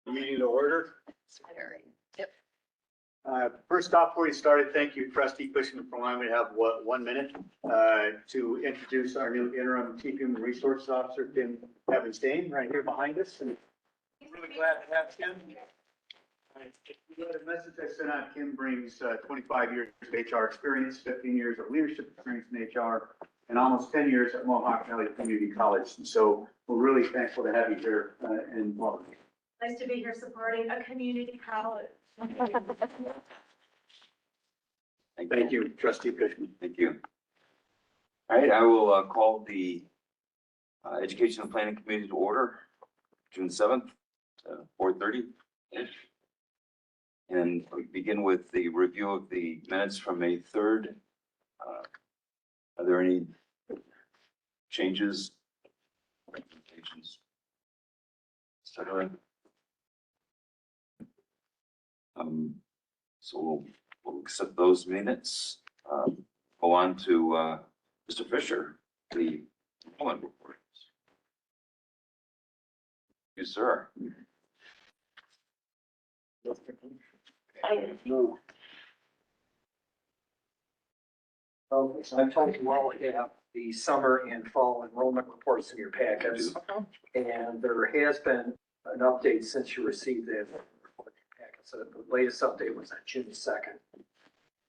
Meeting to order. Yep. First off, before we started, thank you, Trustee Cushman, for allowing me to have 1 minute to introduce our new interim Chief Human Resources Officer, Kim Evanstein, right here behind us. And really glad to have Kim. The message I sent out, Kim brings 25 years of HR experience, 15 years of leadership experience in HR, and almost 10 years at Mohawk Valley Community College. And so we're really thankful to have you here and welcome. Nice to be here supporting a community college. Thank you, Trustee Cushman. Thank you. All right, I will call the Education and Planning Committee to order, June 7th, 4:30-ish. And we begin with the review of the minutes from May 3rd. Are there any changes? Recommendations? Etc. So we'll accept those minutes. Go on to Mr. Fisher, the enrollment report. Yes, sir. Okay, so I told you all to have the summer and fall enrollment reports in your packets. And there has been an update since you received the packet. So the latest update was on June 2nd.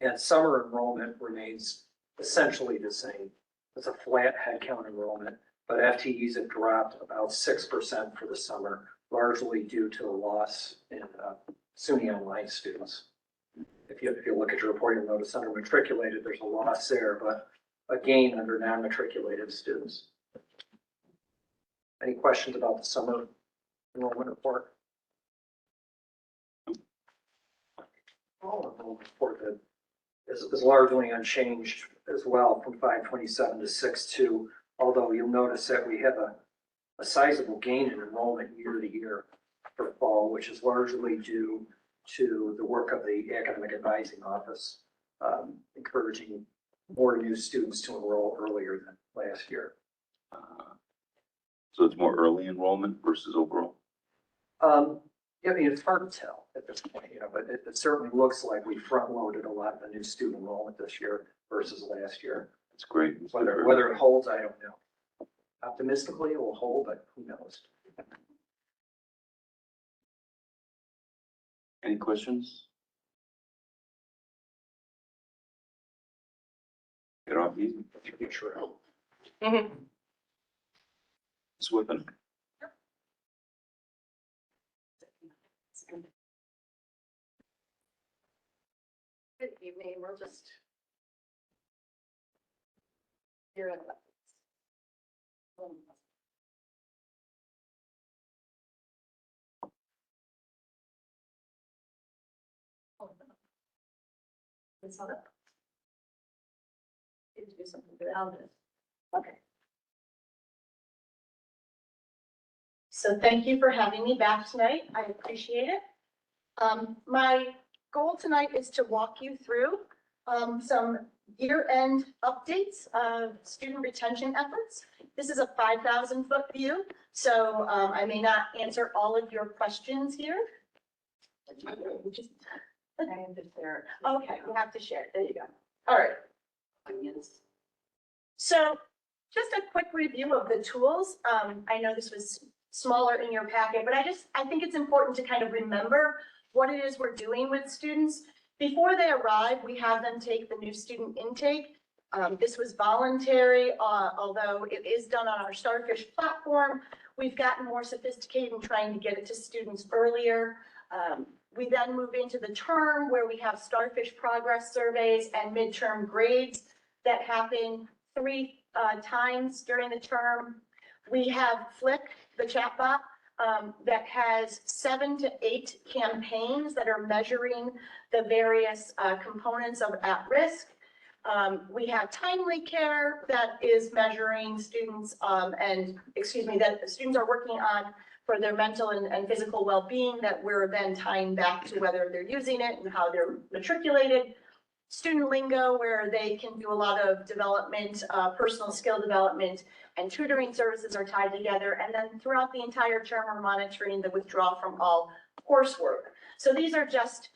And summer enrollment remains essentially the same. It's a flat headcount enrollment, but FTEs have dropped about 6% for the summer, largely due to a loss in SUNY Online students. If you look at your report, you'll notice under matriculated, there's a loss there, but a gain under non-matriculated students. Any questions about the summer enrollment report? Fall enrollment report that is largely unchanged as well from 527 to 62, although you'll notice that we have a sizable gain in enrollment year to year for fall, which is largely due to the work of the Academic Advising Office, encouraging more new students to enroll earlier than last year. So it's more early enrollment versus overall? I mean, it's hard to tell at this point, but it certainly looks like we front loaded a lot of the new student enrollment this year versus last year. That's great. Whether it holds, I don't know. Optimistically, it will hold, but who knows? Any questions? Get off easy. Sure. It's whipping. Good evening, we'll just. You're in. It's not up. You do something about it. Okay. So thank you for having me back tonight. I appreciate it. My goal tonight is to walk you through some year-end updates of student retention efforts. This is a 5,000-foot view, so I may not answer all of your questions here. I am just there. Okay, you have to share it. There you go. All right. Onions. So just a quick review of the tools. I know this was smaller in your packet, but I think it's important to kind of remember what it is we're doing with students. Before they arrive, we have them take the new student intake. This was voluntary, although it is done on our Starfish platform. We've gotten more sophisticated in trying to get it to students earlier. We then move into the term where we have Starfish progress surveys and midterm grades that happen 3 times during the term. We have Flick, the chatbot, that has 7 to 8 campaigns that are measuring the various components of at-risk. We have Timely Care that is measuring students that the students are working on for their mental and physical well-being, that we're then tying back to whether they're using it and how they're matriculated. Student Lingo, where they can do a lot of development, personal skill development, and tutoring services are tied together. And then throughout the entire term, we're monitoring the withdrawal from all coursework. So these are just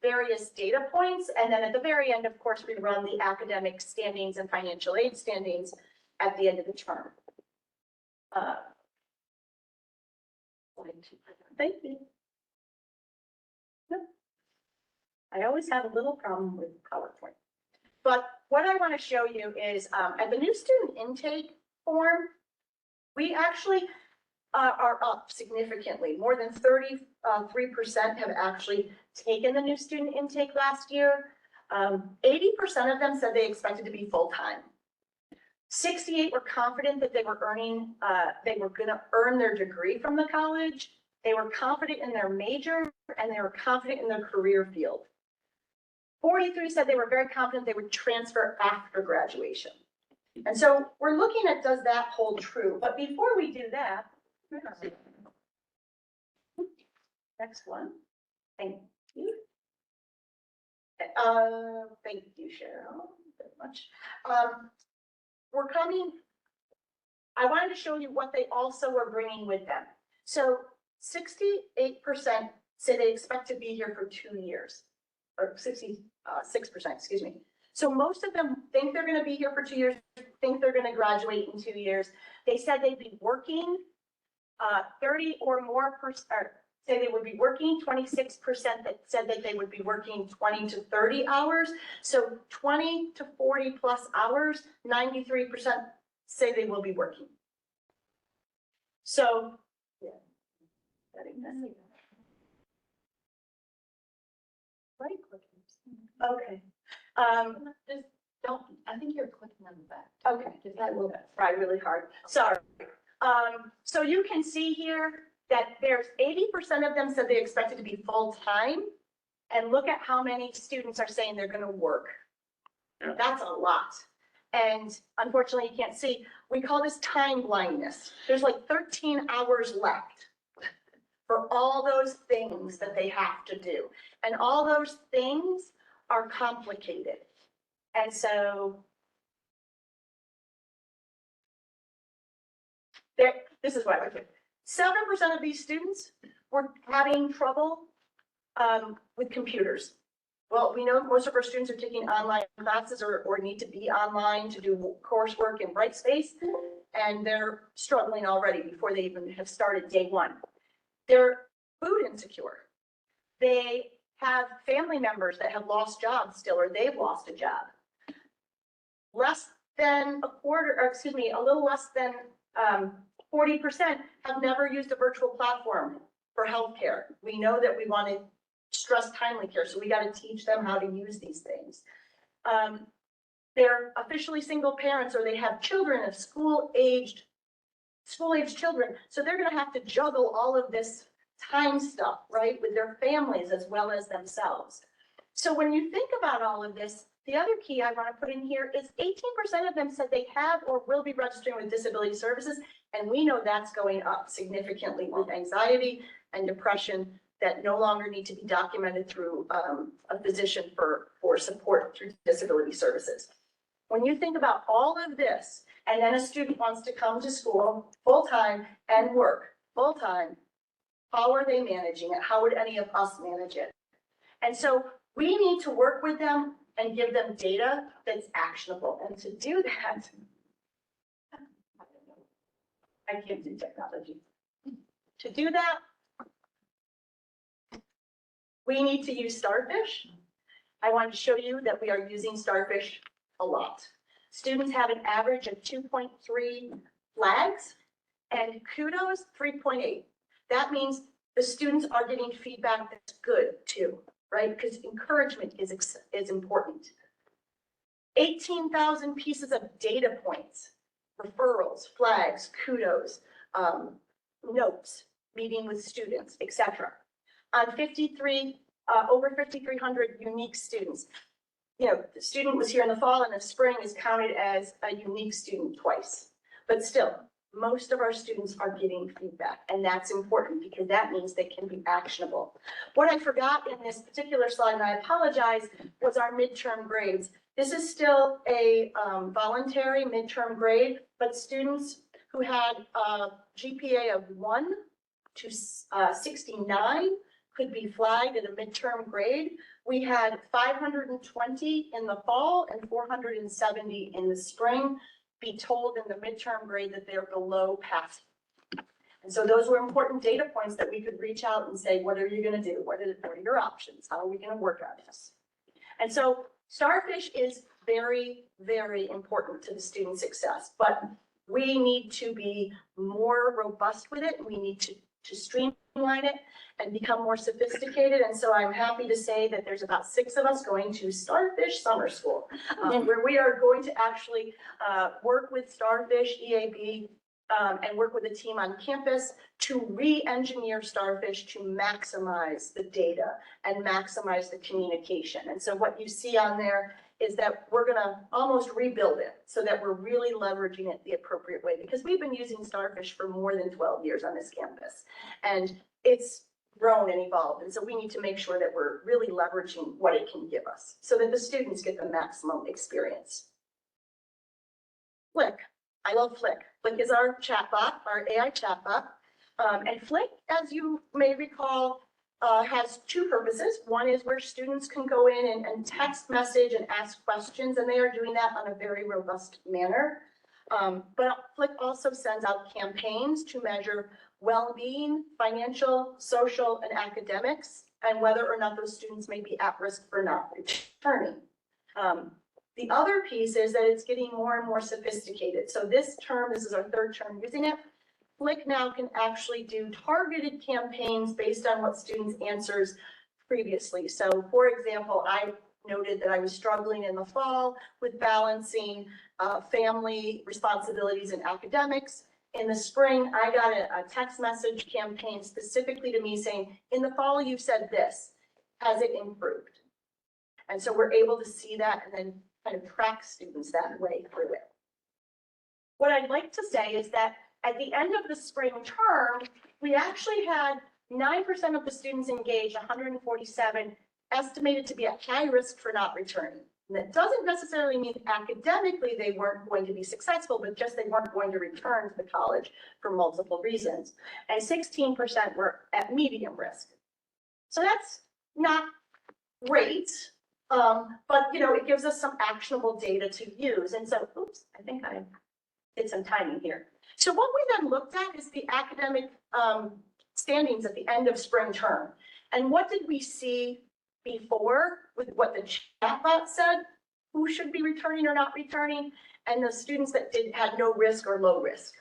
various data points. And then at the very end, of course, we run the academic standings and financial aid standings at the end of the term. Thank you. I always have a little problem with PowerPoint. But what I want to show you is at the new student intake form, we actually are up significantly. More than 33% have actually taken the new student intake last year. 80% of them said they expected to be full-time. 68 were confident that they were going to earn their degree from the college. They were confident in their major and they were confident in their career field. 43 said they were very confident they would transfer after graduation. And so we're looking at, does that hold true? But before we do that, next one. Thank you. Thank you, Cheryl, very much. We're coming, I wanted to show you what they also were bringing with them. So 68% say they expect to be here for 2 years, or 66%, excuse me. So most of them think they're going to be here for 2 years, think they're going to graduate in 2 years. They said they'd be working 30 or more percent, say they would be working. 26% that said that they would be working 20 to 30 hours. So 20 to 40 plus hours, 93% say they will be working. So, yeah. Right click. Okay. Just don't, I think you're clicking on the back. Okay, because that will try really hard. Sorry. So you can see here that there's 80% of them said they expected to be full-time. And look at how many students are saying they're going to work. Yeah. That's a lot. And unfortunately, you can't see. We call this time blindness. There's like 13 hours left for all those things that they have to do. And all those things are complicated. And so this is what I would 7% of these students were having trouble with computers. Well, we know most of our students are taking online classes or need to be online to do coursework in Brightspace, and they're struggling already before they even have started day one. They're food insecure. They have family members that have lost jobs still, or they've lost a job. Less than a quarter, or excuse me, a little less than 40% have never used a virtual platform for healthcare. We know that we want to stress timely care, so we got to teach them how to use these things. They're officially single parents, or they have children of school-aged children, so they're going to have to juggle all of this time stuff, right, with their families as well as themselves. So when you think about all of this, the other key I want to put in here is 18% of them said they have or will be registering with disability services. And we know that's going up significantly with anxiety and depression that no longer need to be documented through a physician for support through disability services. When you think about all of this, and then a student wants to come to school full-time and work full-time, how are they managing it? How would any of us manage it? And so we need to work with them and give them data that's actionable. And to do that, I can't do technology. To do that, we need to use Starfish. I wanted to show you that we are using Starfish a lot. Students have an average of 2.3 flags and kudos 3.8. That means the students are getting feedback that's good too, right? Because encouragement is important. 18,000 pieces of data points, referrals, flags, kudos, notes, meeting with students, etc. On over 5,300 unique students. You know, the student was here in the fall and the spring is counted as a unique student twice. But still, most of our students are getting feedback, and that's important because that means they can be actionable. What I forgot in this particular slide, and I apologize, was our midterm grades. This is still a voluntary midterm grade, but students who had a GPA of 1 to 69 could be flagged at a midterm grade. We had 520 in the fall and 470 in the spring be told in the midterm grade that they're below pass. And so those were important data points that we could reach out and say, what are you going to do? What are your options? How are we going to work on this? And so Starfish is very, very important to the student success, but we need to be more robust with it. We need to streamline it and become more sophisticated. And so I'm happy to say that there's about 6 of us going to Starfish Summer School, where we are going to actually work with Starfish, EAB, and work with a team on campus to re-engineer Starfish to maximize the data and maximize the communication. And so what you see on there is that we're gonna almost rebuild it so that we're really leveraging it the appropriate way, because we've been using Starfish for more than 12 years on this campus. And it's grown and evolved. And so we need to make sure that we're really leveraging what it can give us so that the students get the maximum experience. Flick. I love Flick. Flick is our chatbot, our AI chatbot. And Flick, as you may recall, has 2 purposes. One is where students can go in and text message and ask questions, and they are doing that on a very robust manner. But Flick also sends out campaigns to measure well-being, financial, social, and academics, and whether or not those students may be at risk for not returning. The other piece is that it's getting more and more sophisticated. So this is our 3rd term using it. Flick now can actually do targeted campaigns based on what students' answers previously. So for example, I noted that I was struggling in the fall with balancing family responsibilities and academics. In the spring, I got a text message campaign specifically to me saying, in the fall, you've said this, has it improved? And so we're able to see that and then kind of track students that way through it. What I'd like to say is that at the end of the spring term, we actually had 9% of the students engaged, 147, estimated to be at high risk for not returning. And that doesn't necessarily mean academically they weren't going to be successful, but just they weren't going to return to the college for multiple reasons. And 16% were at medium risk. So that's not great. But it gives us some actionable data to use. And so, oops, I think I did some timing here. So what we then looked at is the academic standings at the end of spring term. And what did we see before with what the chatbot said, who should be returning or not returning, and the students that had no risk or low risk.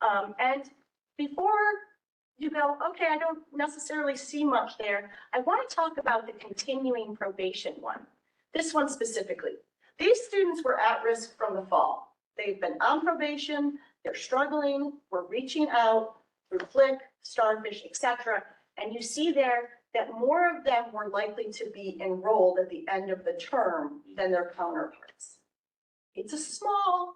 And before you go, okay, I don't necessarily see much there, I want to talk about the continuing probation one. This one specifically. These students were at risk from the fall. They've been on probation, they're struggling, we're reaching out through Flick, Starfish, etc. And you see there that more of them were likely to be enrolled at the end of the term than their counterparts. It's a small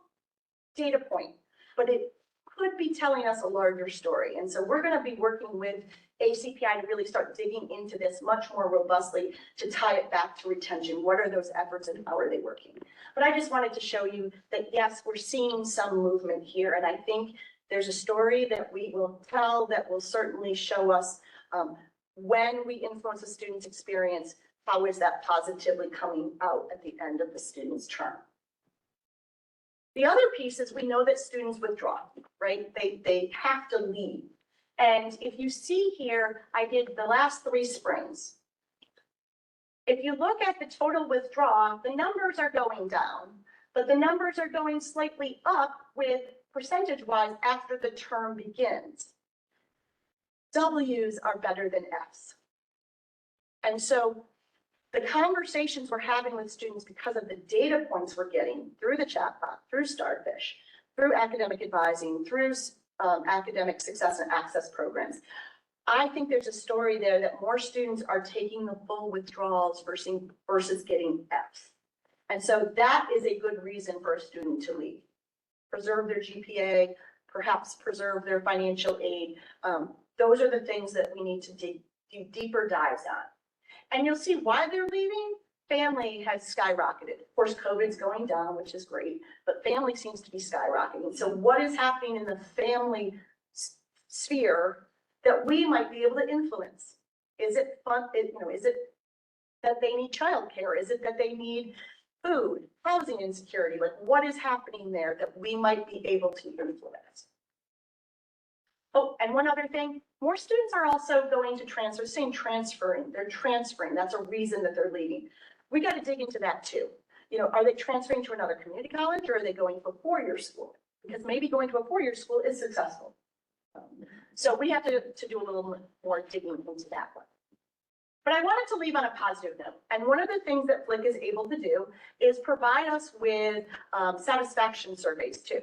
data point, but it could be telling us a larger story. And so we're going to be working with ACPI to really start digging into this much more robustly to tie it back to retention. What are those efforts and how are they working? But I just wanted to show you that, yes, we're seeing some movement here. And I think there's a story that we will tell that will certainly show us when we influence a student's experience, how is that positively coming out at the end of the student's term. The other piece is we know that students withdraw, right? They have to leave. And if you see here, I did the last 3 springs. If you look at the total withdrawal, the numbers are going down, but the numbers are going slightly up with percentage-wise after the term begins. W's are better than F's. And so the conversations we're having with students because of the data points we're getting through the chatbot, through Starfish, through academic advising, through academic success and access programs. I think there's a story there that more students are taking the full withdrawals versus getting F's. And so that is a good reason for a student to leave. Preserve their GPA, perhaps preserve their financial aid. Those are the things that we need to do deeper dives on. And you'll see why they're leaving. Family has skyrocketed. Of course, COVID's going down, which is great, but family seems to be skyrocketing. So what is happening in the family sphere that we might be able to influence? Is it fun, is it that they need childcare? Is it that they need food, housing insecurity? Like, what is happening there that we might be able to influence? Oh, and one other thing, more students are also going to transfer, saying transferring, they're transferring. That's a reason that they're leaving. We got to dig into that too. Are they transferring to another community college or are they going to a four-year school? Because maybe going to a four-year school is successful. So we have to do a little more digging into that one. But I wanted to leave on a positive note. And one of the things that FLIC is able to do is provide us with satisfaction surveys too.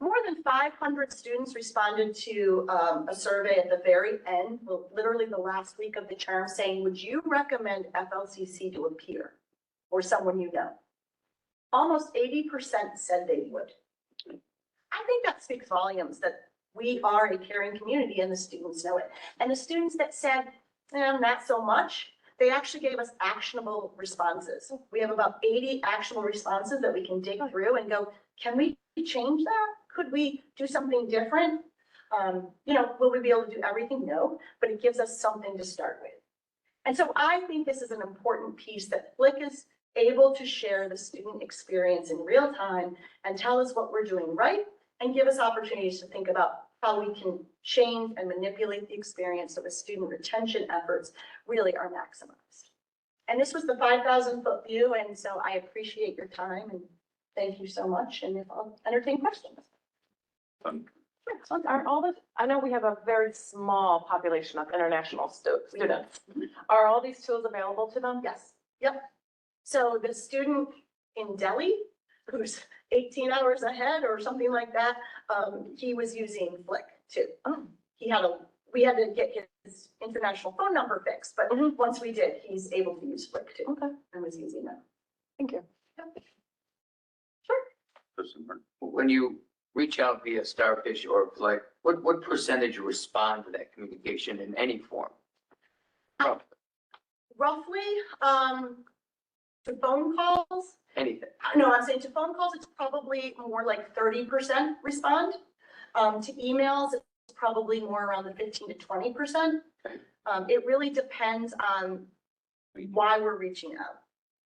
More than 500 students responded to a survey at the very end, literally the last week of the term, saying, would you recommend FLCC to a peer or someone you know? Almost 80% said they would. I think that speaks volumes that we are a caring community and the students know it. And the students that said, not so much, they actually gave us actionable responses. We have about 80 actionable responses that we can dig through and go, can we change that? Could we do something different? Will we be able to do everything? No, but it gives us something to start with. And so I think this is an important piece that FLIC is able to share the student experience in real time and tell us what we're doing right and give us opportunities to think about how we can change and manipulate the experience so the student retention efforts really are maximized. And this was the 5,000-foot view, and so I appreciate your time and thank you so much. And if I'll entertain questions. Are all the, I know we have a very small population of international students. Are all these tools available to them? Yes, yep. So the student in Delhi, who's 18 hours ahead or something like that, he was using FLIC too. Oh. We had to get his international phone number fixed, but once we did, he's able to use FLIC too. Okay, And was using that. thank you. When you reach out via Starfish or FLIC, what percentage respond to that communication in any form? Roughly, to phone calls, Anything? no, I'm saying to phone calls, it's probably more like 30% respond. To emails, it's probably more around the 15 to 20%. It really depends on why we're reaching out,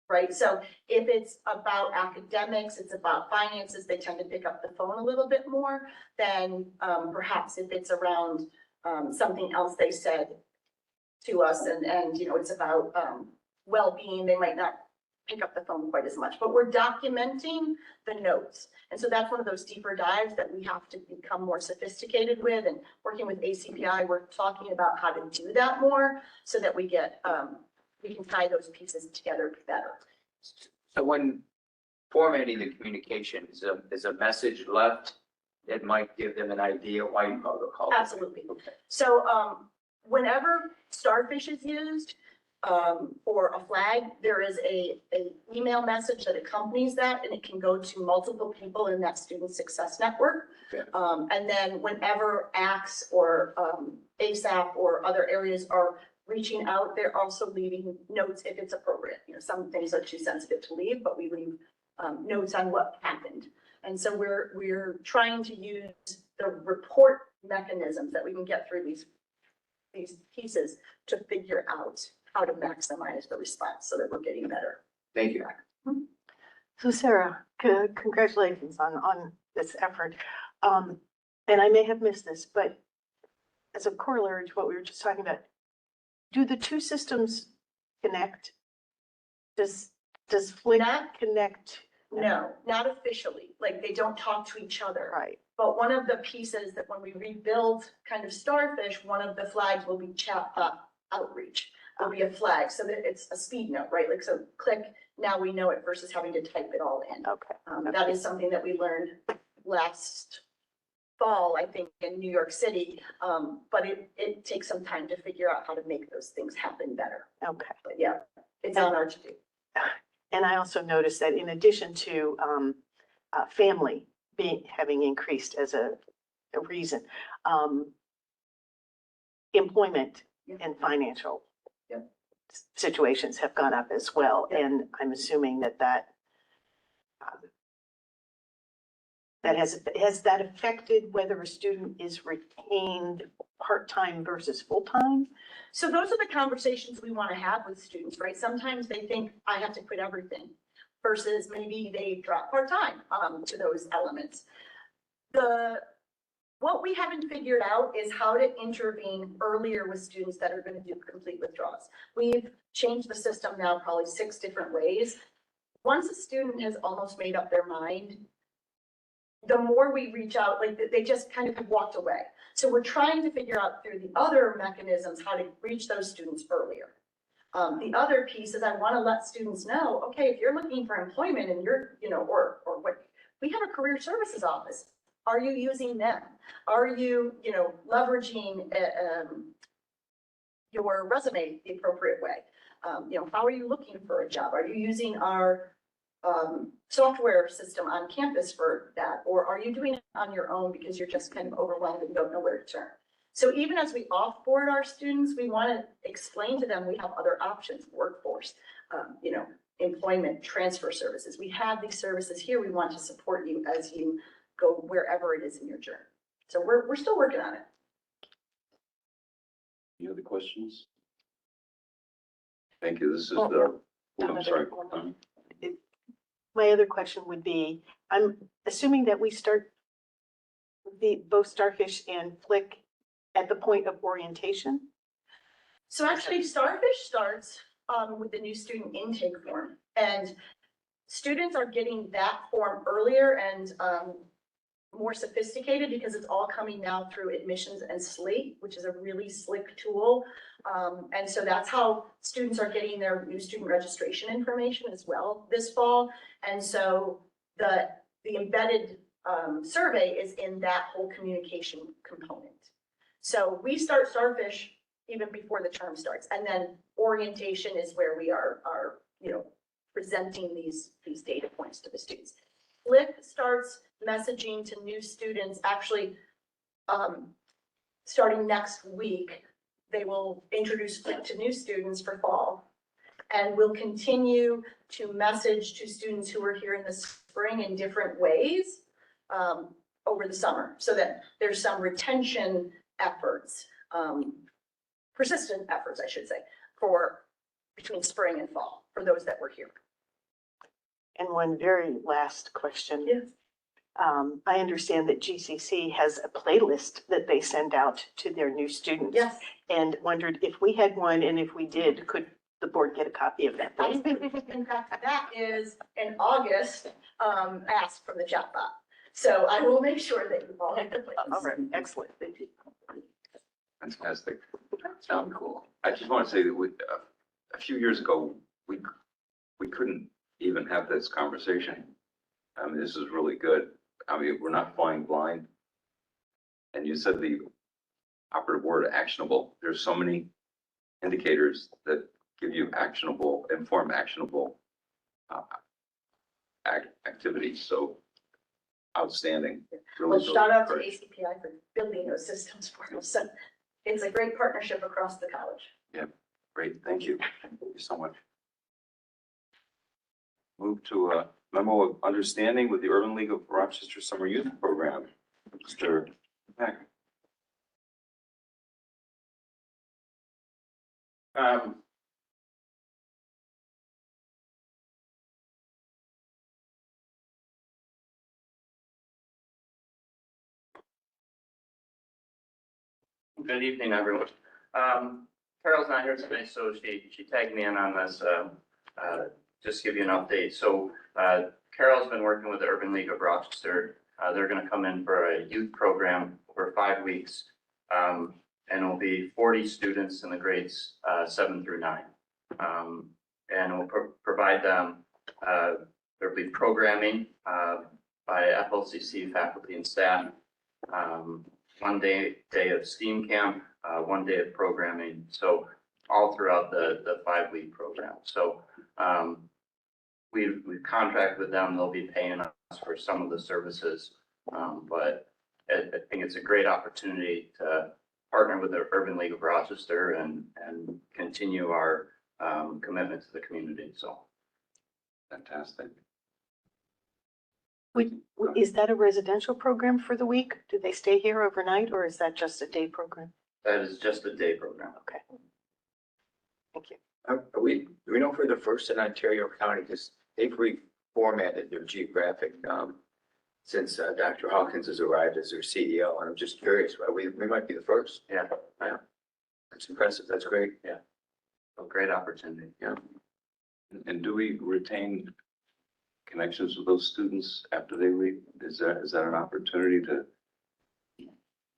right? So if it's about academics, it's about finances, they tend to pick up the phone a little bit more than perhaps if it's around something else they said to us and it's about well-being, they might not pick up the phone quite as much, but we're documenting the notes. And so that's one of those deeper dives that we have to become more sophisticated with, and working with ACPI, we're talking about how to do that more so that we get, we can tie those pieces together better. So when formatting the communication, is a message left that might give them an idea why you call the call? Absolutely. Okay. So whenever Starfish is used, or a flag, there is a email message that accompanies that, and it can go to multiple people in that student success network. Okay. And then whenever ACTS or ASAP or other areas are reaching out, they're also leaving notes if it's appropriate. Some things are too sensitive to leave, but we leave notes on what happened. And so we're trying to use the report mechanisms that we can get through these pieces to figure out how to maximize the response so that we're getting better. Thank you. So Sarah, congratulations on this effort. And I may have missed this, but as a corollary to what we were just talking about, do the two systems connect? Does FLIC Not- connect? No, not officially, like they don't talk to each other. Right. But one of the pieces that when we rebuild kind of Starfish, one of the flags will be chat outreach. Will be a flag so that it's a speed note, right? Like, so click, now we know it versus having to type it all in. Okay. That is something that we learned last fall, I think, in New York City. But it takes some time to figure out how to make those things happen better. Okay. But yeah, it's on our to-do. And I also noticed that in addition to family having increased as a reason, employment and financial situations have gone up as well. And I'm assuming that That has that affected whether a student is retained part-time versus full-time? So those are the conversations we want to have with students, right? Sometimes they think I have to quit everything versus maybe they drop part-time to those elements. What we haven't figured out is how to intervene earlier with students that are going to do complete withdrawals. We've changed the system now probably 6 different ways. Once a student has almost made up their mind, the more we reach out, like they just kind of have walked away. So we're trying to figure out through the other mechanisms how to reach those students earlier. The other piece is I want to let students know, okay, if you're looking for employment and you're, or what, we have a career services office. Are you using them? Are you, leveraging your resume the appropriate way? How are you looking for a job? Are you using our software system on campus for that? Or are you doing it on your own because you're just kind of overwhelmed and don't know where to turn? So even as we offboard our students, we want to explain to them we have other options, workforce, employment, transfer services. We have these services here. We want to support you as you go wherever it is in your journey. So we're still working on it. Any other questions? Thank you. This is the, I'm sorry. My other question would be, I'm assuming that we start both Starfish and Flick at the point of orientation? So actually, Starfish starts with the new student intake form, and students are getting that form earlier and more sophisticated because it's all coming now through admissions and Slate, which is a really slick tool. And so that's how students are getting their new student registration information as well this fall. And so the embedded survey is in that whole communication component. So we start Starfish even before the term starts, and then orientation is where we are presenting these data points to the students. Flick starts messaging to new students, actually, starting next week. They will introduce Flick to new students for fall, and we'll continue to message to students who are here in the spring in different ways over the summer, so that there's some retention efforts, persistent efforts, I should say, for between spring and fall for those that were here. And one very last question. Yes. I understand that GCC has a playlist that they send out to their new students. Yes. And wondered if we had one, and if we did, could the board get a copy of that? In fact, that is an August ask from the chatbot. So I will make sure that you all have the playlist. All right, excellent, thank you. Fantastic. Sound cool. I just want to say that a few years ago, we couldn't even have this conversation. I mean, this is really good. I mean, we're not flying blind. And you said the operative word actionable. There's so many indicators that give you inform actionable activities. So outstanding. Really, Well, shout out to great. ACPI for building those systems for us. So it's a great partnership across the college. Great, thank you. Thank you so much. Move to a memo of understanding with the Urban League of Rochester Summer Youth Program. Mr. Mack. Good evening, everyone. Carol's not here today, so she tagged me in on this, just to give you an update. So Carol's been working with the Urban League of Rochester. They're going to come in for a youth program over 5 weeks. And it'll be 40 students in the grades 7 through 9. And we'll provide them, there'll be programming by FLCC faculty and staff. 1 day of STEAM camp, 1 day of programming. So all throughout the 5-week program. So we've contracted with them. They'll be paying us for some of the services. But I think it's a great opportunity to partner with the Urban League of Rochester and continue our commitment to the community. So Fantastic. Is that a residential program for the week? Do they stay here overnight or is that just a day program? That is just a day program. Okay. Thank you. Do we know if we're the first in Ontario County, because they've reformatted their geographic, since Dr. Hawkins has arrived as their CEO, and I'm just curious, right? We might be the first. Yeah, That's impressive. That's great. a great opportunity. And do we retain connections with those students after they leave? Is that an opportunity to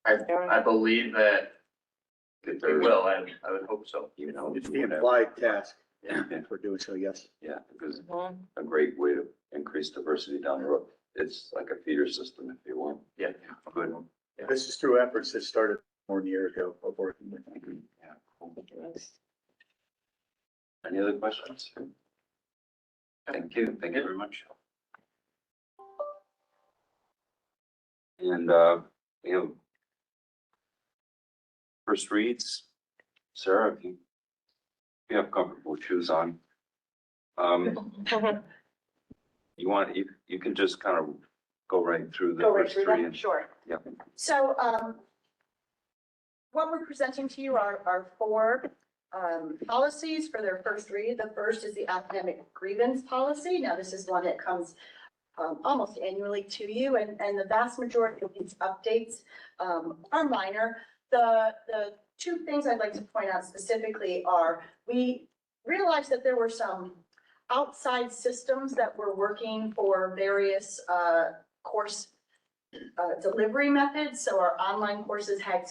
I believe that get we their, will, I would hope so. you know? It's the implied task Yeah. for doing so, yes. Yeah, because a great way to increase diversity down the road. It's like a feeder system, if you will. Yeah. Good. This is through efforts that started more than a year ago of working with them. Yeah, cool. Any other questions? Thank you very much. And, you know, first reads, Sarah, if you have comfortable shoes on. You can just kind of go right through the Go right first through three them, and sure. Yeah. So, what we're presenting to you are four policies for their first read. The first is the academic grievance policy. Now, this is one that comes almost annually to you, and the vast majority of these updates are minor. The two things I'd like to point out specifically are we realized that there were some outside systems that were working for various course delivery methods. So our online courses had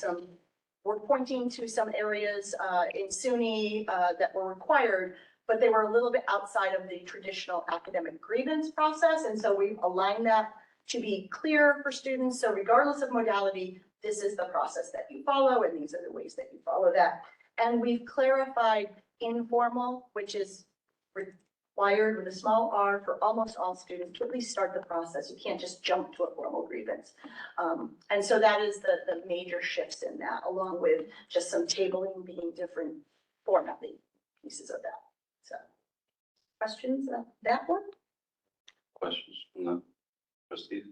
we're pointing to some areas in SUNY that were required, but they were a little bit outside of the traditional academic grievance process. And so we've aligned that to be clear for students. So regardless of modality, this is the process that you follow, and these are the ways that you follow that. And we've clarified informal, which is required with a small r for almost all students to at least start the process. You can't just jump to a formal grievance. And so that is the major shifts in that, along with just some tabling being different formatting pieces of that. So questions on that one? questions from the trustees?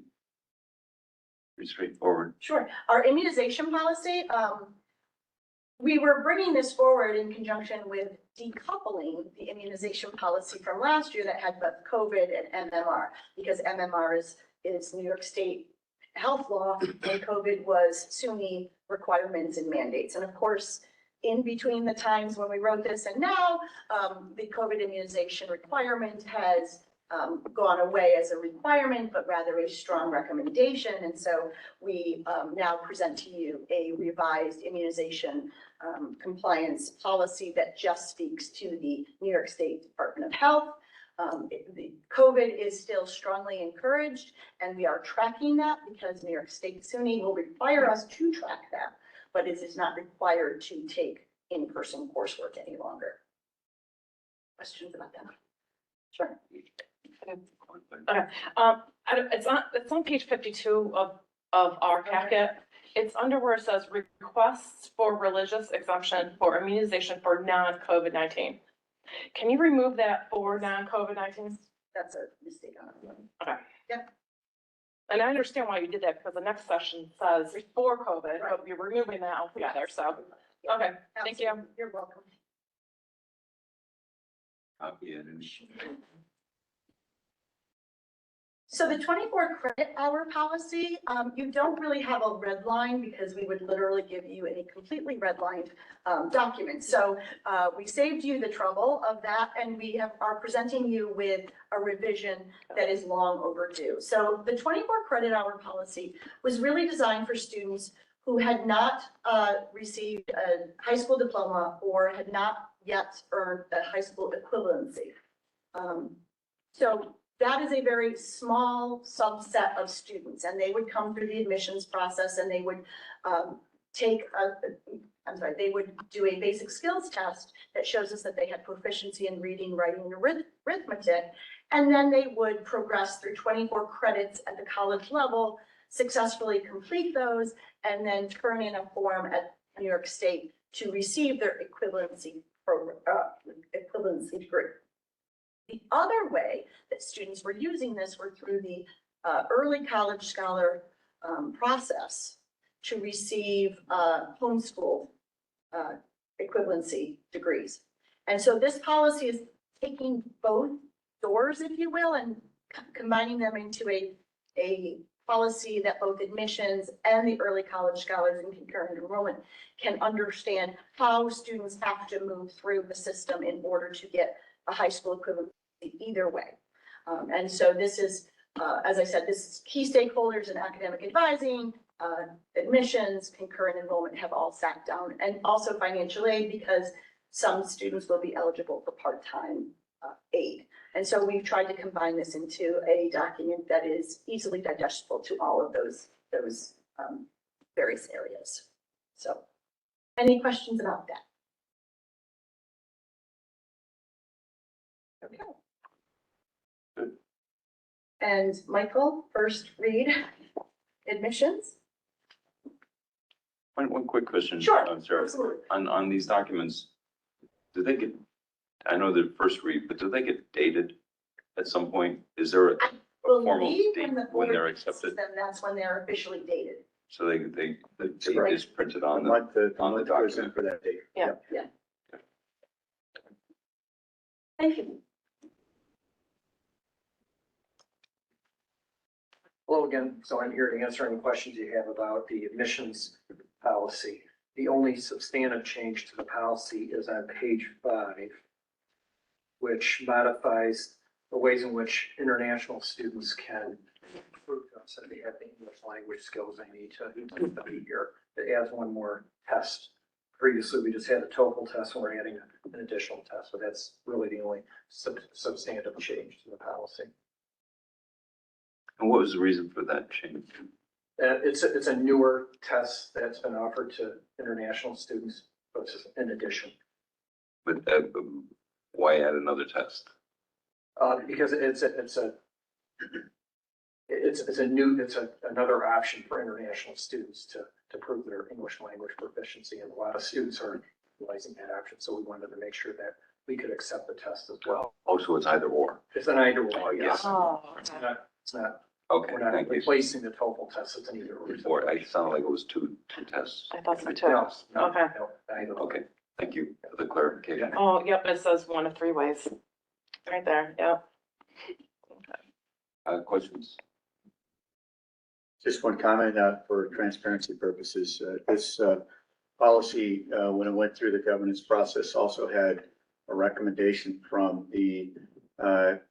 Pretty straightforward. Sure. Our immunization policy, we were bringing this forward in conjunction with decoupling the immunization policy from last year that had both COVID and MMR, because MMR is New York State health law and COVID was SUNY requirements and mandates. And of course, in between the times when we wrote this and now, the COVID immunization requirement has gone away as a requirement, but rather a strong recommendation. And so we now present to you a revised immunization compliance policy that just speaks to the New York State Department of Health. The COVID is still strongly encouraged, and we are tracking that because New York State SUNY will require us to track that, but it is not required to take in-person coursework any longer. Questions about that? Sure. It's on page 52 of our packet. It's under where it says requests for religious exemption for immunization for non-COVID-19. Can you remove that for non-COVID-19? That's a mistake on it. Okay. Yep. And I understand why you did that, because the next session says before COVID, but you're removing that altogether, so, okay, thank you. Absolutely. You're welcome. Copy it and So the 24 credit hour policy, you don't really have a red line because we would literally give you a completely redlined document. So we saved you the trouble of that, and we are presenting you with a revision that is long overdue. So the 24 credit hour policy was really designed for students who had not received a high school diploma or had not yet earned a high school equivalency. So that is a very small subset of students, and they would come through the admissions process and they would they would do a basic skills test that shows us that they had proficiency in reading, writing, and arithmetic. And then they would progress through 24 credits at the college level, successfully complete those, and then turn in a form at New York State to receive their equivalency degree. The other way that students were using this were through the early college scholar process to receive homeschool equivalency degrees. And so this policy is taking both doors, if you will, and combining them into a policy that both admissions and the early college scholars and concurrent enrollment can understand how students have to move through the system in order to get a high school equivalency either way. And so this is, as I said, this is key stakeholders in academic advising, admissions, concurrent enrollment have all sat down, and also financial aid, because some students will be eligible for part-time aid. And so we've tried to combine this into a document that is easily digestible to all of those various areas. So, any questions about that? Okay. Good. And Michael, first read admissions. One quick question. Sure, Sarah. absolutely. On these documents, do they get, I know the first read, but do they get dated at some point? Is there a formal Believe date when the when board they're releases accepted? them, that's when they're officially dated. So the date Right. is printed The on the, month, the on the month goes in document. for that date. Yeah. Thank you. Hello again. So I'm here to answer any questions you have about the admissions policy. The only substantive change to the policy is on page 5, which modifies the ways in which international students can prove to us that they have the English language skills they need to study here. It adds one more test. Previously, we just had a TOEFL test, and we're adding an additional test, but that's really the only substantive change to the policy. And what was the reason for that change? It's a newer test that's been offered to international students, but it's in addition. But why add another test? Because it's another option for international students to prove their English language proficiency, and a lot of students are utilizing that option. So we wanted to make sure that we could accept the test as well. Oh, so it's either or. It's an either or, yes. Oh, It's not, Okay, we're not thank you. replacing the TOEFL test, it's an either or. Or I sounded like it was two tests. I thought so too. No, no, Okay. no, either or. Okay, thank you for the clarification. Oh, yep, it says 1 of 3 ways. Right there, yep. Questions? Just one comment for transparency purposes. This policy, when it went through the governance process, also had a recommendation from the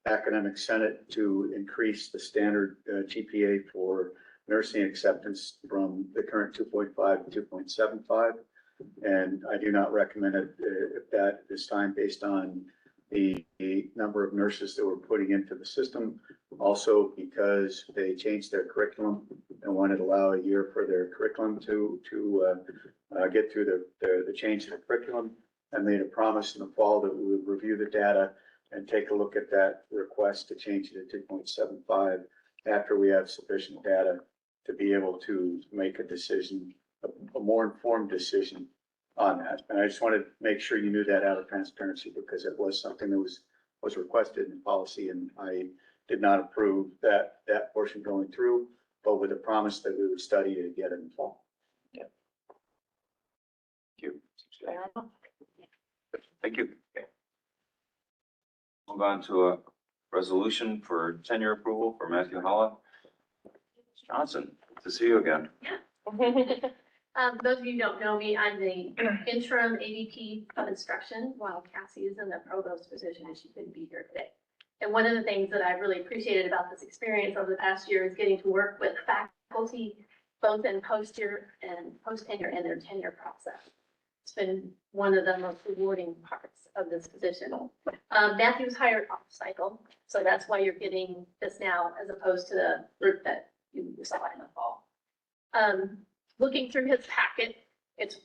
Academic Senate to increase the standard GPA for nursing acceptance from the current 2.5 to 2.75. And I do not recommend it at this time based on the number of nurses that we're putting into the system. Also because they changed their curriculum and wanted to allow a year for their curriculum to get through the change in the curriculum, and made a promise in the fall that we would review the data and take a look at that request to change it to 2.75 after we have sufficient data to be able to make a decision, a more informed decision on that. And I just wanted to make sure you knew that out of transparency, because it was something that was requested in policy, and I did not approve that portion going through, but with a promise that we would study it again in the fall. Thank you. Fair enough. Thank you. Move on to a resolution for tenure approval for Matthew Holla. Johnson, good to see you again. Those of you who don't know me, I'm the interim AVP of instruction while Cassie is in the provost position and she couldn't be here today. And one of the things that I've really appreciated about this experience over the past year is getting to work with faculty, both in post-tenure and their tenure process. It's been one of the most rewarding parts of this position. Matthew's hired off cycle, so that's why you're getting this now as opposed to the group that you saw in the fall. Looking through his packet, it's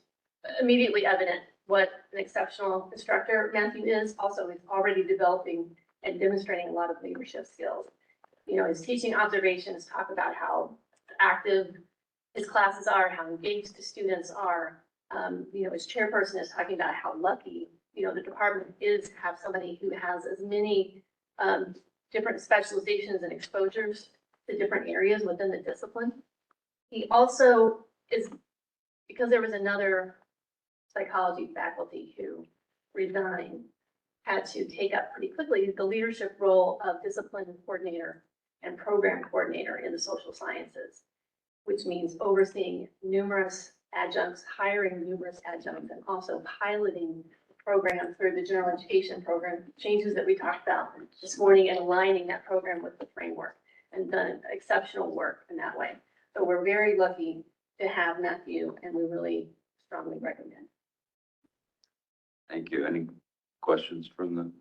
immediately evident what an exceptional instructor Matthew is. Also, he's already developing and demonstrating a lot of leadership skills. You know, his teaching observations talk about how active his classes are, how engaged the students are. You know, his chairperson is talking about how lucky, you know, the department is to have somebody who has as many different specializations and exposures the different areas within the discipline. He also is, because there was another psychology faculty who resigned, had to take up pretty quickly the leadership role of discipline coordinator and program coordinator in the social sciences, which means overseeing numerous adjuncts, hiring numerous adjuncts, and also piloting the program through the general education program changes that we talked about this morning and aligning that program with the framework, and done exceptional work in that way. So we're very lucky to have Matthew, and we really strongly recommend. Thank you. Any questions from the?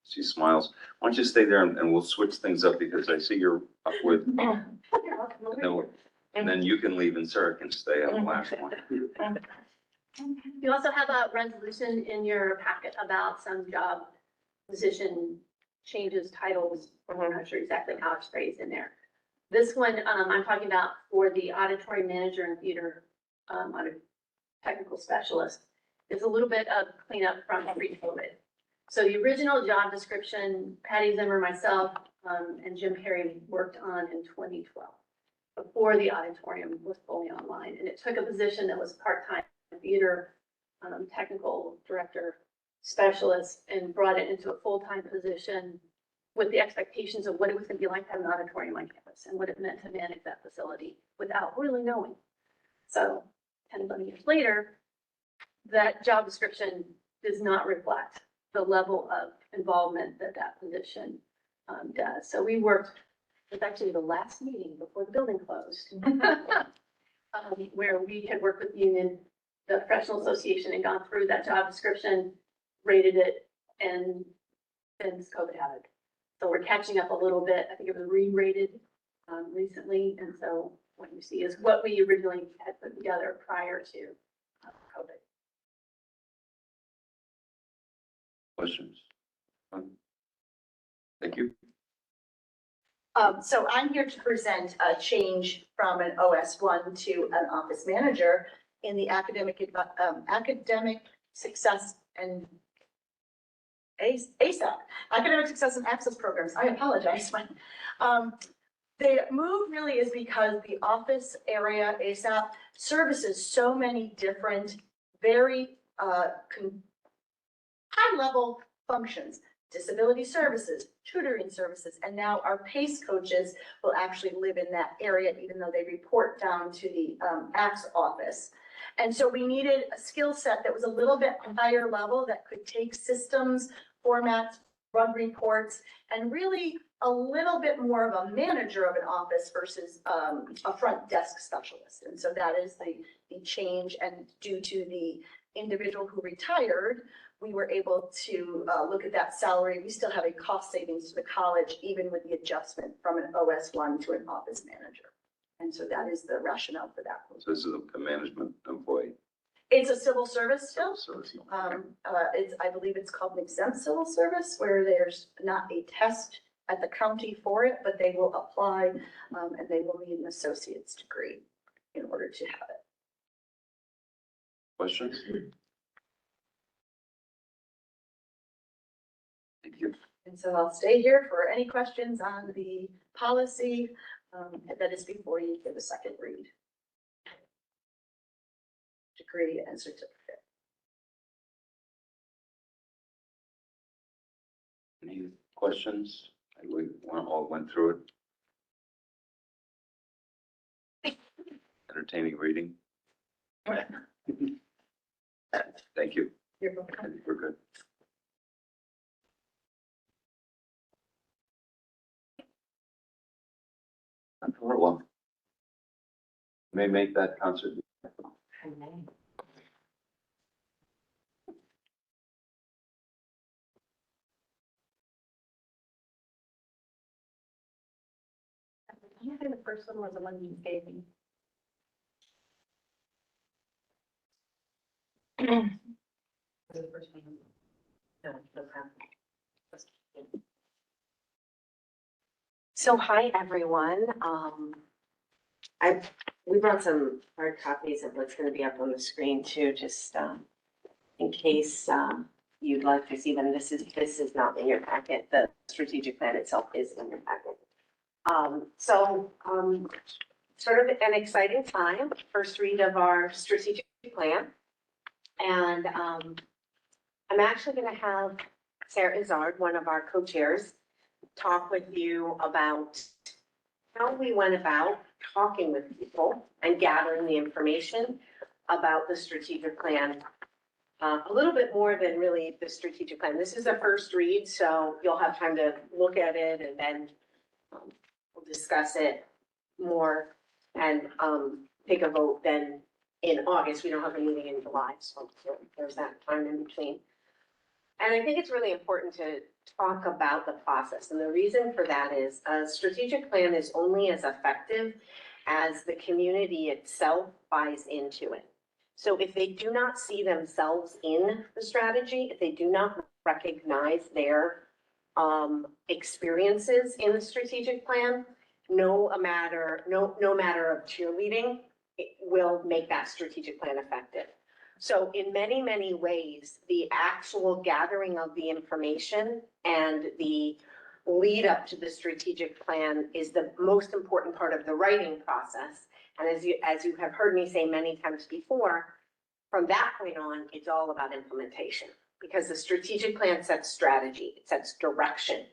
See smiles. Why don't you stay there and we'll switch things up because I see you're up with, and then you can leave and Sarah can stay on the last one. You also have a resolution in your packet about some job position changes, titles. I'm not sure exactly how it's phrased in there. This one, I'm talking about for the auditorium manager and theater, technical specialist. It's a little bit of cleanup from pre-COVID. So the original job description, Patty Zimmer, myself, and Jim Perry worked on in 2012, before the auditorium was fully online. And it took a position that was part-time theater, technical director specialist, and brought it into a full-time position with the expectations of what it was going to be like to have an auditorium on campus and what it meant to manage that facility without really knowing. So 10, 11 years later, that job description does not reflect the level of involvement that that position does. So we worked, it was actually the last meeting before the building closed, where we had worked with the union, the professional association, and gone through that job description, rated it, and then COVID happened. So we're catching up a little bit. I think it was re-rated recently, and so what you see is what we originally had put together prior to COVID. Questions? Thank you. So I'm here to present a change from an OS1 to an office manager in the academic success and ASAP, academic success and access programs. I apologize. The move really is because the office area ASAP services so many different, very high-level functions, disability services, tutoring services, and now our PACE coaches will actually live in that area, even though they report down to the ACTS office. And so we needed a skill set that was a little bit higher level that could take systems, formats, run reports, and really a little bit more of a manager of an office versus a front desk specialist. And so that is the change, and due to the individual who retired, we were able to look at that salary. We still have a cost savings to the college, even with the adjustment from an OS1 to an office manager. And so that is the rationale for that. So this is a management employee. It's a civil service still. Service. I believe it's called an exempt civil service, where there's not a test at the county for it, but they will apply and they will need an associate's degree in order to have it. Questions? Thank you. And so I'll stay here for any questions on the policy that is before you give a second read. Degree and certificate. Any questions? We all went through it. Entertaining reading. Thank you. You're welcome. I think we're good. Dr. Orloff. May make that concert. I think the first one was the one you gave me. The first one. No, So hi, everyone. We brought some hard copies of what's going to be up on the screen too, just in case you'd like to see them. This is not in your packet. The strategic plan itself is in your packet. Sort of an exciting time, first read of our strategic plan. And I'm actually going to have Sarah Izzard, one of our co-chairs, talk with you about how we went about talking with people and gathering the information about the strategic plan. A little bit more than really the strategic plan. This is the first read, so you'll have time to look at it and then we'll discuss it more and take a vote then in August. We don't have a meeting in July, so there's that time in between. And I think it's really important to talk about the process. And the reason for that is a strategic plan is only as effective as the community itself buys into it. So if they do not see themselves in the strategy, if they do not recognize their experiences in the strategic plan, no matter of cheerleading, it will make that strategic plan effective. So in many, many ways, the actual gathering of the information and the lead up to the strategic plan is the most important part of the writing process. And as you have heard me say many times before, from that point on, it's all about implementation, because the strategic plan sets strategy, it sets direction.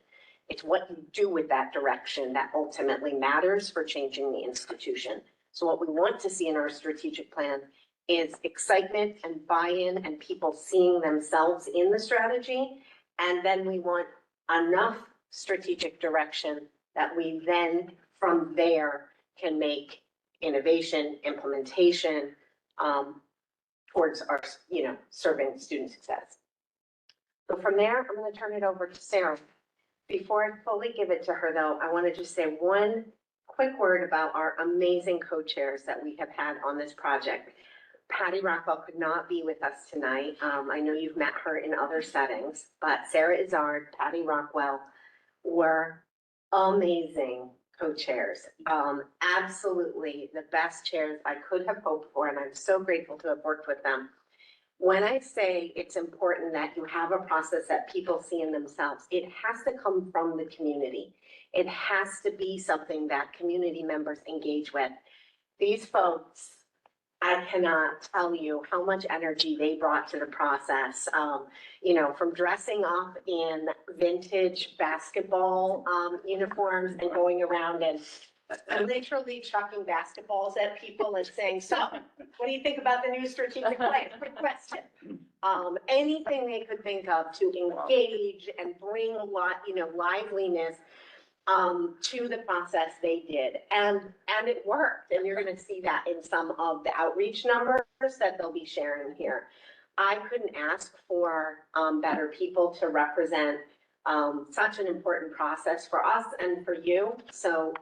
It's what you do with that direction that ultimately matters for changing the institution. So what we want to see in our strategic plan is excitement and buy-in and people seeing themselves in the strategy. And then we want enough strategic direction that we then from there can make innovation, implementation towards our, serving student success. So from there, I'm going to turn it over to Sarah. Before I fully give it to her though, I want to just say one quick word about our amazing co-chairs that we have had on this project. Patty Rockwell could not be with us tonight. I know you've met her in other settings, but Sarah Izzard, Patty Rockwell were amazing co-chairs. Absolutely the best chairs I could have hoped for, and I'm so grateful to have worked with them. When I say it's important that you have a process that people see in themselves, it has to come from the community. It has to be something that community members engage with. These folks, I cannot tell you how much energy they brought to the process. From dressing up in vintage basketball uniforms and going around and literally chucking basketballs at people and saying, so, what do you think about the new strategic plan? Quick question. Anything they could think of to engage and bring a lot, liveliness to the process they did. And it worked. And you're going to see that in some of the outreach numbers that they'll be sharing here. I couldn't ask for better people to represent such an important process for us and for you. So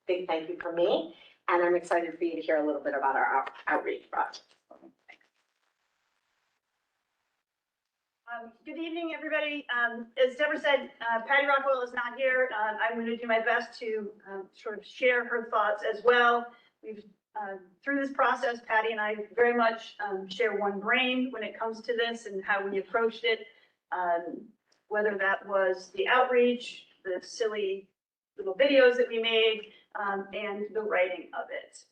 big thank you from me. And I'm excited for you to hear a little bit about our outreach project. Good evening, everybody. As Deborah said, Patty Rockwell is not here. I'm going to do my best to sort of share her thoughts as well. We've through this process, Patty and I very much share one brain when it comes to this and how we approached it, whether that was the outreach, the silly little videos that we made, and the writing of it.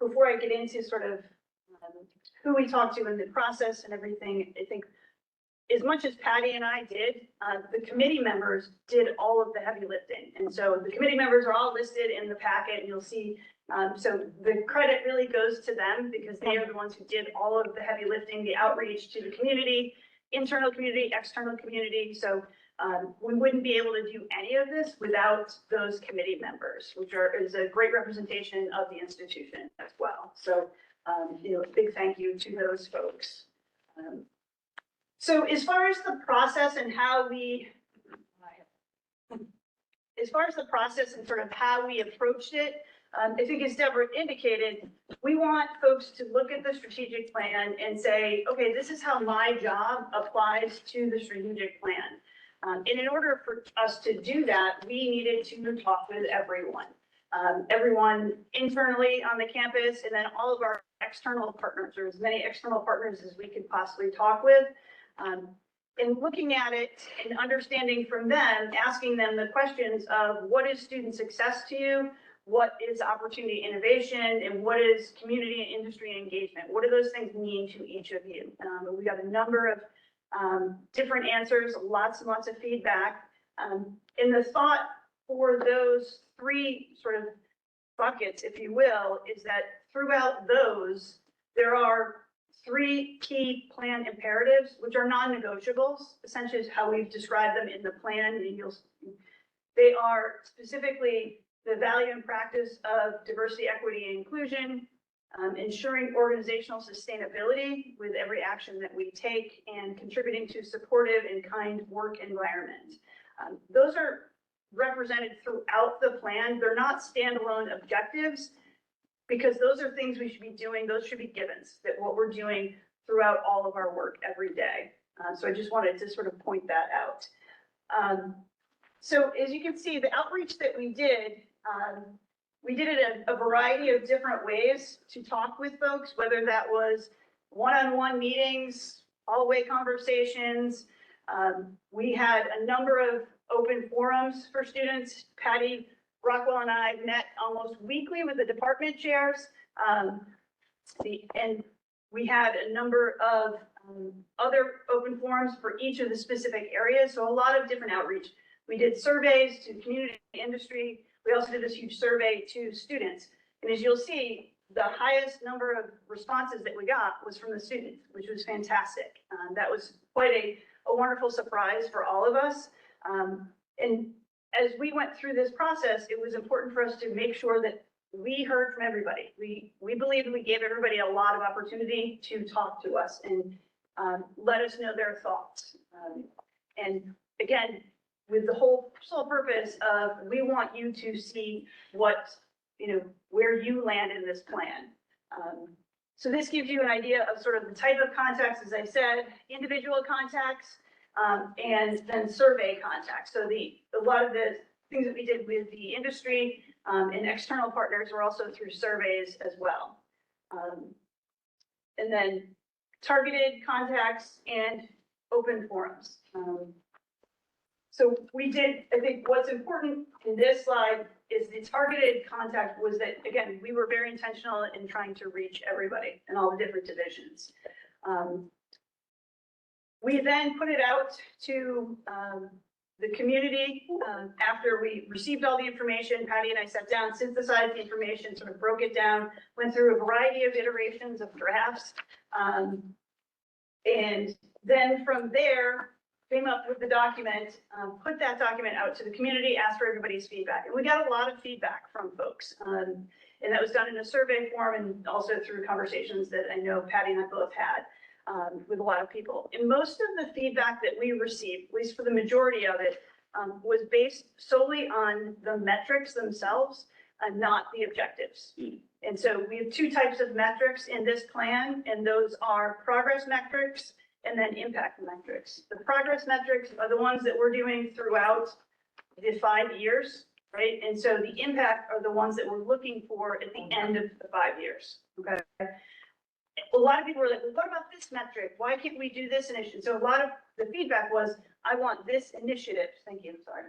Before I get into sort of who we talked to in the process and everything, I think as much as Patty and I did, the committee members did all of the heavy lifting. And so the committee members are all listed in the packet, and you'll see, so the credit really goes to them because they are the ones who did all of the heavy lifting, the outreach to the community, internal community, external community. So we wouldn't be able to do any of this without those committee members, which is a great representation of the institution as well. So, a big thank you to those folks. So as far as the process and how we, sort of how we approached it, I think as Deborah indicated, we want folks to look at the strategic plan and say, okay, this is how my job applies to the strategic plan. And in order for us to do that, we needed to talk with everyone. everyone internally on the campus, and then all of our external partners, or as many external partners as we could possibly talk with. And looking at it and understanding from them, asking them the questions of what is student success to you? What is opportunity innovation, and what is community and industry engagement? What do those things mean to each of you? And we got a number of different answers, lots and lots of feedback. And the thought for those three sort of buckets, if you will, is that throughout those, there are three key plan imperatives, which are non-negotiables, essentially is how we've described them in the plan. And they are specifically the value and practice of diversity, equity, and inclusion, ensuring organizational sustainability with every action that we take, and contributing to supportive and kind work environment. Those are represented throughout the plan. They're not standalone objectives, because those are things we should be doing. Those should be givens, that what we're doing throughout all of our work every day. So I just wanted to sort of point that out. So as you can see, the outreach that we did it a variety of different ways to talk with folks, whether that was one-on-one meetings, hallway conversations. We had a number of open forums for students. Patty Rockwell and I met almost weekly with the department chairs. And we had a number of other open forums for each of the specific areas. So a lot of different outreach. We did surveys to community industry. We also did this huge survey to students. And as you'll see, the highest number of responses that we got was from the students, which was fantastic. That was quite a wonderful surprise for all of us. And as we went through this process, it was important for us to make sure that we heard from everybody. We believed we gave everybody a lot of opportunity to talk to us and let us know their thoughts. And again, with the sole purpose of, we want you to see what, where you land in this plan. So this gives you an idea of sort of the type of contacts, as I said, individual contacts, and then survey contacts. So a lot of the things that we did with the industry and external partners were also through surveys as well. And then targeted contacts and open forums. So we did, I think what's important in this slide is the targeted contact was that, again, we were very intentional in trying to reach everybody in all the different divisions. We then put it out to the community after we received all the information. Patty and I sat down, synthesized the information, sort of broke it down, went through a variety of iterations of drafts. And then from there, came up with the document, put that document out to the community, asked for everybody's feedback. And we got a lot of feedback from folks. And that was done in a survey form and also through conversations that I know Patty and I both had with a lot of people. And most of the feedback that we received, at least for the majority of it, was based solely on the metrics themselves and not the objectives. And so we have two types of metrics in this plan, and those are progress metrics and then impact metrics. The progress metrics are the ones that we're doing throughout the 5 years, right? And so the impact are the ones that we're looking for at the end of the 5 years, okay? A lot of people were like, well, what about this metric? Why can't we do this initiative? So a lot of the feedback was, I want this initiative. Thank you, sorry.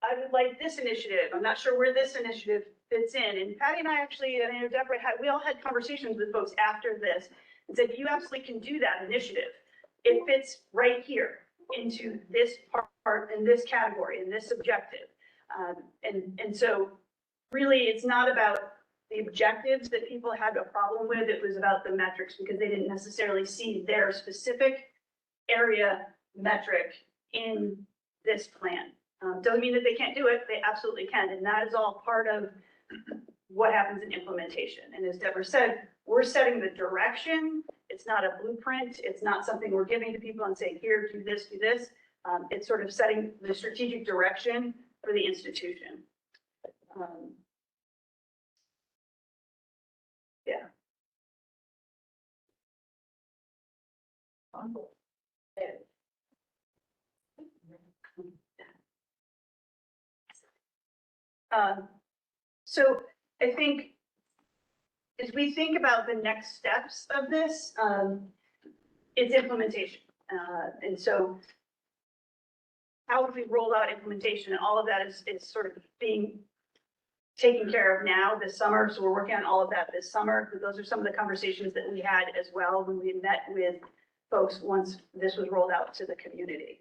I would like this initiative. I'm not sure where this initiative fits in. And Patty and I actually, and I know Deborah we all had conversations with folks after this and said, you absolutely can do that initiative. It fits right here into this part, in this category, in this objective. And so really it's not about the objectives that people had a problem with. It was about the metrics because they didn't necessarily see their specific area metric in this plan. Doesn't mean that they can't do it. They absolutely can. And that is all part of what happens in implementation. And as Deborah said, we're setting the direction. It's not a blueprint. It's not something we're giving to people and saying, here, do this, do this. It's sort of setting the strategic direction for the institution. Yeah. So I think as we think about the next steps of this, it's implementation. And so how have we rolled out implementation? And all of that is sort of being taken care of now this summer. So we're working on all of that this summer. Those are some of the conversations that we had as well when we met with folks once this was rolled out to the community.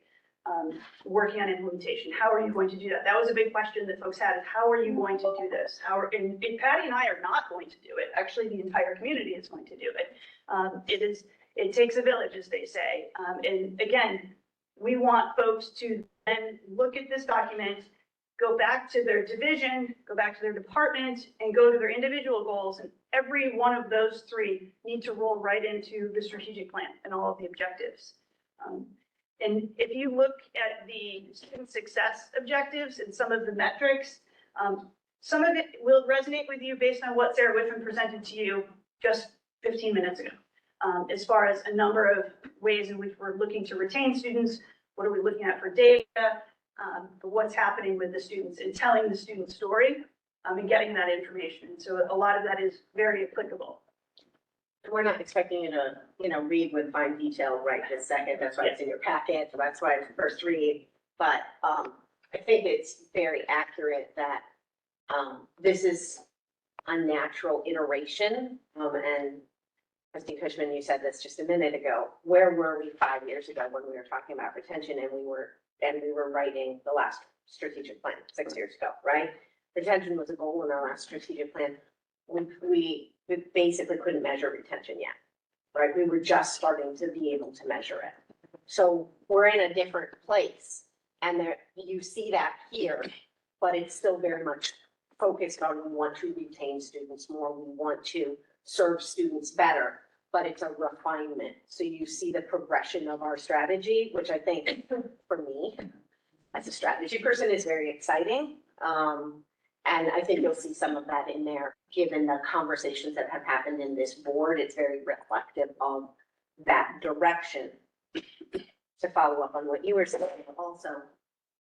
Working on implementation. How are you going to do that? That was a big question that folks had, is how are you going to do this? And Patty and I are not going to do it. Actually, the entire community is going to do it. It takes a village, as they say. And again, we want folks to then look at this document, go back to their division, go back to their department, and go to their individual goals. And every one of those three need to roll right into the strategic plan and all of the objectives. And if you look at the student success objectives and some of the metrics, some of it will resonate with you based on what Sarah Whitman presented to you just 15 minutes ago. As far as a number of ways in which we're looking to retain students, what are we looking at for data, what's happening with the students and telling the student story and getting that information. So a lot of that is very applicable. We're not expecting you to, read with fine detail right this second. That's why it's in your packet. So that's why it's first read. But I think it's very accurate that this is a natural iteration. And Trustee Cushman, you said this just a minute ago. Where were we 5 years ago when we were talking about retention and we were writing the last strategic plan 6 years ago, right? Retention was a goal in our last strategic plan. We basically couldn't measure retention yet, right? We were just starting to be able to measure it. So we're in a different place, and there you see that here, but it's still very much focused on we want to retain students more, we want to serve students better, but it's a refinement. So you see the progression of our strategy, which I think for me, as a strategy person, is very exciting. And I think you'll see some of that in there, given the conversations that have happened in this board. It's very reflective of that direction. To follow up on what you were saying, also,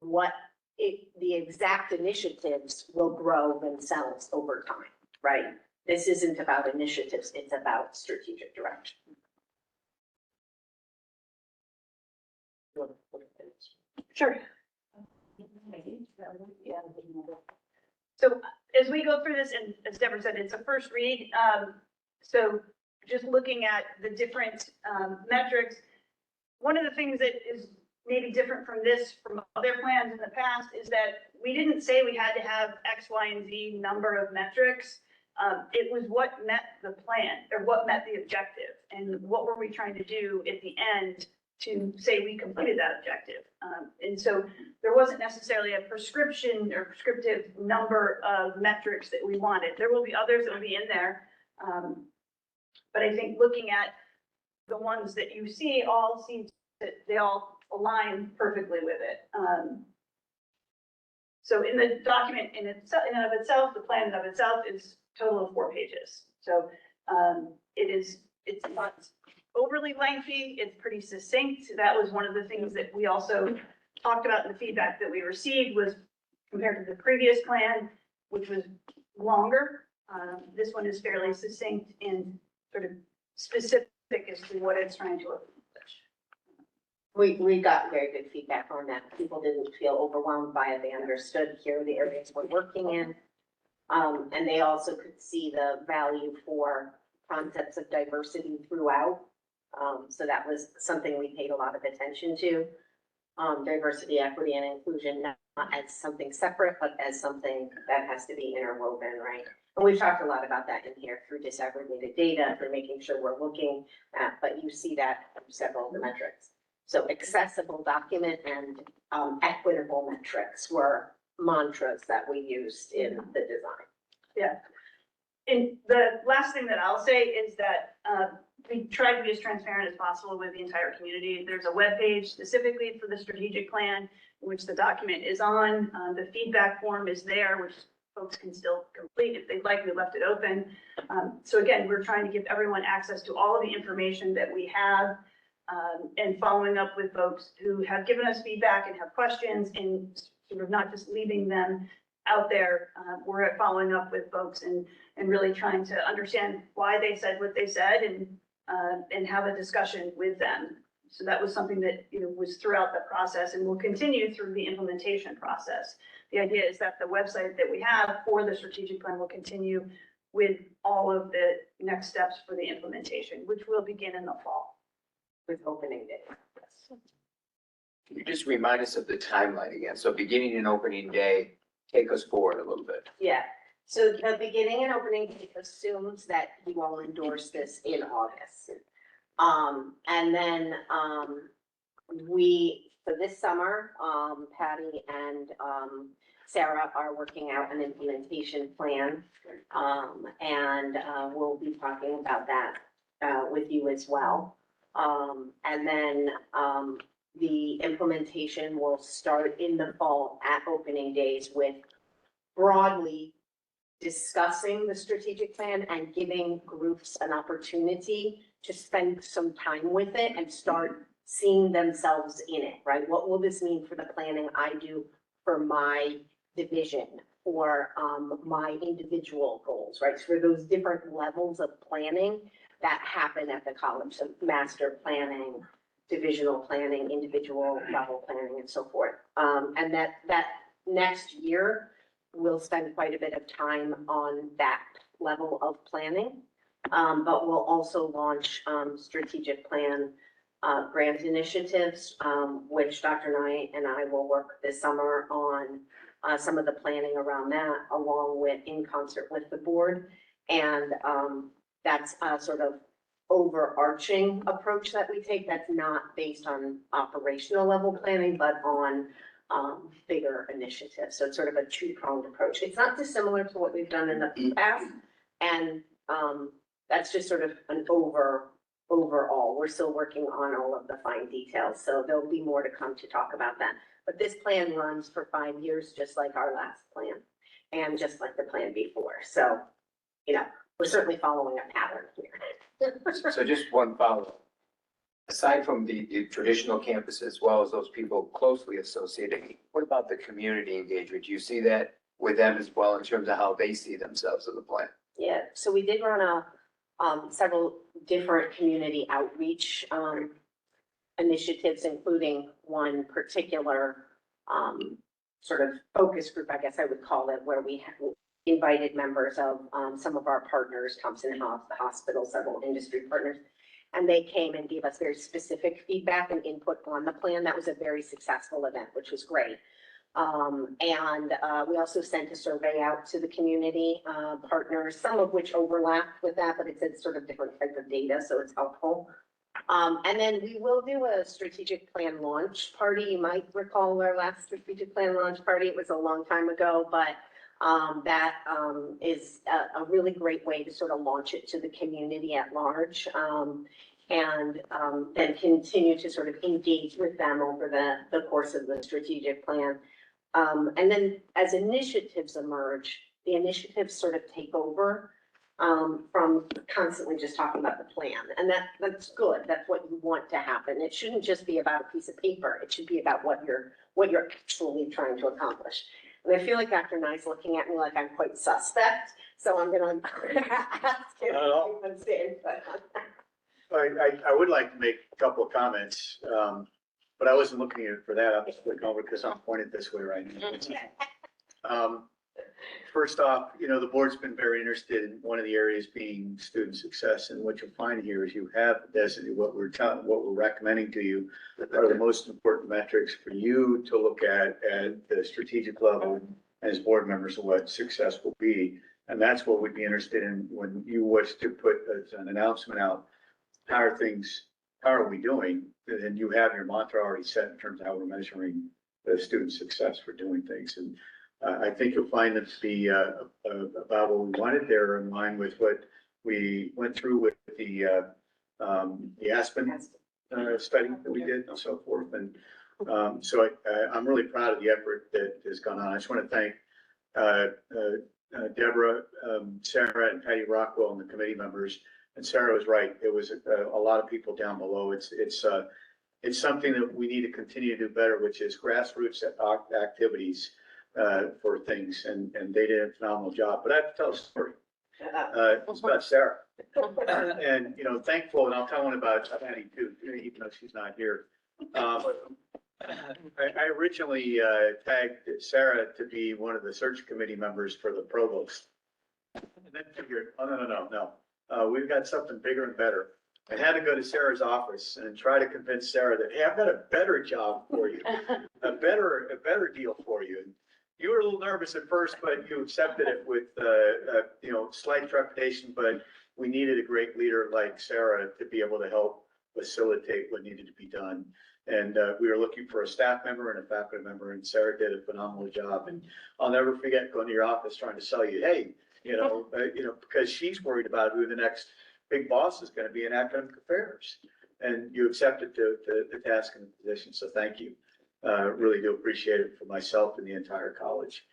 the exact initiatives will grow themselves over time, right? This isn't about initiatives, it's about strategic direction. Sure. So as we go through this, and as Deborah said, it's a first read. So just looking at the different metrics, one of the things that is maybe different from other plans in the past is that we didn't say we had to have X, Y, and Z number of metrics. It was what met the plan or what met the objective and what were we trying to do at the end to say we completed that objective. And so there wasn't necessarily a prescription or prescriptive number of metrics that we wanted. There will be others that will be in there. But I think looking at the ones that you see all seem that they all align perfectly with it. So in the document in and of itself, the plan in of itself is a total of 4 pages. So it's not overly lengthy. It's pretty succinct. That was one of the things that we also talked about in the feedback that we received was compared to the previous plan, which was longer. This one is fairly succinct and sort of specific as to what it's trying to accomplish. We got very good feedback on that. People didn't feel overwhelmed by it. They understood here the areas we're working in. And they also could see the value for concepts of diversity throughout. So that was something we paid a lot of attention to. Diversity, equity, and inclusion, not as something separate, but as something that has to be interwoven, right? And we've talked a lot about that in here through disaggregated data for making sure we're looking at, but you see that from several of the metrics. So accessible document and equitable metrics were mantras that we used in the design. Yeah. And the last thing that I'll say is that we try to be as transparent as possible with the entire community. There's a webpage specifically for the strategic plan, which the document is on. The feedback form is there, which folks can still complete if they'd like. We left it open. So again, we're trying to give everyone access to all of the information that we have and following up with folks who have given us feedback and have questions and sort of not just leaving them out there. We're following up with folks and really trying to understand why they said what they said and have a discussion with them. So that was something that, was throughout the process and will continue through the implementation process. The idea is that the website that we have for the strategic plan will continue with all of the next steps for the implementation, which will begin in the fall. With opening day. Can you just remind us of the timeline again? So beginning and opening day, take us forward a little bit. Yeah, so the beginning and opening day assumes that you all endorse this in August. And then, for this summer, Patty and, Sarah are working out an implementation plan. And we'll be talking about that, with you as well. And then, the implementation will start in the fall at opening days with broadly discussing the strategic plan and giving groups an opportunity to spend some time with it and start seeing themselves in it, right? What will this mean for the planning I do for my division or my individual goals, right? So for those different levels of planning that happen at the college, so master planning, divisional planning, individual level planning, and so forth. And that next year, we'll spend quite a bit of time on that level of planning. But we'll also launch strategic plan grant initiatives, which Dr. Knight and I will work this summer on some of the planning around that, along with, in concert with the board. And that's a sort of overarching approach that we take that's not based on operational level planning, but on bigger initiatives. So it's sort of a two-pronged approach. It's not dissimilar to what we've done in the past. And that's just sort of an overall. We're still working on all of the fine details. So there'll be more to come to talk about that. But this plan runs for 5 years, just like our last plan and just like the plan before. So, we're certainly following a pattern here. So just one follow-up. Aside from the traditional campus, as well as those people closely associated, what about the community engagement? Do you see that with them as well in terms of how they see themselves in the plan? Yeah, so we did run several different community outreach initiatives, including one particular sort of focus group, I guess I would call it, where we invited members of some of our partners, Thompson Health, the hospital, several industry partners, and they came and gave us very specific feedback and input on the plan. That was a very successful event, which was great. And we also sent a survey out to the community partners, some of which overlapped with that, but it's a sort of different type of data, so it's helpful. And then we will do a strategic plan launch party. You might recall our last strategic plan launch party. It was a long time ago, but that is a really great way to sort of launch it to the community at large. And then continue to sort of engage with them over the course of the strategic plan. And then as initiatives emerge, the initiatives sort of take over from constantly just talking about the plan. And that's good. That's what you want to happen. It shouldn't just be about a piece of paper. It should be about what you're actually trying to accomplish. And I feel like Dr. Nye's looking at me like I'm quite suspect. So I'm going to ask him to understand. I would like to make a couple of comments, but I wasn't looking at it for that. I was looking over because I'm pointed this way right now. First off, the board's been very interested in one of the areas being student success. And what you'll find here is you have designated what we're recommending to you are the most important metrics for you to look at the strategic level as board members of what success will be. And that's what we'd be interested in when you wish to put as an announcement out. How are we doing? And you have your mantra already set in terms of how we're measuring the student success for doing things. And I think you'll find them to be about what we wanted. They're in line with what we went through with the Aspen study that we did and so forth. And so I'm really proud of the effort that has gone on. I just want to thank Deborah, Sarah, and Patty Rockwell and the committee members. And Sarah was right. There was a lot of people down below. It's something that we need to continue to do better, which is grassroots activities for things, and they did a phenomenal job. But I have to tell a story. It's about Sarah. And, you know, thankful, and I'll tell one about Patty too, even though she's not here. I originally tagged Sarah to be one of the search committee members for the provost. And then figured, oh, no, we've got something bigger and better. I had to go to Sarah's office and try to convince Sarah that, hey, I've got a better job for you, a better deal for you. You were a little nervous at first, but you accepted it with, you know, slight trepidation, but we needed a great leader like Sarah to be able to help facilitate what needed to be done. And we were looking for a staff member and a faculty member, and Sarah did a phenomenal job. And I'll never forget going to your office trying to sell you, hey, because she's worried about who the next big boss is going to be in academic affairs. And you accepted the task and the position, so thank you. Really do appreciate it for myself and the entire college.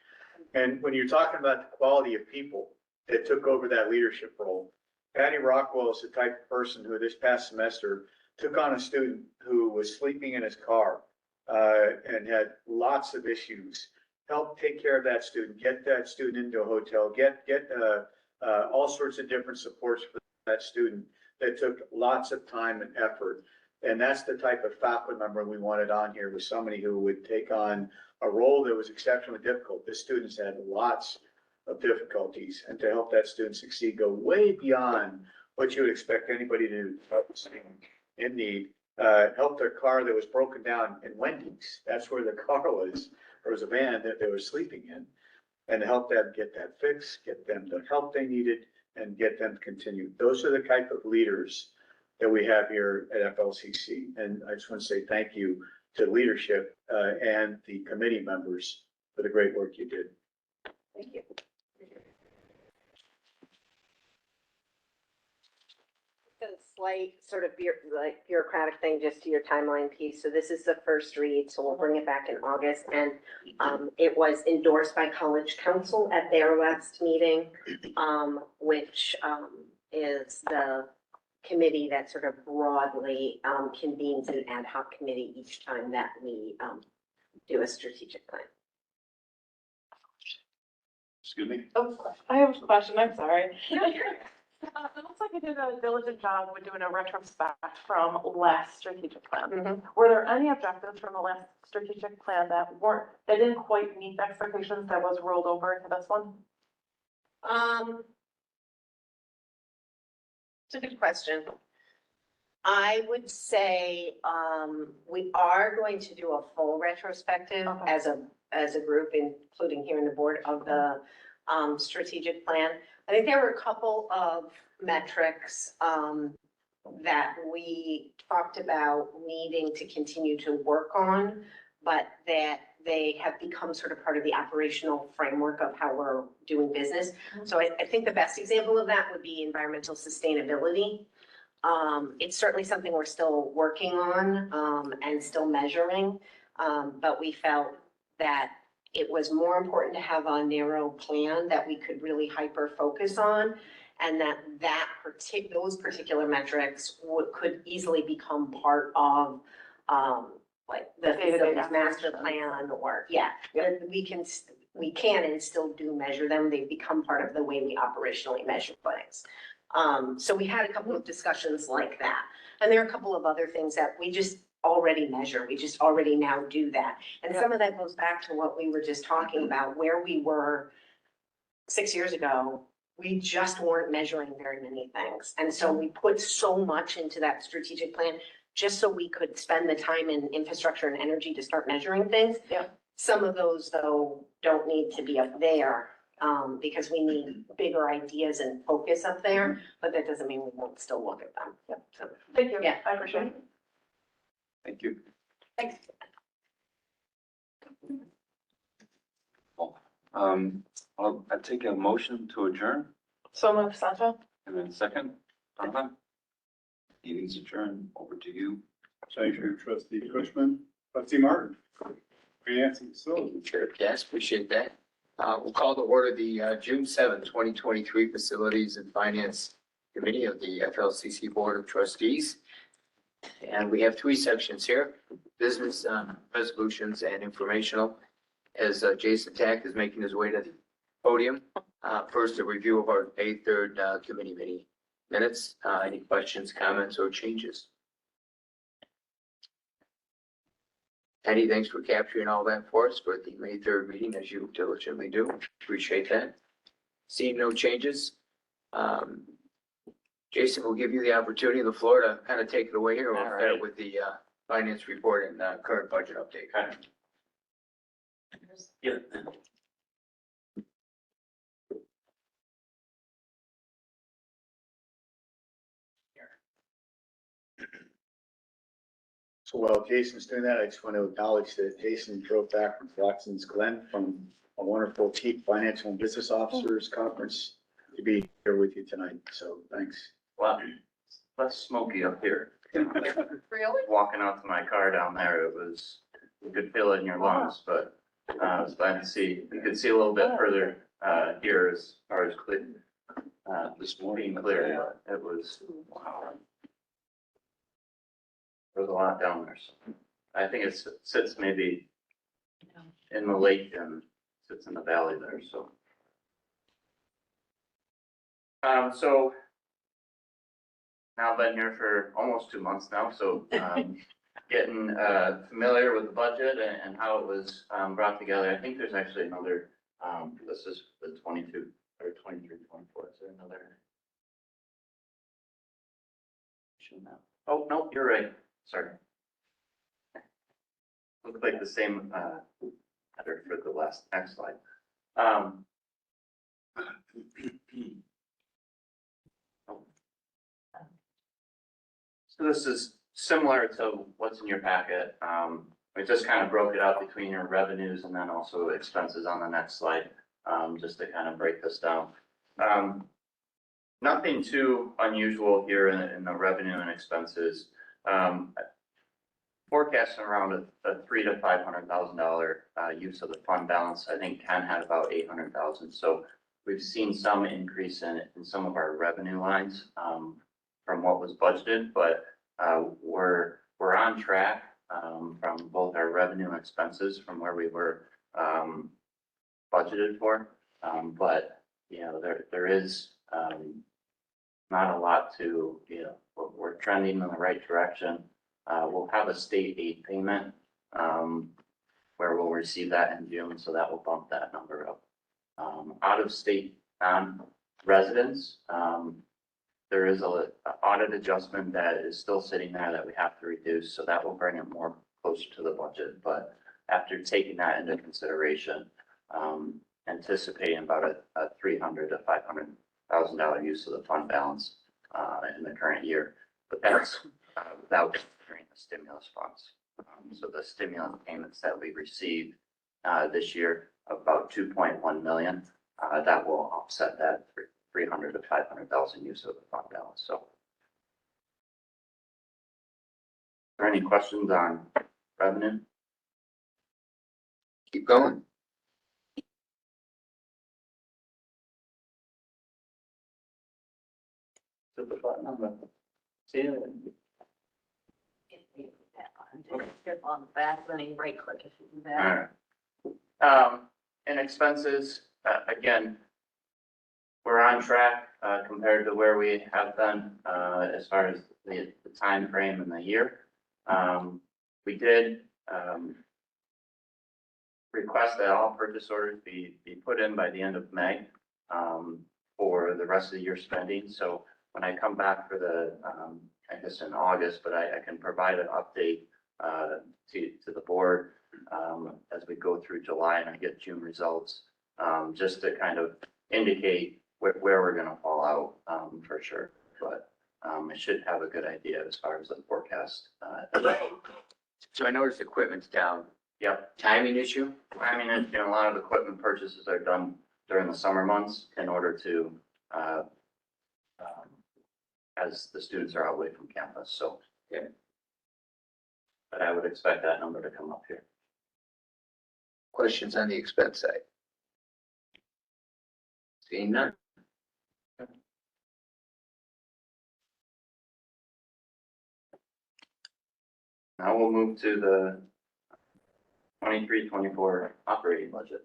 And when you're talking about the quality of people that took over that leadership role, Patty Rockwell is the type of person who this past semester took on a student who was sleeping in his car and had lots of issues, helped take care of that student, get that student into a hotel, get all sorts of different supports for that student that took lots of time and effort. And that's the type of faculty member we wanted on here, was somebody who would take on a role that was exceptionally difficult. The students had lots of difficulties, and to help that student succeed, go way beyond what you would expect anybody to do in need. Help their car that was broken down in Wendy's. That's where the car was. There was a van that they were sleeping in, and to help them get that fixed, get them the help they needed, and get them to continue. Those are the type of leaders that we have here at FLCC. And I just want to say thank you to leadership and the committee members for the great work you did. Thank you. A slight sort of bureaucratic thing just to your timeline piece. So this is the first read, so we'll bring it back in August. And it was endorsed by College Council at their last meeting, which is the committee that sort of broadly convenes an ad hoc committee each time that we do a strategic plan. Excuse me? Oh, I have a question, I'm sorry. It looks like you did a diligent job with doing a retrospect from last strategic plan. Were there any objectives from the last strategic plan that didn't quite meet the expectations that was rolled over into this one? It's a good question. I would say we are going to do a full retrospective as a group, including here in the board, of the strategic plan. I think there were a couple of metrics that we talked about needing to continue to work on, but that they have become sort of part of the operational framework of how we're doing business. So I think the best example of that would be environmental sustainability. It's certainly something we're still working on and still measuring, but we felt that it was more important to have a narrow plan that we could really hyper focus on, and those particular metrics could easily become part of like the facilities master plan, or we can and still do measure them. They become part of the way we operationally measure things. So we had a couple of discussions like that, and there are a couple of other things that we just already measure. We just already now do that. And some of that goes back to what we were just talking about, where we were 6 years ago. We just weren't measuring very many things. And so we put so much into that strategic plan just so we could spend the time in infrastructure and energy to start measuring things. Some of those, though, don't need to be up there because we need bigger ideas and focus up there, but that doesn't mean we won't still look at them. So, Thank you. I appreciate it. Thank you. thanks. I'll take a motion to adjourn, So moved, Sandra. and then second, Donna. Meeting's adjourned, over to you. Thank you, trustee Cushman. Trustee Martin. Financing facility. Chair, yes, appreciate that. We'll call to order the June 7th, 2023 Facilities and Finance Committee of the FLCC Board of Trustees. And we have three sections here: business resolutions and informational. as Jason Tack is making his way to the podium. First, a review of our May 3rd committee meeting minutes. Any questions, comments, or changes? Eddie, thanks for capturing all that for us for the May 3rd meeting, as you diligently do. Appreciate that. Seeing no changes, Jason will give you the opportunity, the floor to kind of take it away here. We'll All start right. with the finance report and current budget update. Yeah. So while Jason's doing that, I just want to acknowledge that Jason drove back from Watson's Glen from a wonderful Chief Financial and Business Officers Conference to be here with you tonight. So thanks. Well, less smoky up here. Really? Walking out to my car down there, it was, you could feel it in your lungs, but, it was fun to see. You could see a little bit further, here as far as clear, this being clear, but it was, wow. There was a lot down there, so I think it sits maybe in the lake and sits in the valley there, so. So now I've been here for almost 2 months now, so, getting, familiar with the budget and how it was, brought together. I think there's actually another, this is the 22 or 23, 24, is there another? Oh, no, you're right. Sorry. Look like the same, header for the next slide. So this is similar to what's in your packet. We just kind of broke it out between your revenues and then also expenses on the next slide, just to kind of break this down. Nothing too unusual here in the revenue and expenses. Forecasting around a $300,000 to $500,000 use of the fund balance. I think Ken had about 800,000. So we've seen some increase in some of our revenue lines from what was budgeted, but we're on track from both our revenue and expenses from where we were budgeted for. But you know, there is not a lot to, you know, we're trending in the right direction. We'll have a state aid payment, where we'll receive that in June, so that will bump that number up. Out of state residents, there is a audit adjustment that is still sitting there that we have to reduce, so that will bring it more closer to the budget. But after taking that into consideration, anticipating about a $300,000 to $500,000 use of the fund balance in the current year. But that's without considering the stimulus funds. So the stimulus payments that we received this year, about 2.1 million, that will offset that 300,000 to 500,000 use of the fund balance. So, are there any questions on revenue? Keep going. To the button on the, see it? On the back, then you right click if you do that. All right. And expenses, again, we're on track, compared to where we have been, as far as the time frame in the year. We did, request that all purchase orders be put in by the end of May, for the rest of the year spending. So when I come back for the, I guess in August, but I can provide an update to the board as we go through July and I get June results, just to kind of indicate where we're gonna fall out for sure. But I should have a good idea as far as the forecast. So I noticed equipment's down. Yep. Timing issue? I mean, you know, a lot of equipment purchases are done during the summer months in order to, as the students are away from campus, so. Yeah. But I would expect that number to come up here. Questions on the expense side? Seeing none. Now we'll move to the 23-24 operating budget.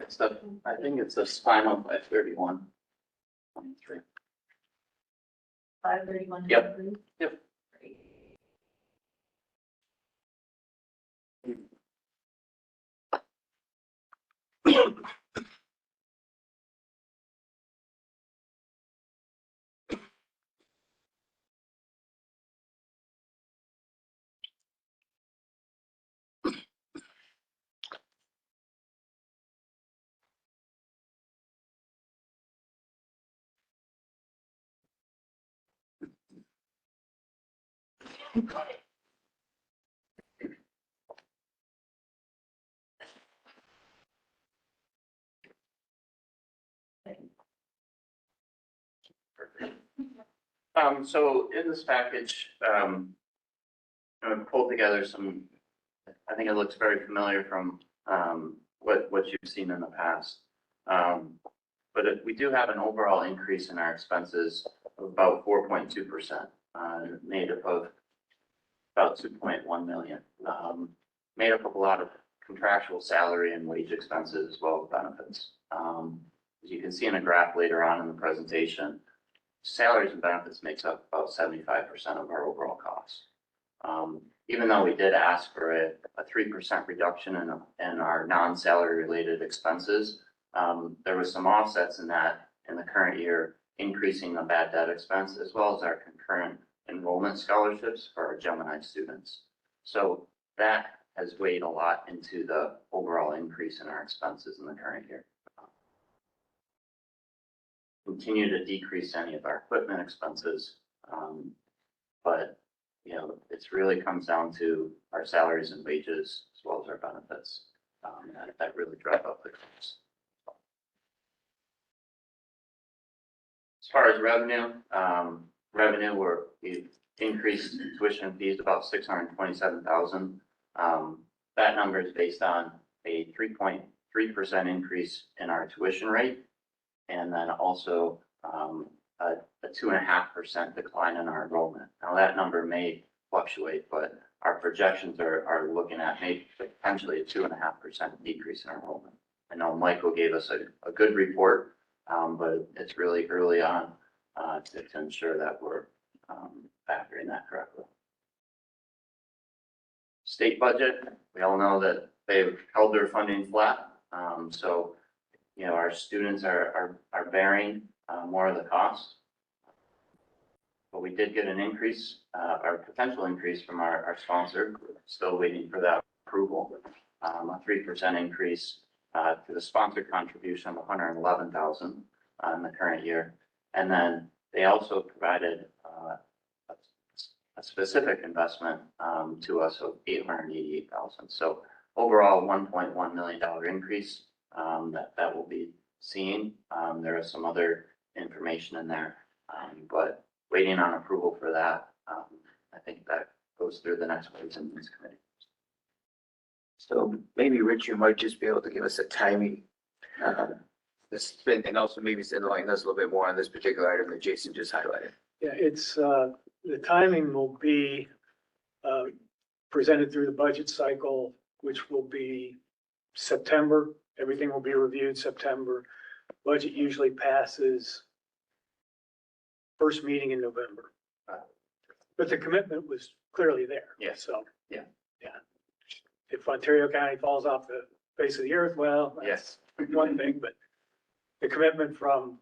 It's the, I think it's the final 531. 23. 531. Yep. Yep. So in this package, I pulled together some, I think it looks very familiar from, what you've seen in the past. But we do have an overall increase in our expenses of about 4.2%, made up of about 2.1 million. Made up of a lot of contractual salary and wage expenses as well as benefits. As you can see in a graph later on in the presentation, salaries and benefits makes up about 75% of our overall costs. Even though we did ask for a 3% reduction in our non-salary related expenses, there was some offsets in that in the current year, increasing the bad debt expense as well as our concurrent enrollment scholarships for our Gemini students. So that has weighed a lot into the overall increase in our expenses in the current year. Continue to decrease any of our equipment expenses, but you know, it's really comes down to our salaries and wages as well as our benefits. That really drive up the costs. As far as revenue, we've increased tuition fees about 627,000. That number is based on a 3.3% increase in our tuition rate, and then also a 2.5% decline in our enrollment. Now that number may fluctuate, but our projections are looking at maybe potentially a 2.5% decrease in our enrollment. I know Michael gave us a good report, but it's really early on to ensure that we're factoring that correctly. State budget, we all know that they've held their funding flat. So, you know, our students are bearing more of the cost. But we did get an increase, our potential increase from our sponsor, still waiting for that approval. A 3% increase to the sponsor contribution of 111,000 in the current year. And then they also provided a specific investment to us of 888,000. So overall, $1.1 million increase that we'll be seeing. There is some other information in there, but waiting on approval for that. I think that goes through the next phase in this committee. So maybe Rich, you might just be able to give us a timing. And also maybe enlighten us a little bit more on this particular item that Jason just highlighted. Yeah, it's, the timing will be presented through the budget cycle, which will be September. Everything will be reviewed September. Budget usually passes first meeting in November. But the commitment was clearly there. Yeah. So. Yeah. Yeah. If Ontario County falls off the face of the earth, well, Yes. that's one thing, but the commitment from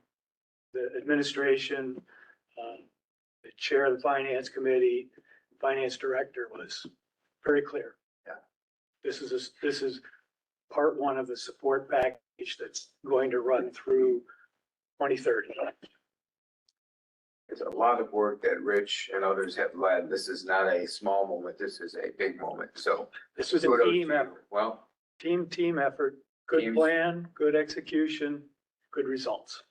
the administration, the chair of the finance committee, finance director was very clear. Yeah. This is part one of the support package that's going to run through 2030. There's a lot of work that Rich and others have led. This is not a small moment. This is a big moment. So This was a kudos team to you. effort, Well, team effort, good Teams. plan, good execution, good results.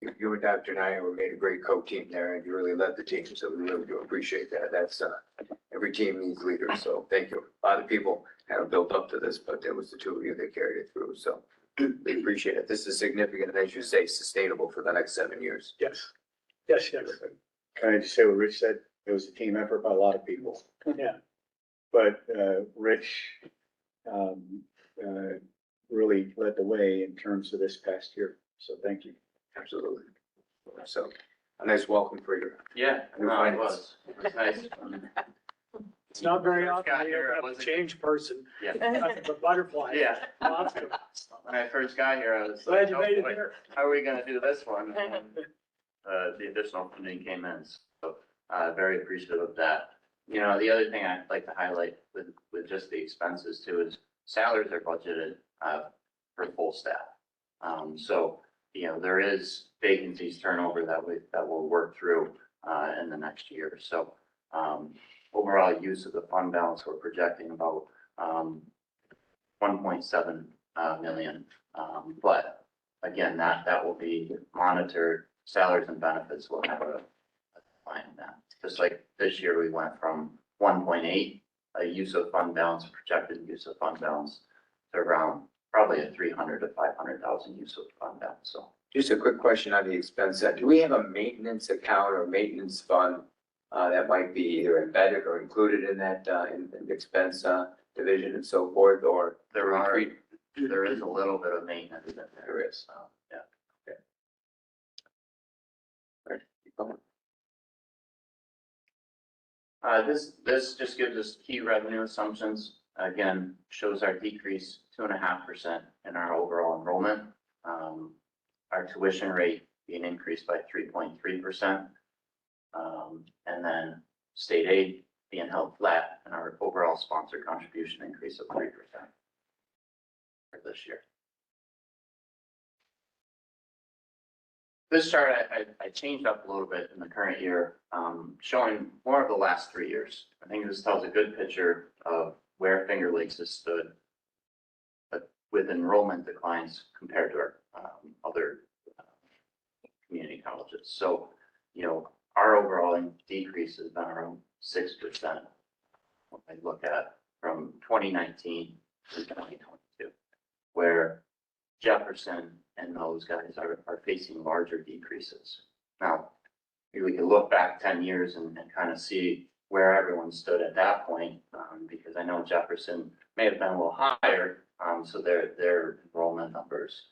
You and Dr. Nyer made a great co-team there, and you really led the team, so we really do appreciate that. That's, every team needs leaders, so thank you. A lot of people haven't built up to this, but it was the two of you that carried it through, so we appreciate it. This is significant, and as you say, sustainable for the next 7 years. Yes, yes, yes, Can I just say what Rich said? It was a team effort by a lot of people. yeah. But Rich really led the way in terms of this past year. So thank you. Absolutely. So, a nice welcome for you. Yeah, no, it was. It was nice. It's not very First often got you here, ever it have a wasn't- change person, Yeah, nothing but butterfly. yeah. Lots of- When I first got here, I was Glad like, you oh made it boy, there. how are we gonna do this one? And then, the additional funding came in, so, very appreciative of that. You know, the other thing I'd like to highlight with just the expenses too is salaries are budgeted, for full staff. So, you know, there is vacancies turnover that we'll work through, in the next year. So, overall use of the fund balance, we're projecting about, 1.7 million. But again, that will be monitored. Salaries and benefits will have a decline in that. Just like this year, we went from 1.8, a use of fund balance, projected use of fund balance, to around probably a 300 to 500,000 use of fund balance. So Just a quick question on the expense side. Do we have a maintenance account or maintenance fund that might be either embedded or included in that, in the expense division and so forth, or? there is a little bit of maintenance in there. There is. Yeah. All right, keep going. This just gives us key revenue assumptions. Again, shows our decrease 2.5% in our overall enrollment. Our tuition rate being increased by 3.3%. And then state aid being held flat, and our overall sponsor contribution increase of 3% for this year. This chart I changed up a little bit in the current year, showing more of the last 3 years. I think this tells a good picture of where Finger Lakes has stood, but with enrollment declines compared to our other community colleges. So, you know, our overall decrease has been around 6%. When I look at from 2019 to 2022, where Jefferson and those guys are facing larger decreases. Now, we can look back 10 years and kind of see where everyone stood at that point, because I know Jefferson may have been a little higher, so their enrollment numbers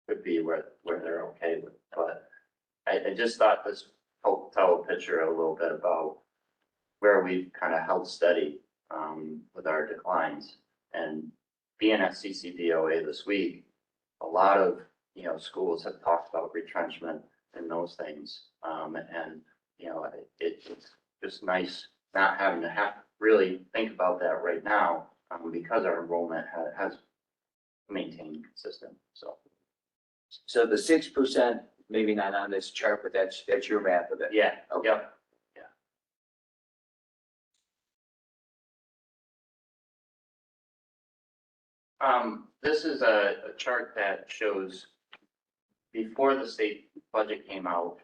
could be where they're okay with. But I just thought this helped tell a picture a little bit about where we've kind of held steady with our declines. And being at CCBOA this week, a lot of, you know, schools have talked about retrenchment and those things. And, you know, it's just nice not having to really think about that right now, because our enrollment has maintained consistent, so. So the 6%, maybe not on this chart, but that's your math of it. Yeah, Okay. yep. This is a chart that shows before the state budget came out,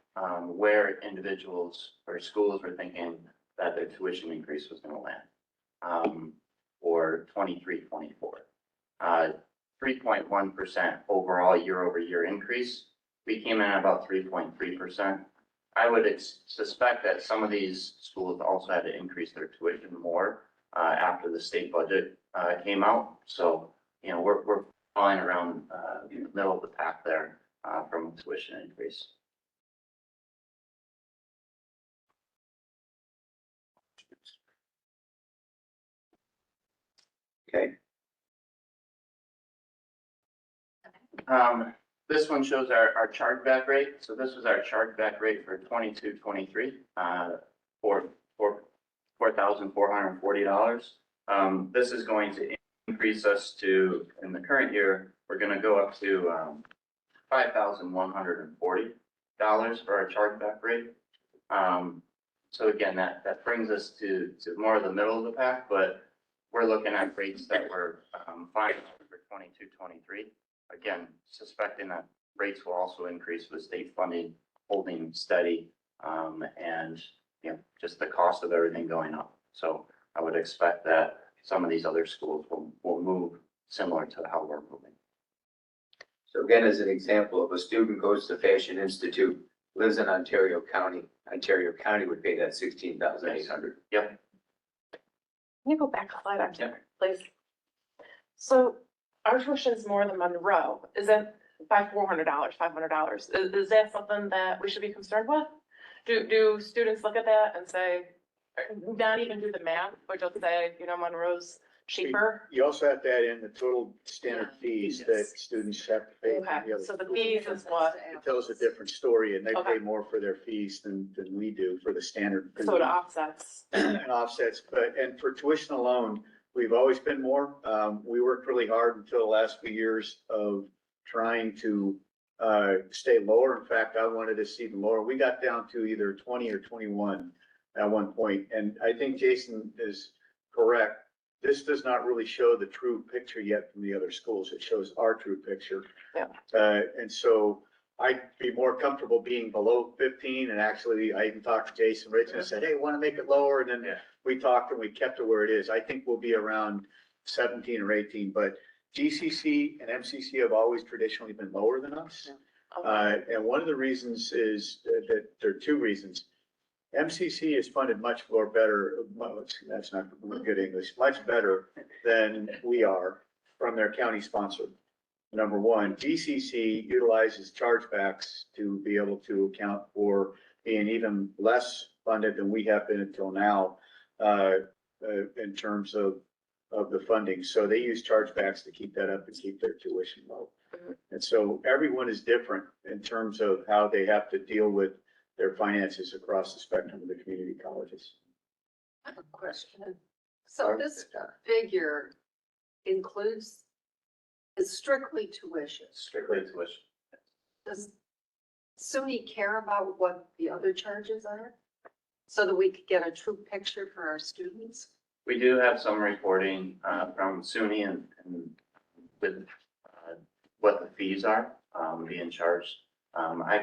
where individuals or schools were thinking that their tuition increase was gonna land, for 23-24. 3.1% overall year-over-year increase. We came in at about 3.3%. I would suspect that some of these schools also had to increase their tuition more, after the state budget, came out. So, you know, we're falling around, the middle of the pack there, from a tuition increase. Okay. This one shows our chargeback rate. So this was our chargeback rate for 22-23, for $4,440. This is going to increase us to, in the current year, we're gonna go up to, $5,140 for our chargeback rate. So again, that brings us to more of the middle of the pack, but we're looking at rates that were, fine for 22-23. Again, suspecting that rates will also increase with state funding holding steady, and, you know, just the cost of everything going up. So I would expect that some of these other schools will move similar to how we're moving. So again, as an example, if a student goes to Fashion Institute, lives in Ontario County would pay that 16,800. Yep. Can you go back a slide, please? So our tuition is more than Monroe. Is that by $400, $500? Is that something that we should be concerned with? Do students look at that and say, not even do the math, but just say, you know, Monroe's cheaper? You also have to add in the total standard fees that students have to pay. Okay, The other- so the fees is what, It tells a different story, and they Okay. pay more for their fees than we do for the standard. so it offsets. And offsets, and for tuition alone, we've always been more. We worked really hard until the last few years of trying to stay lower. In fact, I wanted to see even lower. We got down to either 20 or 21 at one point, and I think Jason is correct. This does not really show the true picture yet from the other schools. It shows our true picture. Yeah. And so I'd be more comfortable being below 15, and actually, I even talked to Jason Rich and I said, hey, want to make it lower? And then Yeah. we talked and we kept it where it is. I think we'll be around 17 or 18, but GCC and MCC have always traditionally been lower than us. And one of the reasons is that there are two reasons. MCC is funded much more better, that's not good English, much better than we are from their county sponsor. Number one, GCC utilizes chargebacks to be able to account for being even less funded than we have been until now, in terms of the funding. So they use chargebacks to keep that up and keep their tuition low. And so everyone is different in terms of how they have to deal with their finances across the spectrum of the community colleges. I have a question. So this figure includes, is strictly tuition. Strictly tuition. Does SUNY care about what the other charges are? So that we could get a true picture for our students? We do have some reporting from SUNY and with what the fees are being charged. I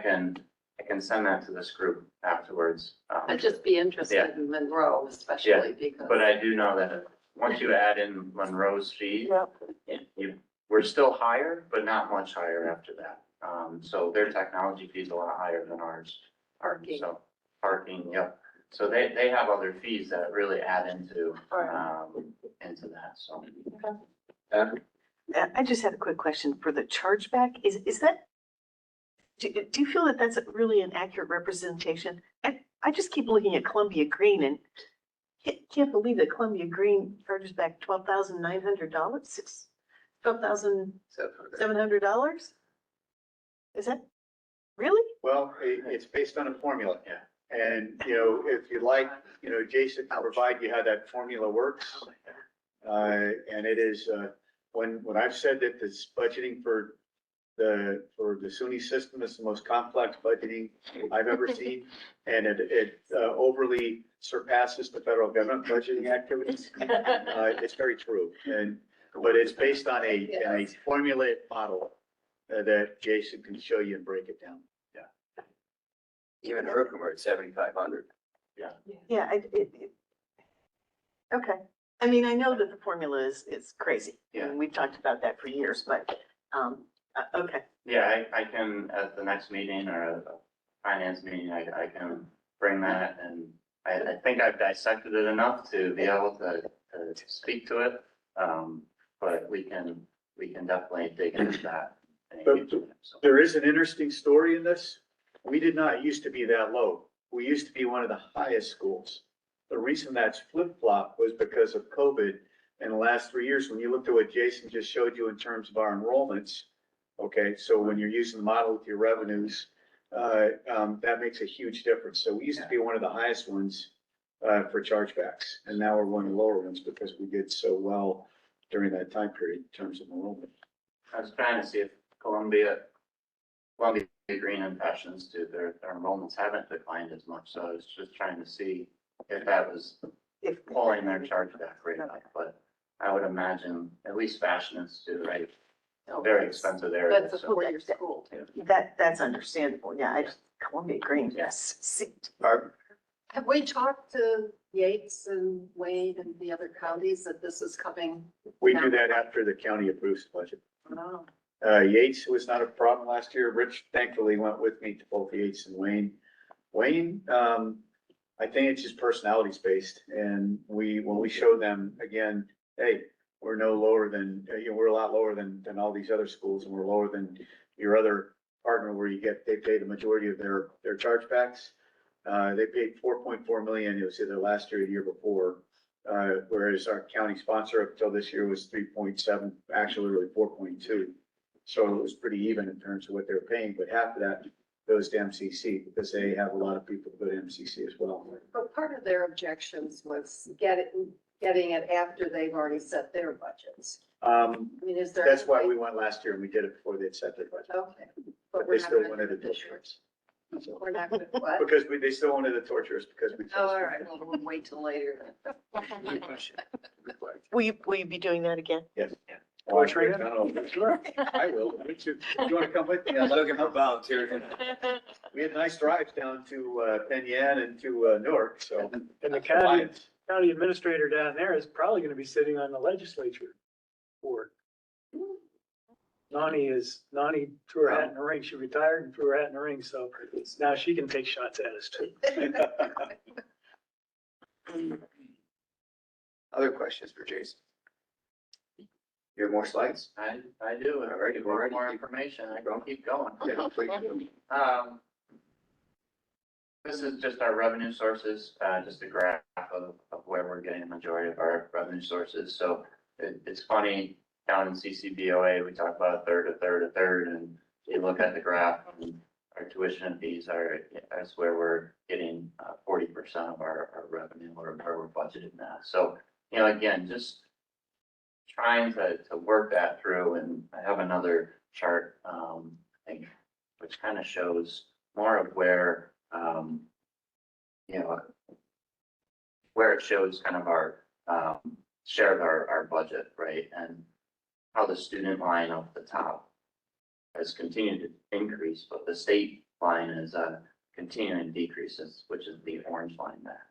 can send that to this group afterwards. I'd just be interested Yeah. in Monroe especially because. But I do know that once you add in Monroe's fee, we're still higher, but not much higher after that. So their technology fee is a lot higher than ours. Parking. So parking, yep. So they have other fees that really add into that, so. I just had a quick question for the chargeback. Is that, do you feel that that's really an accurate representation? I just keep looking at Columbia Green and can't believe that Columbia Green charges back $12,900, $12,700? Is that really? Well, it's based on a formula. Yeah. And, you know, if you like, you know, Jason can provide you how that formula works. And it is, when I've said that this budgeting for the SUNY system is the most complex budgeting I've ever seen. And it overly surpasses the federal government budgeting activities. It's very true. But it's based on a formulaic model that Jason can show you and break it down. Even Herkimer at 7,500. Yeah, okay. I mean, I know that the formula is crazy. Yeah. And we've talked about that for years, but, okay. Yeah, I can, at the next meeting or a finance meeting, I can bring that, and I think I've dissected it enough to be able to speak to it. But we can definitely dig into that. But there is an interesting story in this. We did not used to be that low. We used to be one of the highest schools. The reason that's flip-flop was because of COVID in the last 3 years. When you looked at what Jason just showed you in terms of our enrollments, okay, so when you're using the model with your revenues, that makes a huge difference. So we used to be one of the highest ones for chargebacks, and now we're one of the lower ones because we did so well during that time period in terms of enrollment. I was trying to see if Columbia Green and Fashion Institute, their enrollments haven't declined as much. So I was just trying to see if that was pulling their chargeback rate up. But I would imagine at least Fashion Institute, right? Very expensive area. That's a four-year school too. That's understandable. Yeah, Columbia Green, yes. Barb? Have we talked to Yates and Wade and the other counties that this is coming? We do that after the county approves the budget. No. Yates was not a problem last year. Rich thankfully went with me to both Yates and Wayne. Wayne, I think it's just personalities based. And when we show them again, hey, we're no lower than, we're a lot lower than all these other schools, and we're lower than your other partner where they pay the majority of their chargebacks. They paid 4.4 million. It was either last year or the year before. Whereas our county sponsor up until this year was 3.7, actually really 4.2. So it was pretty even in terms of what they're paying, but half of that goes to MCC because they have a lot of people who go to MCC as well. But part of their objections was getting it after they've already set their budgets. I mean, is there? That's why we went last year and we did it before they'd set their budget. Okay. But we're they not still gonna wanted do to it this torture year. us. We're not gonna, what? Because they still wanted to torture us because we. Oh, all right, well, we'll wait till later then. Will you be doing that again? Yes. Torture I don't know. Sure, I will. You want to come with me? Looking for volunteers. We had nice drives down to Penn Yan and to Newark, so. And the county administrator down there is probably gonna be sitting on the legislature board. Nani threw her hat in the ring. She retired and threw her hat in the ring, so now she can take shots at us too. Other questions for Jason? You have more slides? I do. All right, If we're you ready. want more information, I can keep going. Yeah, please. This is just our revenue sources, just a graph of where we're getting the majority of our revenue sources. So it's funny, down in CCBOA, we talk about a third, and you look at the graph, and our tuition and fees that's where we're getting 40% of our revenue, or where we're budgeted now. So, again, just trying to work that through, and I have another chart, I think, which kind of shows more of where, where it shows kind of our share of our budget, right? And how the student line up the top has continued to increase, but the state line is continuing decreases, which is the orange line there.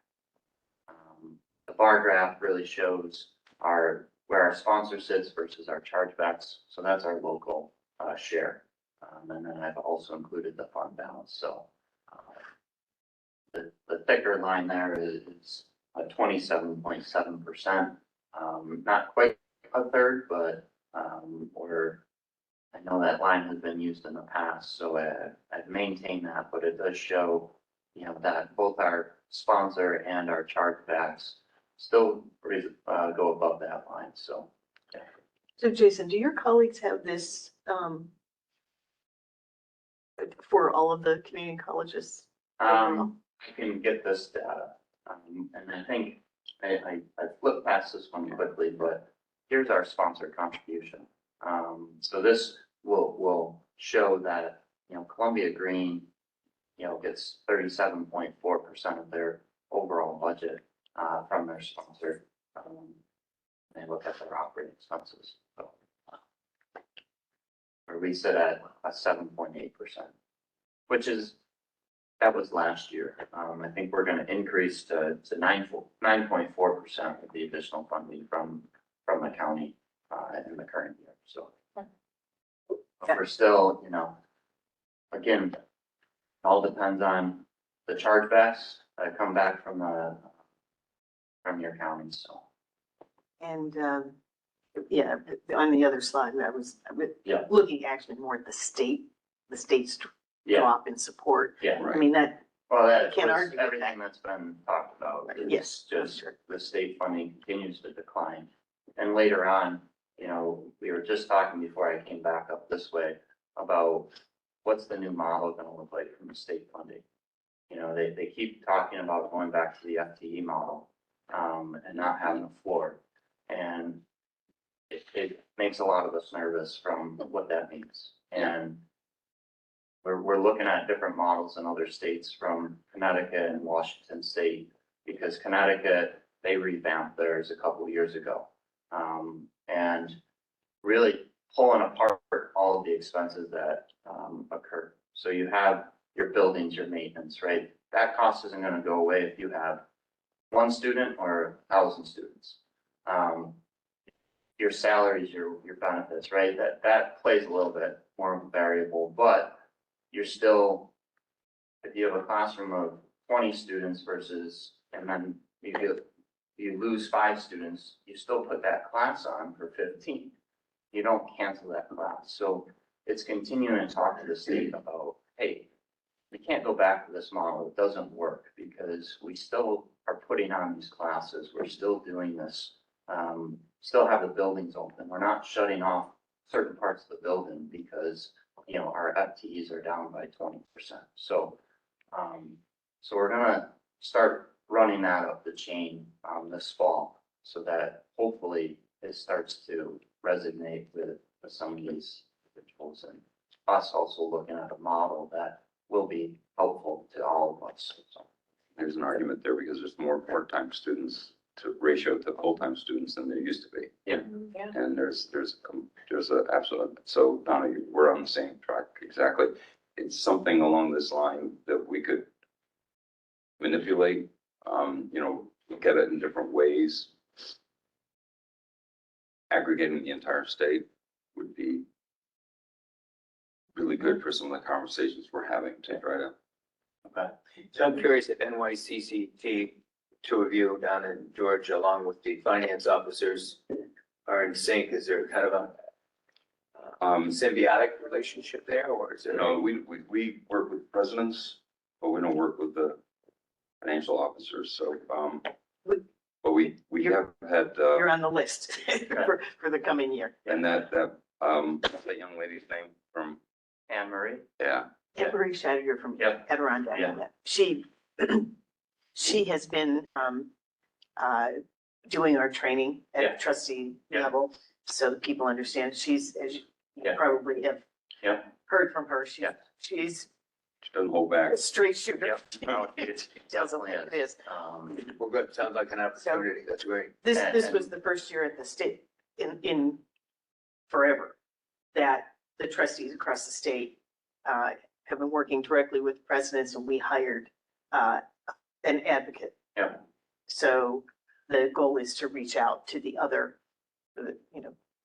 The bar graph really shows where our sponsor sits versus our chargebacks. So that's our local share. And then I've also included the fund balance. So the thicker line there is 27.7%. Not quite a third, but I know that line has been used in the past, so I've maintained that, but it does show, that both our sponsor and our chargebacks still go above that line, so. Yeah. So Jason, do your colleagues have this, for all of the community colleges? I can get this data, and I think I flipped past this one quickly, but here's our sponsor contribution. So this will show that, Columbia Green, gets 37.4% of their overall budget, from their sponsor. They look at their operating expenses, so. Where we sit at a 7.8%, which that was last year. I think we're gonna increase to 9.4% of the additional funding from the county, in the current year, so. But we're still, again, all depends on the chargebacks that come back from your counties, so. And, yeah, on the other slide, I was Yeah. looking actually more at the state's Yeah, drop in support. yeah. I mean, that, Well, that Can't was argue with everything that's been talked about. It's Yes, Just sure. the state funding continues to decline. And later on, we were just talking before I came back up this way about what's the new model gonna look like from the state funding. They keep talking about going back to the FTE model, and not having a floor. And it makes a lot of us nervous from what that means. And we're looking at different models in other states from Connecticut and Washington State, because Connecticut, they revamped theirs a couple of years ago. And really pulling apart all of the expenses that occur. So you have your buildings, your maintenance, right? That cost isn't gonna go away if you have one student or 1,000 students. Your salaries, your benefits, right? That plays a little bit more of a variable, but you're still, if you have a classroom of 20 students versus, and then you lose 5 students, you still put that class on for 15. You don't cancel that class. So it's continuing to talk to the state about, hey, we can't go back to this model. It doesn't work because we still are putting on these classes. We're still doing this. Still have the buildings open. We're not shutting off certain parts of the building because, you know, our FTEs are down by 20%. So, so we're gonna start running that up the chain, this fall so that hopefully it starts to resonate with some of these individuals and us also looking at a model that will be helpful to all of us. So, There's an argument there because there's more part-time students to ratio to full-time students than there used to be. Yeah. And there's a absolute, so Donna, we're on the same track, exactly. It's something along this line that we could manipulate, you know, look at it in different ways. Aggregating the entire state would be really good for some of the conversations we're having to try to. okay. So I'm curious if NYCCT, two of you down in Georgia, along with the finance officers, are in sync. Is there kind of a symbiotic relationship there, or is there? No, we work with presidents, but we don't work with the financial officers, so, but we have had, You're on the list for the coming year. and that young lady's name from, Anne Marie? yeah, Anne Marie Shadder from Yep. Adirondack. Yeah. She has been, doing our training Yeah. at trustee Yeah. level, so that people understand. She's, as you Yeah. probably have Yeah. heard from her, Yeah. she's she doesn't hold back. a straight shooter. Yep. No, it's Tells them definitely like it is. Well, good. Sounds like an opportunity. That's great. This was the first year at the state in forever that the trustees across the state have been working directly with presidents, and we hired an advocate. Yeah. So the goal is to reach out to the other,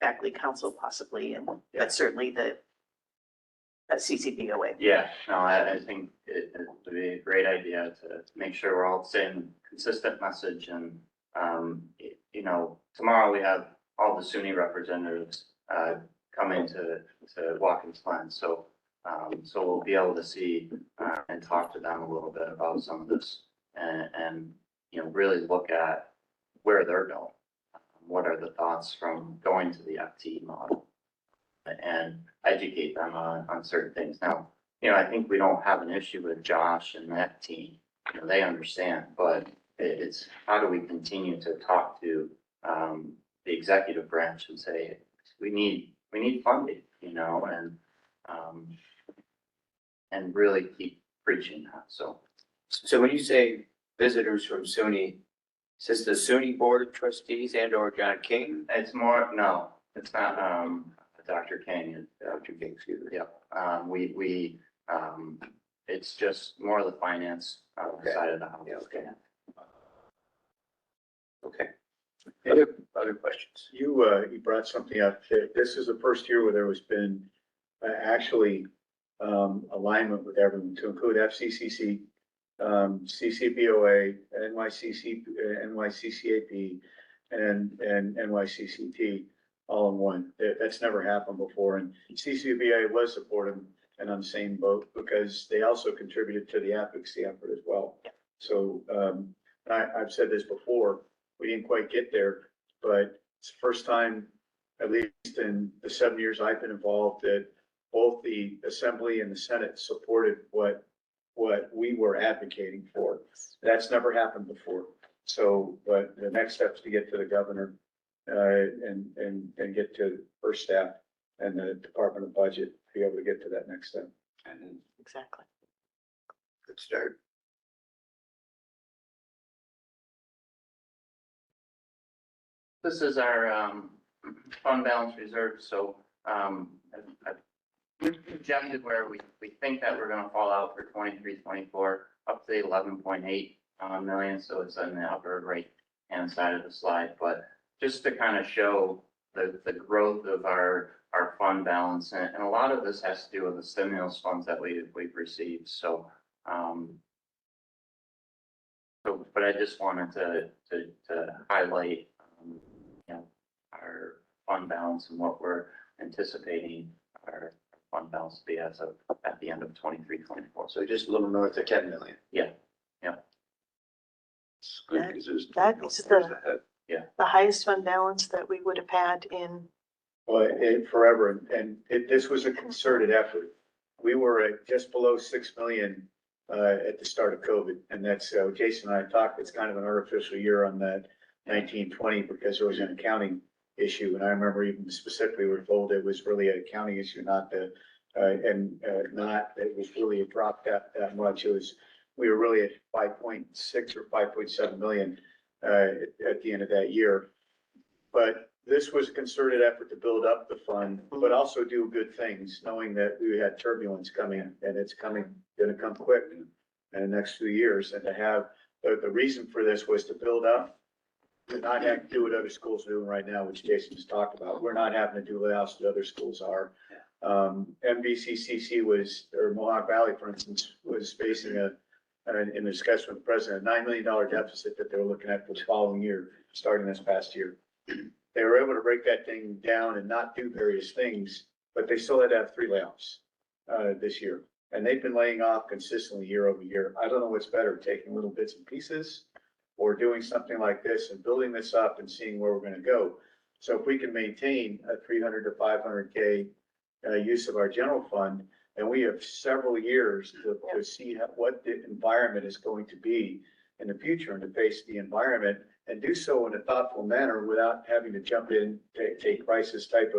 faculty council possibly, and Yeah. but certainly the CCPOA. Yeah, no, I think it would be a great idea to make sure we're all saying consistent message and, you know, tomorrow we have all the SUNY representatives, coming to Watkins Glen. So, so we'll be able to see, and talk to them a little bit about some of this and, you know, really look at where they're going. What are the thoughts from going to the FTE model? And educate them on certain things. Now, you know, I think we don't have an issue with Josh and that team. You know, they understand, but it's how do we continue to talk to the executive branch and say, we need funding, you know, and really keep preaching that. So So when you say visitors from SUNY, is this the SUNY Board of Trustees and or John King? it's more, no, it's not Dr. King. Dr. King, excuse me. Yep, it's just more of the finance Okay. side of the house. Yeah, okay. Okay. Yeah. Other questions? You brought something up. This is the first year where there has been actually alignment with everyone to include FCCC, CCPOA, NYCCAP, and NYCCT all in one. That's never happened before. And CCPA was supportive and on the same boat because they also contributed to the advocacy effort as well. So I've said this before, we didn't quite get there, but it's the first time, at least in the 7 years I've been involved, that both the Assembly and the Senate supported what we were advocating for. That's never happened before. So, but the next step is to get to the governor and get to first staff and the Department of Budget, to be able to get to that next step. Exactly. Good start. This is our fund balance reserve, so I've projected where we think that we're gonna fall out for 23-24 up to the 11.8 million, so it's on the upper right-hand side of the slide, but just to kind of show the growth of our fund balance, and a lot of this has to do with the stimulus funds that we've received, so, but I just wanted to highlight, our fund balance and what we're anticipating our fund balance to be as of, at the end of 23-24. So just a little north of 10 million. It's good because there's. That is the, ahead. the highest fund balance that we would have had in, Well, forever, and this was a concerted effort. We were at just below 6 million at the start of COVID, and that's, Jason and I talked, it's kind of an artificial year on that 1920 because there was an accounting issue, and I remember even specifically we were told it was really an accounting issue, not the, not, it was really a drop that much. It was, we were really at 5.6 or 5.7 million at the end of that year. But this was a concerted effort to build up the fund, but also do good things, knowing that we had turbulence coming, and it's coming, gonna come quick in the next few years. And to have, the reason for this was to build up, to not have to do what other schools are doing right now, which Jason just talked about. We're not having to do layoffs that other schools are. MVCCC was, or Mohawk Valley, for instance, was facing in the discussion with the president, a $9 million deficit that they were looking at for the following year, starting this past year. They were able to break that thing down and not do various things, but they still had to have 3 layoffs this year. And they've been laying off consistently year over year. I don't know what's better, taking little bits and pieces or doing something like this and building this up and seeing where we're going to go. So if we can maintain a 300 to 500K use of our general fund, then we have several years to see what the environment is going to be in the future and to face the environment and do so in a thoughtful manner without having to jump in, take crisis type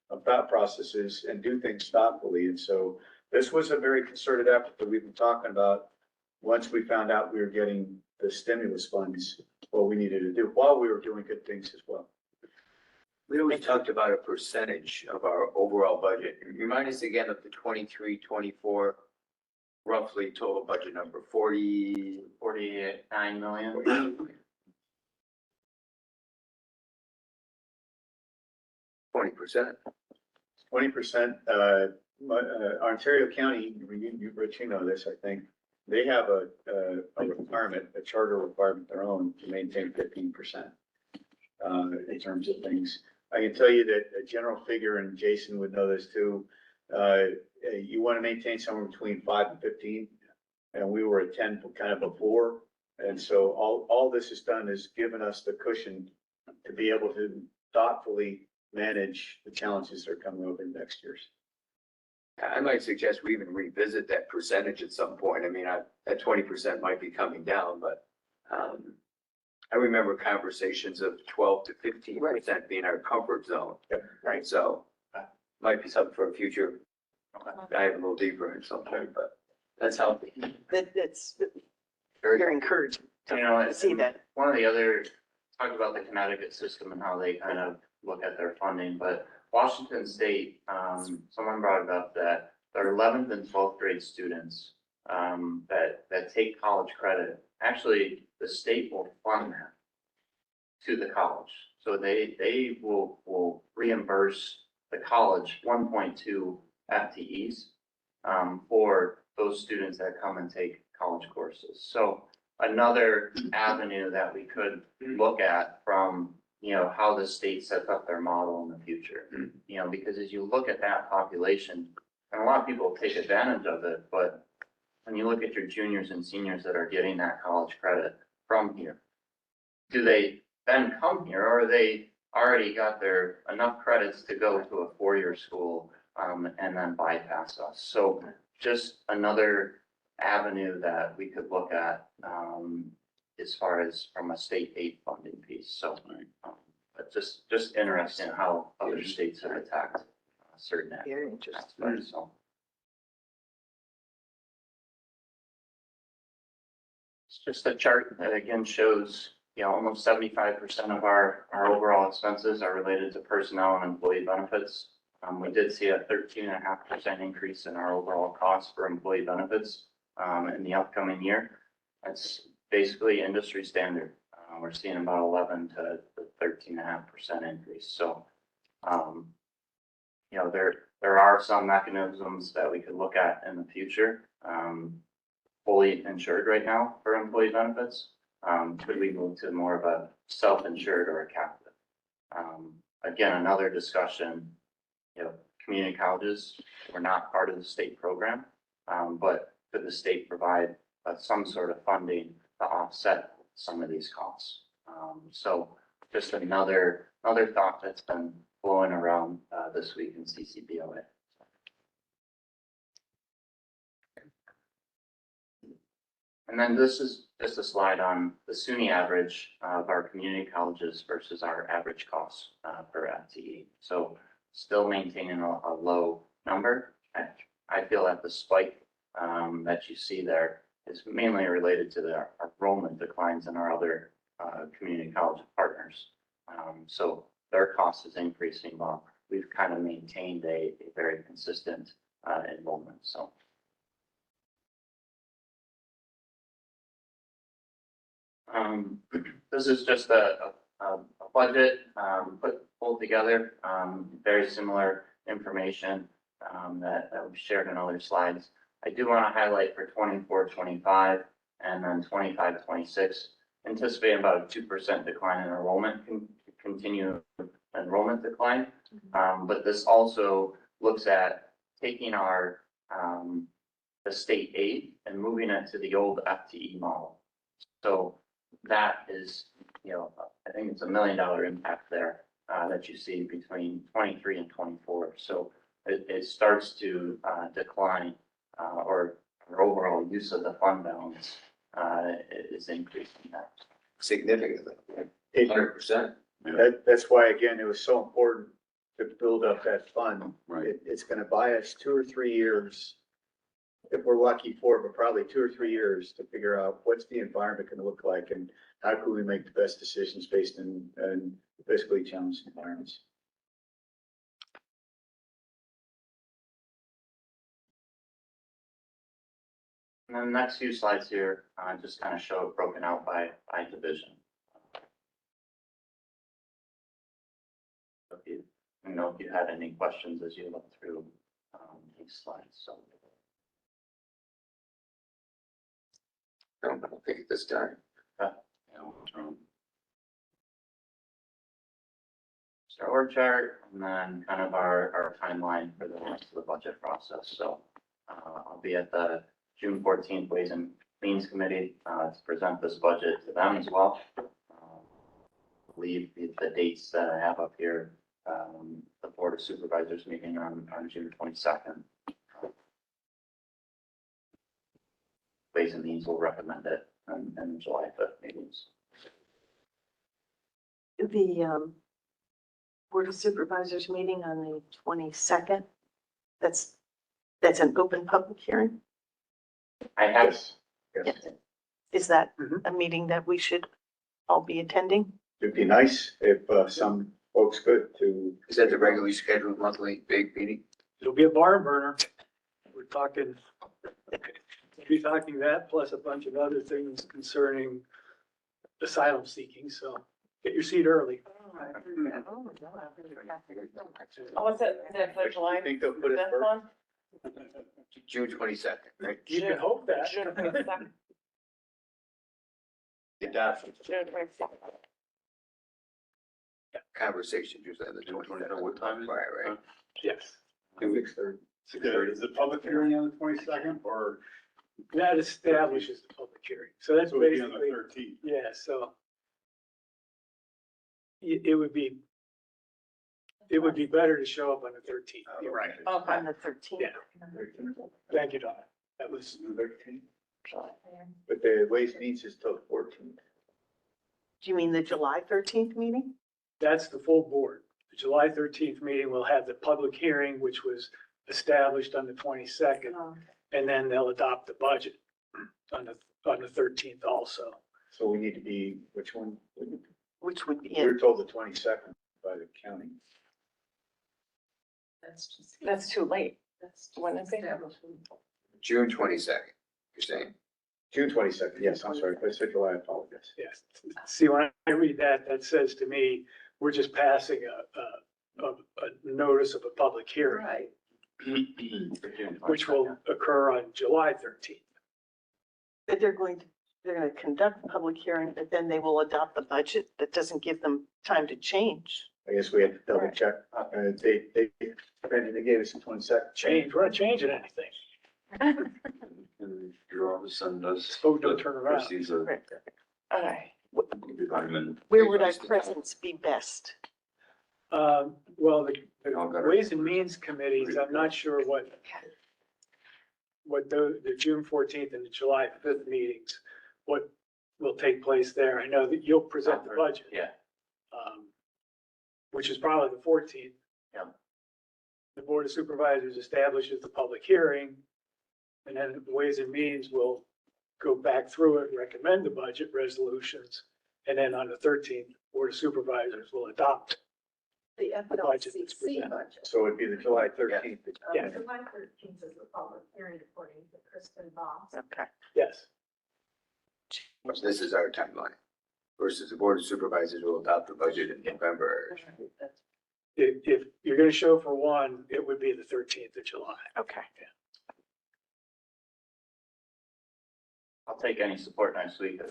of thought processes and do things thoughtfully. And so this was a very concerted effort that we've been talking about once we found out we were getting the stimulus funds, what we needed to do while we were doing good things as well. We always talked about a percentage of our overall budget. Remind us again of the 23-24 roughly total budget number, 49 million. 20%. 20%, Ontario County, Rich, you know this, I think, they have a requirement, a charter requirement of their own to maintain 15% in terms of things. I can tell you that a general figure, and Jason would know this too, you want to maintain somewhere between 5 and 15, and we were at 10 kind of before. And so all this has done is given us the cushion to be able to thoughtfully manage the challenges that are coming over the next years. I might suggest we even revisit that percentage at some point. I mean, that 20% might be coming down, but I remember conversations of 12 to 15% being our comfort zone. Yep. Right. So might be something for a future. Dive a little deeper in something, but that's healthy. that's very encouraging You know, to see that. one of the other, talked about the Connecticut system and how they kind of look at their funding, but Washington State, someone brought it up that their 11th and 12th grade students that take college credit, actually, the state will fund that to the college. So they will reimburse the college 1.2 FTEs for those students that come and take college courses. So another avenue that we could look at from, how the state sets up their model in the future. Because as you look at that population, and a lot of people take advantage of it, but when you look at your juniors and seniors that are getting that college credit from here, do they then come here, or are they already got their enough credits to go to a 4-year school and then bypass us? So just another avenue that we could look at as far as from a state aid funding piece. So but just interesting how other states have attacked certain Very interesting. aspects. So it's just a chart that again shows, almost 75% of our overall expenses are related to personnel and employee benefits. We did see a 13.5% increase in our overall cost for employee benefits in the upcoming year. That's basically industry standard. We're seeing about 11 to 13.5% increase. So, you know, there are some mechanisms that we could look at in the future. Fully insured right now for employee benefits. Could we move to more of a self-insured or a captive? Again, another discussion, you know, community colleges were not part of the state program, but could the state provide some sort of funding to offset some of these costs? So just another thought that's been flowing around this week in CCBOA. And then this is just a slide on the SUNY average of our community colleges versus our average costs per FTE. So still maintaining a low number. I feel that the spike that you see there is mainly related to the enrollment declines in our other community college partners. So their cost is increasing while we've kind of maintained a very consistent enrollment. So. This is just a budget pulled together, very similar information that we've shared in other slides. I do want to highlight for 24-25 and then 25-26, anticipating about a 2% decline in enrollment, continue enrollment decline. But this also looks at taking our the state aid and moving it to the old FTE model. So that is, you know, I think it's $1 million impact there that you see between 23 and 24. So it starts to decline or our overall use of the fund balance is increasing that. Significantly, 100%. That's why, again, it was so important to build up that fund. Right. It's gonna buy us 2 or 3 years, if we're lucky, 4, but probably 2 or 3 years to figure out what's the environment gonna look like and how can we make the best decisions based in fiscally challenged environments. And then the next few slides here just kind of show it broken out by division. If you had any questions as you look through these slides. So. I don't think at this time. So org chart and then kind of our timeline for the rest of the budget process. So I'll be at the June 14th Ways and Means Committee to present this budget to them as well. Leave the dates that I have up here. The Board of Supervisors meeting on June 22nd. Ways and Means will recommend it in July 5th meetings. The Board of Supervisors meeting on the 22nd, that's an open public hearing? I have, Yes. Is that a meeting that we should all be attending? It'd be nice if some folks could to. Is that the regularly scheduled monthly big meeting? It'll be a barn burner. We're talking, we'll be talking that plus a bunch of other things concerning asylum seeking, so get your seat early. Oh, is it the July I think they'll put it 5th first. one? June 22nd, right? You can hope that. June 22nd. Adoption. June 22nd. Conversation usually on the 22nd. What time? Right. Yes, 6:30. Is it public hearing on the 22nd or that establishes the public hearing. So that's so it'd be on the basically, 13th? yeah, so it would be better to show up on the 13th. You're right. Okay. On the 13th? Yeah. Thank you, Donna. That was, 13th. But the Ways and Means is till 14th. Do you mean the July 13th meeting? that's the full board. The July 13th meeting will have the public hearing, which was established on the 22nd. And then they'll adopt the budget on the 13th also. So we need to be, which one? Which would be We were in told the 22nd by the county. That's just. That's too late. That's When is it? establishment. June 22nd, you're saying? June 22nd, yes, I'm sorry, if I said July, I apologize. Yes. See, when I read that, that says to me, we're just passing a notice of a public hearing, Right. which will occur on July 13th. That they're gonna conduct a public hearing, but then they will adopt the budget. That doesn't give them time to change. I guess we have to double check. They gave us the 22nd. Change, we're not changing anything. And your office send us. Oh, don't turn around. Proceeds of Okay. environment. Where would our presence be best? Well, They all got the it. Ways and Means Committees, I'm not sure what the June 14th and the July 5th meetings, what will take place there. I know that you'll present the budget. Yeah. Which is probably the 14th. Yeah. The Board of Supervisors establishes the public hearing, and then Ways and Means will go back through it, recommend the budget resolutions, and then on the 13th, Board of Supervisors will adopt. The budget that's FLCC presented. budget. So it'd be the July 13th. Yeah. July 13th is the public hearing according to Kristen Voss. Okay. Yes. This is our timeline versus the Board of Supervisors will adopt the budget in November. If you're gonna show for one, it would be the 13th of July. Okay. I'll take any support next week.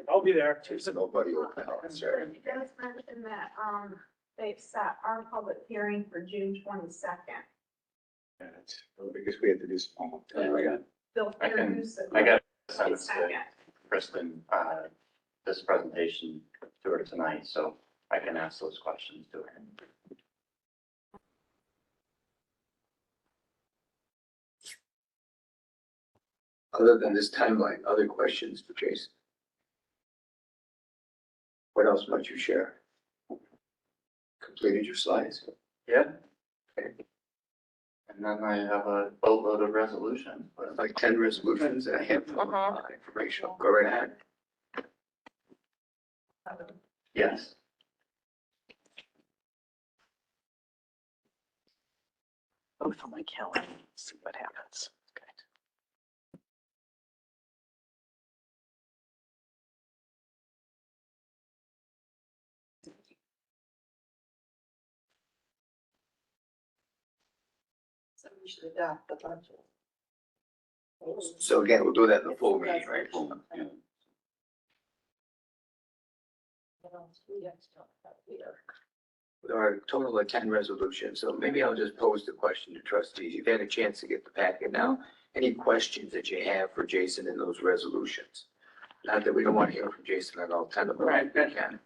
I'll be there. There's nobody over the house, right? You guys mentioned that, they've set our public hearing for June 22nd. Because we had to do some. They'll I can- introduce it. I got to send it to Second. Kristen, this presentation to her tonight, so I can ask those questions to her. Other than this timeline, other questions for Jason? What else might you share? Completed your slides? Yeah. And then I have a boatload of resolutions, but Like 10 resolutions and a handful of information. Go right ahead. yes. Both on my calendar. See what happens. Okay. So we should adopt the budget. So again, we'll do that in the full meeting, right? Yeah. What else we have to talk about here? There are a total of 10 resolutions, so maybe I'll just pose the question to trustees. You've had a chance to get the packet now. Any questions that you have for Jason in those resolutions? Not that we don't want to hear from Jason on all 10 of them, if we can,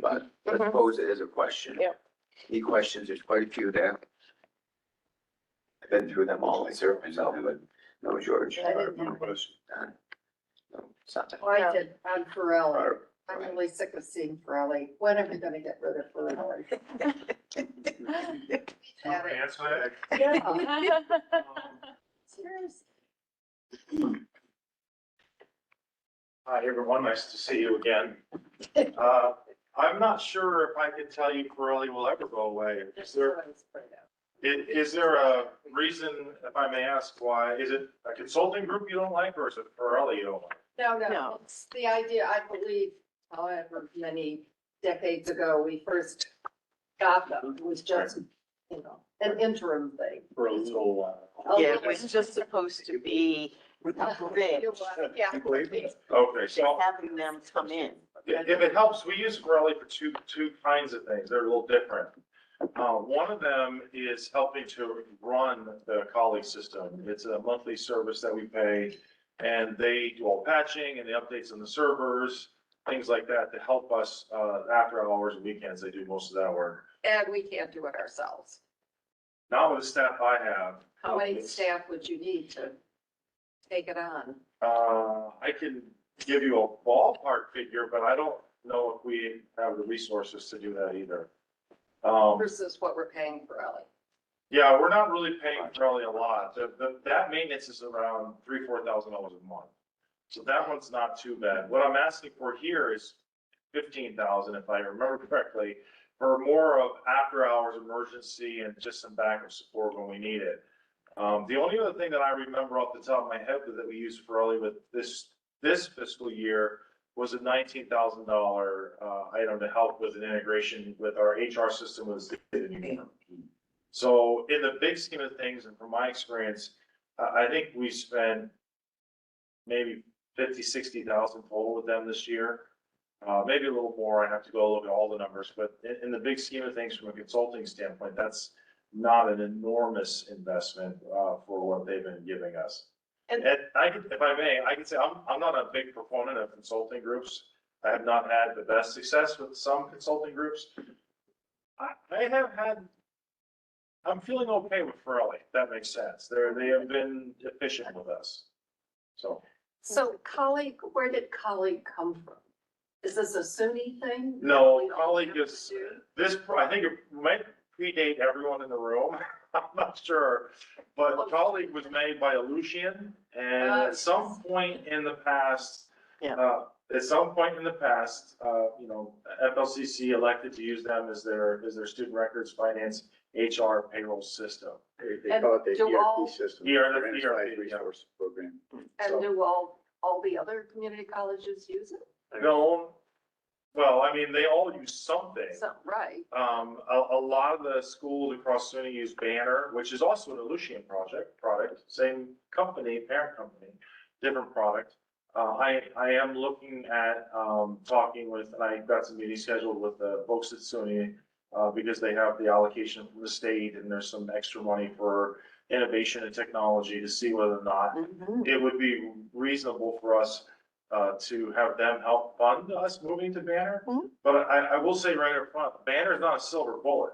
but let's pose it as a question. Yep. Any questions? There's quite a few there. I've been through them all myself, but no, George. I didn't or- have Question. No, it's not that. Oh, I did, on Pirelli. Or- I'm really sick of seeing Pirelli. When are we gonna get rid of Pirelli? Had it. Answer that. Yeah. Seriously. Hi, everyone. Nice to see you again. I'm not sure if I can tell you Pirelli will ever go away. Is there a reason, if I may ask, why? Is it a consulting group you don't like, or is it Pirelli you don't like? No, No. no, it's the idea, I believe, however many decades ago we first got them, it was just, you know, an interim thing. For a little while. Yeah, it was just supposed to be a bridge. Yeah. Okay, so Having them come in. if it helps, we use Pirelli for two kinds of things. They're a little different. One of them is helping to run the colleague system. It's a monthly service that we pay, and they do all patching and the updates on the servers, things like that to help us, after hours and weekends. They do most of that work. And we can't do it ourselves. Not with the staff I have. How many staff would you need to take it on? I can give you a ballpark figure, but I don't know if we have the resources to do that either. Versus what we're paying Pirelli. Yeah, we're not really paying Pirelli a lot. That maintenance is around $3,000 to $4,000 a month. So that one's not too bad. What I'm asking for here is 15,000, if I remember correctly, for more of after-hours emergency and just some backup support when we need it. The only other thing that I remember off the top of my head that we used for early with this fiscal year was a $19,000 item to help with an integration with our HR system with the state of New York. So in the big scheme of things, and from my experience, I think we spent maybe 50, 60,000 total with them this year. Maybe a little more. I have to go look at all the numbers, but in the big scheme of things, from a consulting standpoint, that's not an enormous investment for what they've been giving us. And I could, if I may, I could say I'm not a big proponent of consulting groups. I have not had the best success with some consulting groups. I have had. I'm feeling okay with Farrelly. If that makes sense. They have been efficient with us. So colleague, where did colleague come from? Is this a SUNY thing? no, colleague is this. I think it might predate everyone in the room. I'm not sure, but colleague was made by Aleutian, and at some point in the past, you know, FLCC elected to use them as their student records, finance, HR, payroll system. They call it the do all- ERP system. ERP, Enterprise yeah. Resource Program. And do all the other community colleges use it? No, well, I mean, they all use something. So, right. A lot of the schools across SUNY use Banner, which is also an Aleutian product, same company, parent company, different product. I am looking at, talking with, and I got some meetings scheduled with the folks at SUNY, because they have the allocation from the state and there's some extra money for innovation and technology to see whether or not it would be reasonable for us to have them help fund us moving to Banner. But I will say right up front, Banner is not a silver bullet.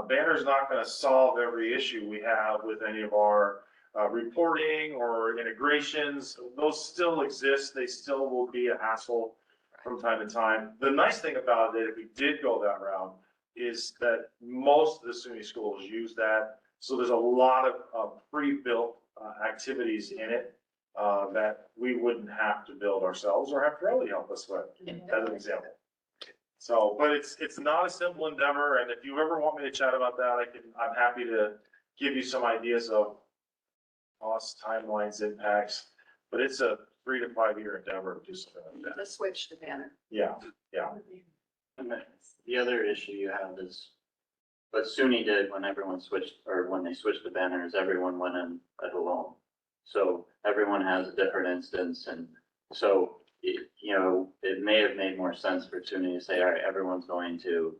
Banner is not going to solve every issue we have with any of our reporting or integrations. Those still exist. They still will be a hassle from time to time. The nice thing about it, if we did go that route, is that most of the SUNY schools use that. So there's a lot of pre-built activities in it that we wouldn't have to build ourselves or have Farrelly help us with, as an example. So, but it's not a simple endeavor, and if you ever want me to chat about that, I'm happy to give you some ideas of costs, timelines, impacts, but it's a 3 to 5 year endeavor to do something like that. Let's switch to Banner. Yeah. And the other issue you have is what SUNY did when everyone switched, or when they switched to Banner, is everyone went in at alone. So everyone has a different instance, and so, it may have made more sense for SUNY to say, all right, everyone's going to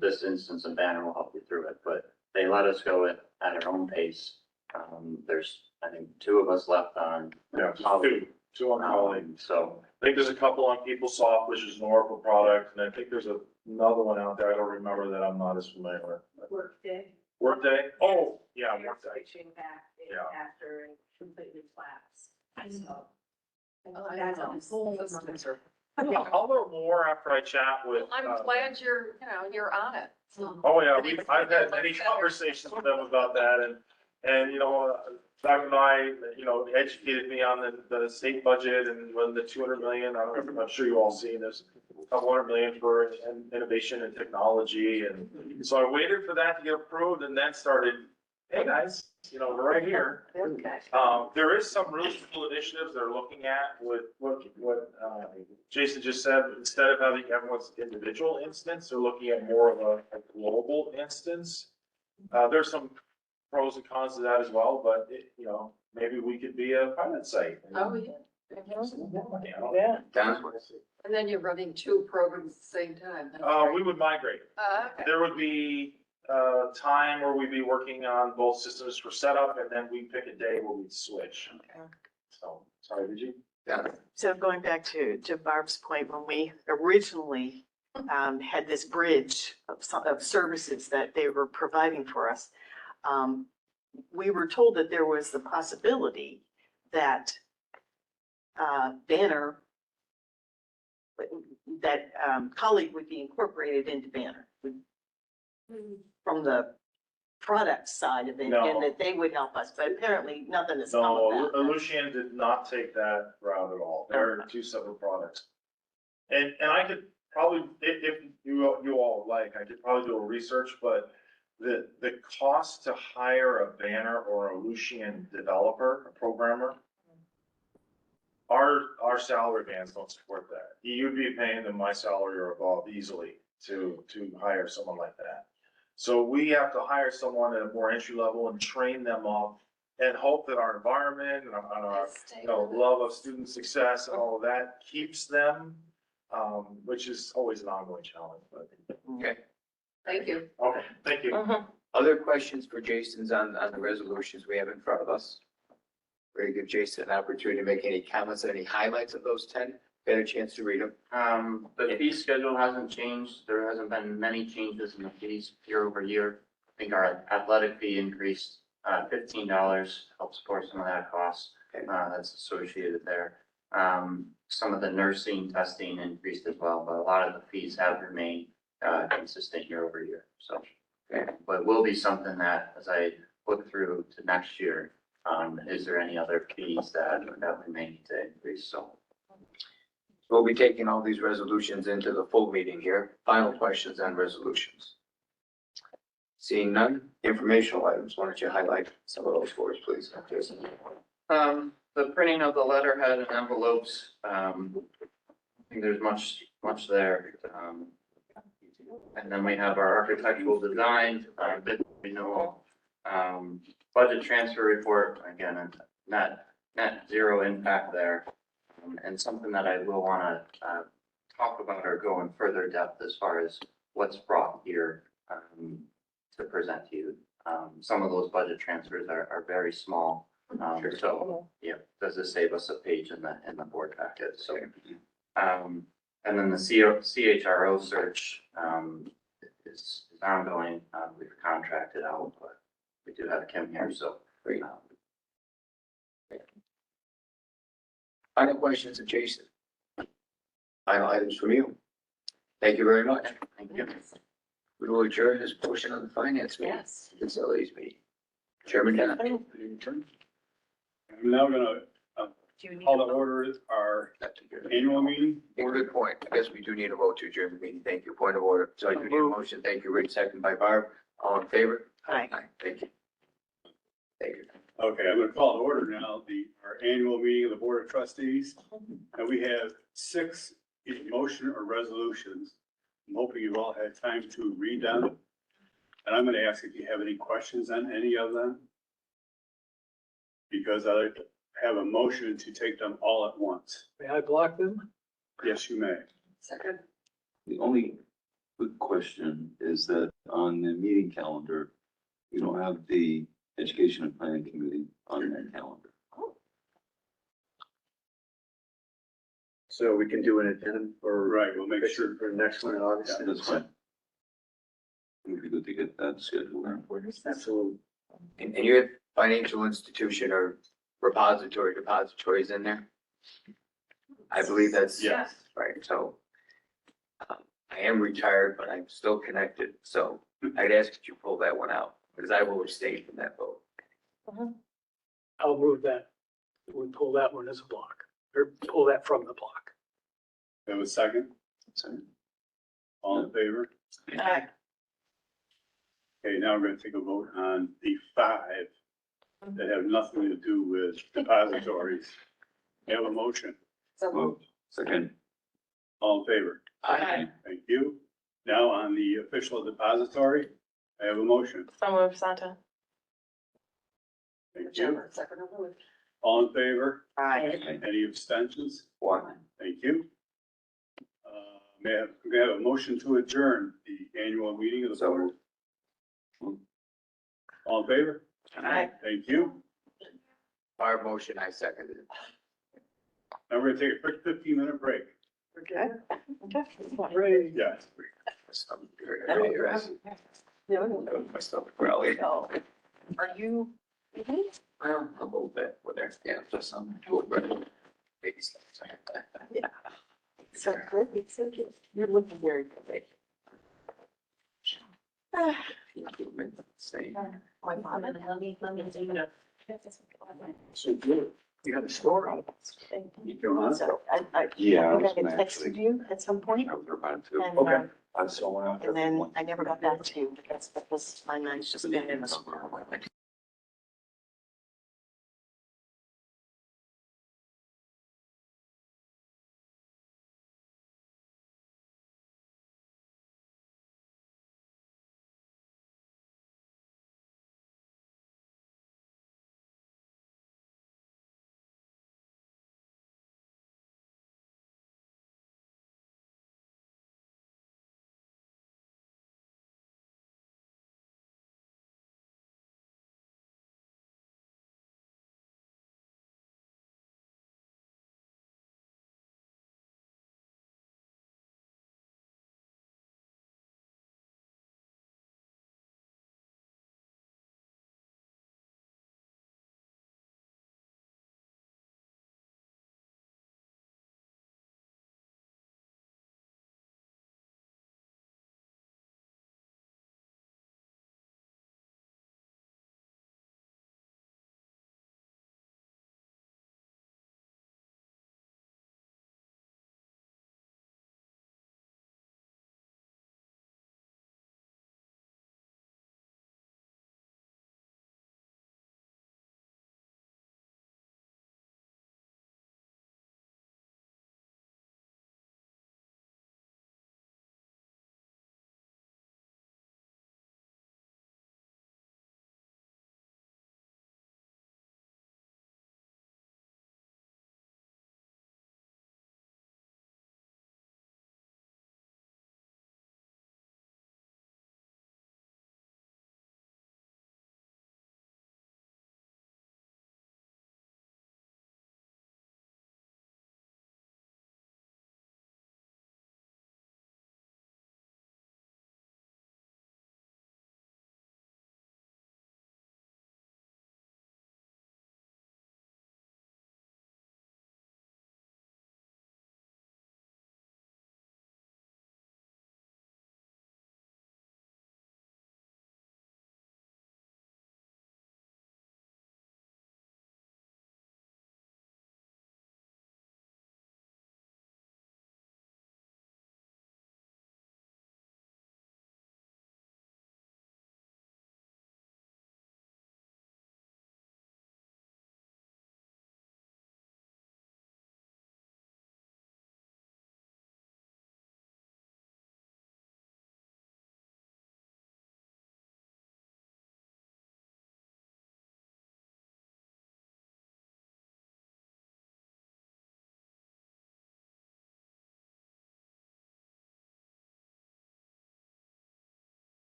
this instance and Banner will help you through it, but they let us go at our own pace. There's, I think, 2 of us left on. Yeah, two on colleague. So I think there's a couple on PeopleSoft, which is an Oracle product, and I think there's another one out there I don't remember that I'm not as familiar with. Workday? Oh, yeah, Workday. Switching back Yeah. after and completely collapsed. So. I'll know more after I chat with. I'm glad you're on it. Oh, yeah, I've had many conversations with them about that, and Dr. and I, educated me on the state budget and when the 200 million, I'm sure you all seen this, a couple $100 million for innovation and technology, and so I waited for that to get approved and then started, hey guys, we're right here. Okay. There is some really cool initiatives they're looking at with what Jason just said. Instead of having everyone's individual instance, they're looking at more of a global instance. There's some pros and cons to that as well, but maybe we could be a pilot site. Oh, yeah. Yeah. And then you're running 2 programs at the same time. That's great. We would migrate. Okay. There would be time where we'd be working on both systems for setup, and then we pick a day where we'd switch. So, sorry, did you? Yeah. So going back to Barb's point, when we originally had this bridge of services that they were providing for us, we were told that there was the possibility that Banner, that colleague would be incorporated into Banner from the product side of it, No. and that they would help us, but apparently nothing has come of No, that. Aleutian did not take that route at all. They're 2 separate products. And I could probably, if you all like, I could probably do a research, but the cost to hire a Banner or a Lucian developer, a programmer, our salary bands don't support that. You'd be paying them my salary or above easily to hire someone like that. So we have to hire someone at a more entry level and train them up and hope that our environment and our, love of student success and all of that keeps them, which is always an ongoing challenge, but. Okay. Thank you. Okay, thank you. Other questions for Jason's on the resolutions we have in front of us? Ready to give Jason an opportunity to make any comments, any highlights of those 10? Get a chance to read them. The fee schedule hasn't changed. There hasn't been many changes in the fees year over year. I think our athletic fee increased $15 to help support some of that cost that's associated there. Some of the nursing testing increased as well, but a lot of the fees have remained consistent year over year. So, but it will be something that, as I look through to next year, is there any other fees that we may need to increase? So. We'll be taking all these resolutions into the full meeting here. Final questions on resolutions. Seeing none, informational items. Why don't you highlight some of those for us, please, Jason? The printing of the letterhead and envelopes, I think there's much there. And then we have our architectural design, bid renewal, budget transfer report, again, net zero impact there. And something that I will want to talk about or go in further depth as far as what's brought here to present to you. Some of those budget transfers are very small. So, yeah, does this save us a page in the board packet? So, and then the CHRO search is ongoing. We've contracted out, but we do have Kim here, so. Final questions of Jason? Final items from you? Thank you very much. Thank you. We will adjourn this portion of the finance meeting. Yes. Facilities meeting. Chairman Dennis. I'm now gonna call to order our annual meeting. A good point. I guess we do need a vote to adjourn the meeting. Thank you. Point of order. So I do need a motion. Thank you, Rich. Second by Barb. All in favor? Aye. Thank you. Thank you. Okay, I'm gonna call to order now our annual meeting of the Board of Trustees. And we have 6 motion or resolutions. I'm hoping you've all had time to read them. And I'm gonna ask if you have any questions on any of them. Because I have a motion to take them all at once. May I block them? Yes, you may. Second. The only quick question is that on the meeting calendar, we don't have the Education and Planning Committee on that calendar. So we can do an addendum or Right, we'll make sure. for the next one in August. That's fine. It would be good to get that scheduled. Absolutely. And you have financial institution or depositories in there? I believe that's. Yes. Right, so. I am retired, but I'm still connected, so I'd ask that you pull that one out, because I will abstain from that vote. I'll move that. We pull that one as a block, or pull that from the block. Have a second? Sorry. All in favor? Aye. Okay, now we're gonna take a vote on the 5 that have nothing to do with depositories. We have a motion. So Moved. Second. All in favor? Aye. Thank you. Now on the official depository, I have a motion. So moved, Santa. Thank you. Second. All in favor? Aye. Any abstentions? 1. Thank you. May I have a motion to adjourn the annual meeting of the board? All in favor? Aye. Thank you. Our motion, I seconded it. Now we're gonna take a quick 15-minute break. Okay. Hooray. Yes. My stomach hurt. My stomach growling. Are you? Well, a little bit, with there, yeah, just some, maybe something. Yeah. So good, it's so good. You're looking very good. Same. My mom and let me do it. So good. You have a store on it. You do, huh? So I Yeah, I think was I had gonna texted actually, you at some point. I was about to. And, Okay. I saw one out there. and then I never got back to you because that was, my mind's just been in the.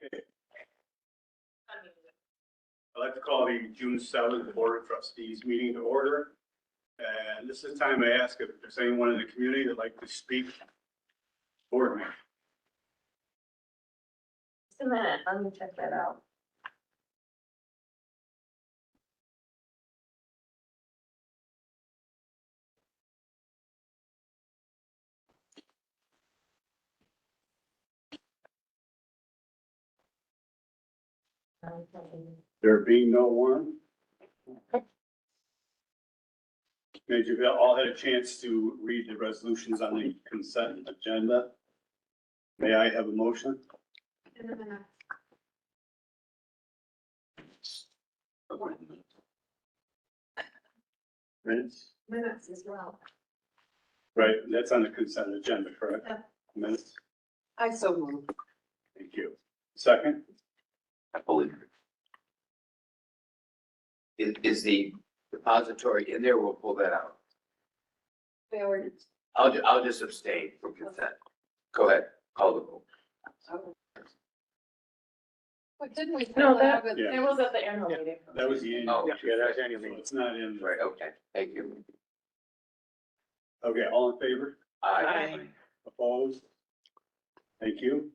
I'd like to call the June 7th Board of Trustees meeting to order. And this is the time I ask if there's anyone in the community that'd like to speak. Board meeting. Just a minute, let me check that out. There being no one. Did you all had a chance to read the resolutions on the consent agenda? May I have a motion? Minutes? Minutes as well. Right, that's on the consent agenda, correct? Yeah. Minutes, I so move. thank you. Second, I believe. Is the depository in there? We'll pull that out. We already. I'll just abstain from consent. Go ahead, call the vote. But didn't we? No, that, have it- Yeah. it was at the annual meeting. that was the Oh, annual. Yeah, that's annual So meeting. it's not in. Right, okay, thank you. Okay, all in favor? Aye. Opposed? Thank you.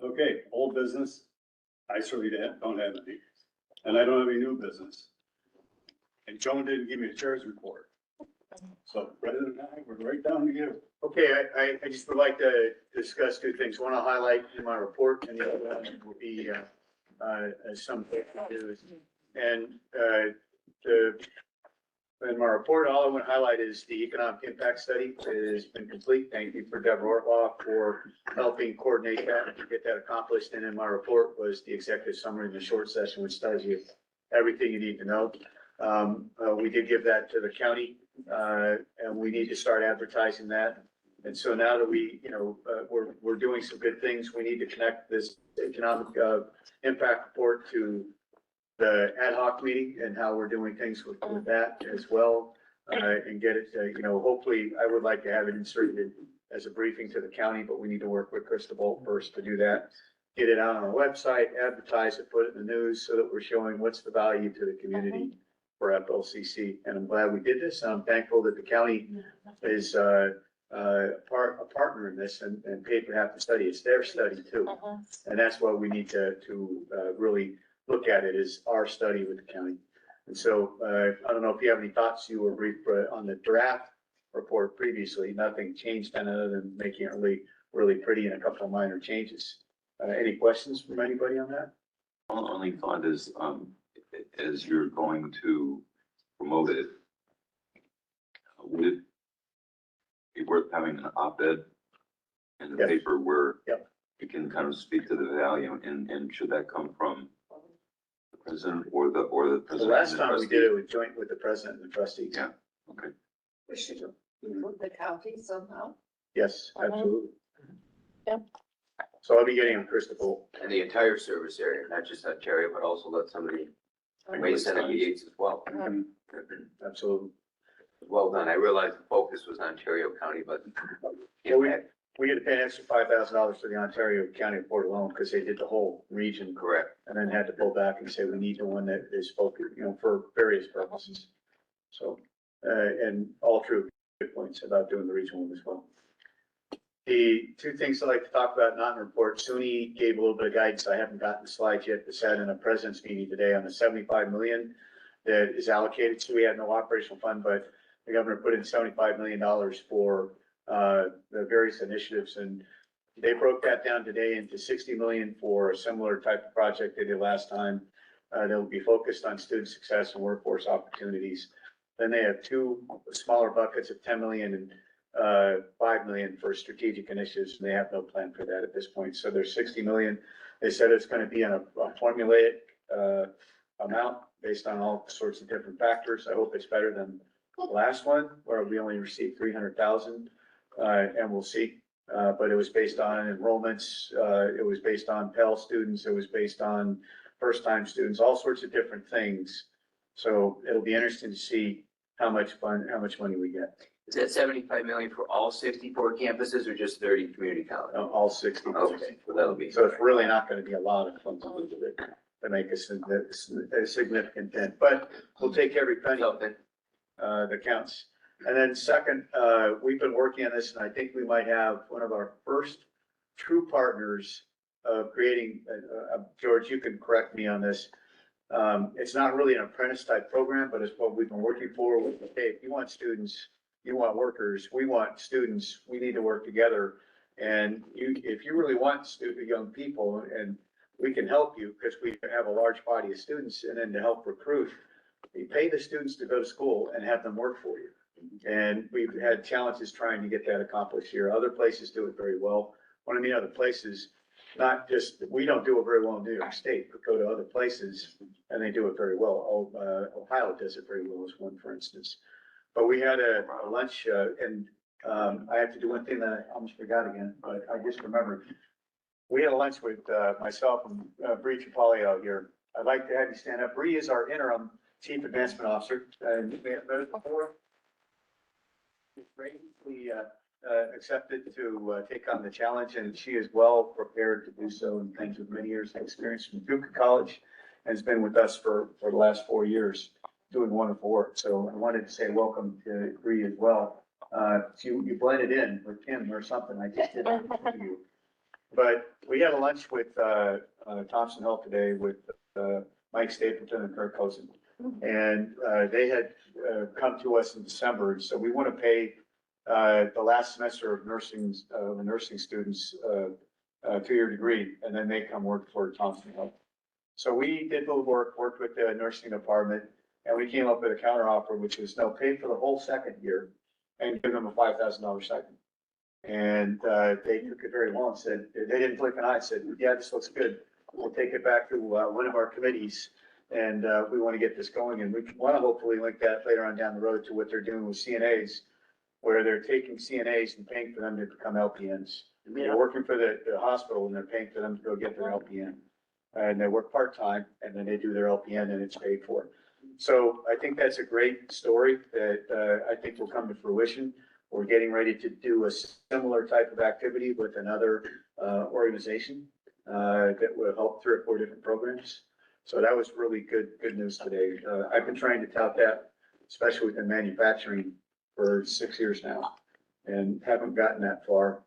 Okay, old business. I certainly don't have any. And I don't have any new business. And Joan didn't give me a chair's report. So Brendan and I, we're right down to you. Okay, I just would like to discuss two things. One I'll highlight in my report and the other one will be, some news. And, in my report, all I want to highlight is the economic impact study. It has been complete. Thank you for Deborah Ortloff for helping coordinate that and get that accomplished. And in my report was the executive summary in the short session, which tells you everything you need to know. We did give that to the county, and we need to start advertising that. And so now that we, we're doing some good things, we need to connect this economic, impact report to the ad hoc meeting and how we're doing things with that as well. And get it, hopefully, I would like to have it inserted as a briefing to the county, but we need to work with Crystal Bolt first to do that. Get it out on our website, advertise it, put it in the news so that we're showing what's the value to the community for FLCC. And I'm glad we did this. I'm thankful that the county is, a partner in this and paid for half the study. It's their study too. And that's why we need to really look at it as our study with the county. And so, I don't know if you have any thoughts. You were briefed on the draft report previously. Nothing changed on it other than making it really, really pretty and a couple of minor changes. Any questions from anybody on that? Only thought is, as you're going to promote it, would it be worth having an op-ed in the Yes. paper where Yep. you can kind of speak to the value, and should that come from the president or the The president? last and the time we trustee? did it with joint with the president and the trustees. Yeah. Okay. We should include the county somehow. Yes, absolutely. Yep. So I'll be getting on Crystal Bolt. And the entire service area, not just Ontario, but also let some of the Mason and Yates as well. Absolutely. Well done. I realize the focus was Ontario County, but Well, impact, We had to pay an extra $5,000 to the Ontario County Port alone because they did the whole region. correct. And then had to pull back and say, we need the one that is focused, for various purposes. So, and all true, good points about doing the regional one as well. The two things I'd like to talk about, not in the report, SUNY gave a little bit of guidance. I haven't gotten the slides yet, but said in a president's meeting today on the 75 million that is allocated. So we had no operational fund, but the governor put in $75 million for the various initiatives. And they broke that down today into 60 million for a similar type of project they did last time. That will be focused on student success and workforce opportunities. Then they have two smaller buckets of 10 million and 5 million for strategic initiatives, and they have no plan for that at this point. So there's 60 million. They said it's going to be on a formulaic amount based on all sorts of different factors. I hope it's better than the last one where we only received 300,000, and we'll see. But it was based on enrollments. It was based on Pell students. It was based on first-time students, all sorts of different things. So it'll be interesting to see how much money we get. Is that 75 million for all 64 campuses or just 30 community colleges? All 60. Okay, so that'll be. So it's really not gonna be a lot of funds to make a significant dent, but we'll take every penny Something. that counts. And then second, we've been working on this, and I think we might have one of our first true partners of creating, George, you can correct me on this. It's not really an apprentice type program, but it's what we've been working for with, okay, if you want students, you want workers, we want students, we need to work together. And if you really want young people, and we can help you because we have a large body of students, and then to help recruit, you pay the students to go to school and have them work for you. And we've had challenges trying to get that accomplished here. Other places do it very well. One of the other places, not just, we don't do it very well in New York State, but go to other places and they do it very well. Ohio does it very well as one, for instance. But we had a lunch, and I have to do one thing that I almost forgot again, but I just remembered. We had a lunch with myself and Bree Tripoli here. I'd like to have you stand up. Bree is our interim Chief Advancement Officer, and we have met before. Graciously accepted to take on the challenge, and she is well prepared to do so, and things with many years of experience from Duke College, and has been with us for the last 4 years, doing wonderful work. So I wanted to say welcome to Bree as well. You blended in with Tim or something. I just didn't know you. But we had a lunch with Thompson Health today with Mike Stapleton and Kirk Cozen. And they had come to us in December, and so we want to pay the last semester of the nursing students a 2-year degree, and then they come work for Thompson Health. So we did the work, worked with the nursing department, and we came up with a counteroffer, which is no, pay for the whole second year and give them a $5,000 stipend. And they took it very well and said, they didn't blink an eye, said, yeah, this looks good. We'll take it back to one of our committees. And we want to get this going, and we want to hopefully link that later on down the road to what they're doing with CNAs, where they're taking CNAs and paying for them to become LPNs. They're working for the hospital and they're paying for them to go get their LPN. And they work part-time and then they do their LPN and it's paid for. So I think that's a great story that I think will come to fruition. We're getting ready to do a similar type of activity with another organization that will help 3 or 4 different programs. So that was really good news today. I've been trying to tout that, especially within manufacturing, for 6 years now, and haven't gotten that far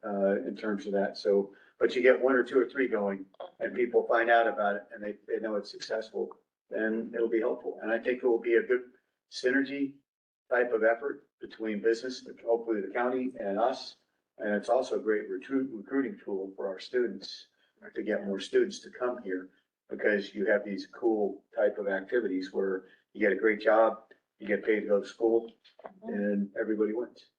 in terms of that. So, but you get 1 or 2 or 3 going, and people find out about it, and they know it's successful, then it'll be helpful. And I think it will be a good synergy type of effort between business, hopefully the county and us. And it's also a great recruiting tool for our students to get more students to come here, because you have these cool type of activities where you get a great job, you get paid to go to school, and everybody wins.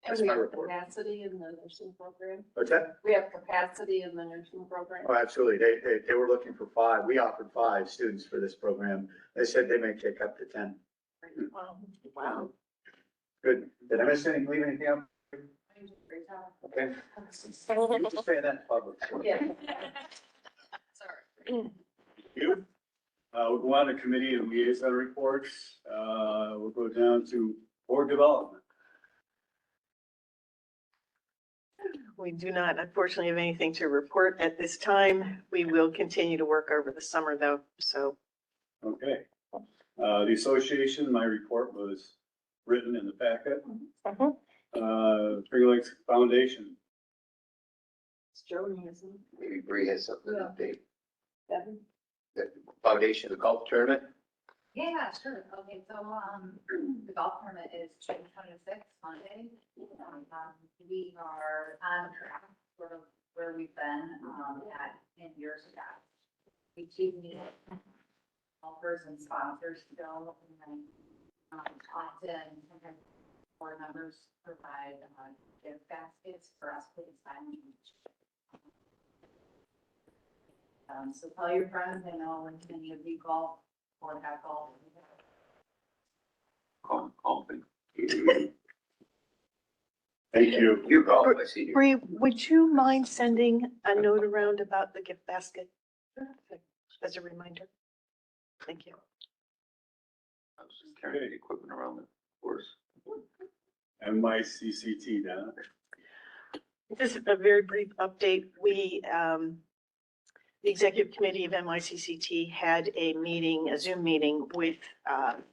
And we have capacity in the nursing program. What's that? We have capacity in the nursing program. Oh, absolutely. They were looking for 5. We offered 5 students for this program. They said they may take up to 10. Wow. Good. Did I miss anything, leave anything out? Okay. You just say that in public. So. Yeah. Thank you. We'll go on to committee and liaison reports. We'll go down to board development. We do not unfortunately have anything to report at this time. We will continue to work over the summer though, so. Okay. The association, my report was written in the packet. Finger Lakes Foundation. It's Joni, isn't it? Maybe Bree has something to update. Devin? The foundation, the golf tournament. Yeah, sure. Okay, so, the golf tournament is June 26th, Monday. We are on track for where we've been, in years past. We do need helpers and sponsors still, and then, often, sometimes board members provide, gift baskets for us to sign. So tell your friends, I know when many of you golf or have golf. Golfing. Thank you. You golf, I see you. Bree, would you mind sending a note around about the gift basket as a reminder? Thank you. I was just carrying the equipment around the course. MICCT, Donna. Just a very brief update. The executive committee of NYCCT had a meeting, a Zoom meeting with, I'm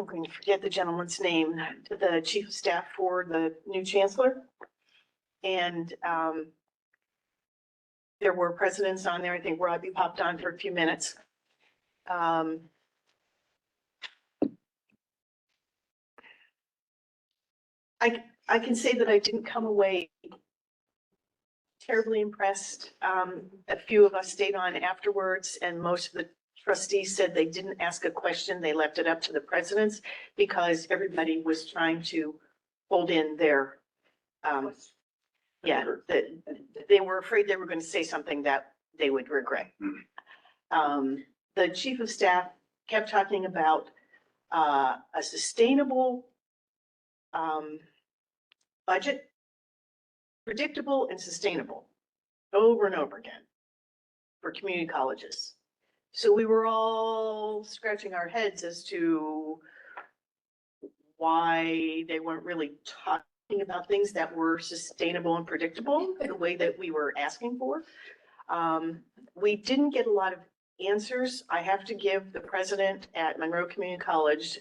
going to forget the gentleman's name, the chief of staff for the new chancellor. And there were presidents on there. I think Robbie popped on for a few minutes. I can say that I didn't come away terribly impressed. A few of us stayed on afterwards, and most of the trustees said they didn't ask a question. They left it up to the presidents because everybody was trying to hold in their, that they were afraid they were going to say something that they would regret. The chief of staff kept talking about a sustainable budget, predictable and sustainable, over and over again for community colleges. So we were all scratching our heads as to why they weren't really talking about things that were sustainable and predictable the way that we were asking for. We didn't get a lot of answers. I have to give the president at Monroe Community College,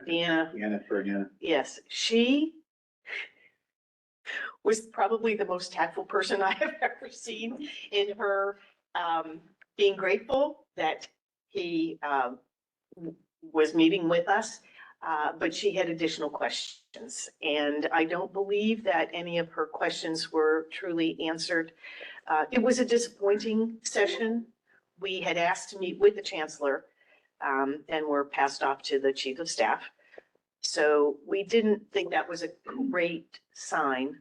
Deanna. Yes, she was probably the most tactful person I have ever seen in her being grateful that he was meeting with us, but she had additional questions. And I don't believe that any of her questions were truly answered. It was a disappointing session. We had asked to meet with the chancellor and were passed off to the chief of staff. So we didn't think that was a great sign,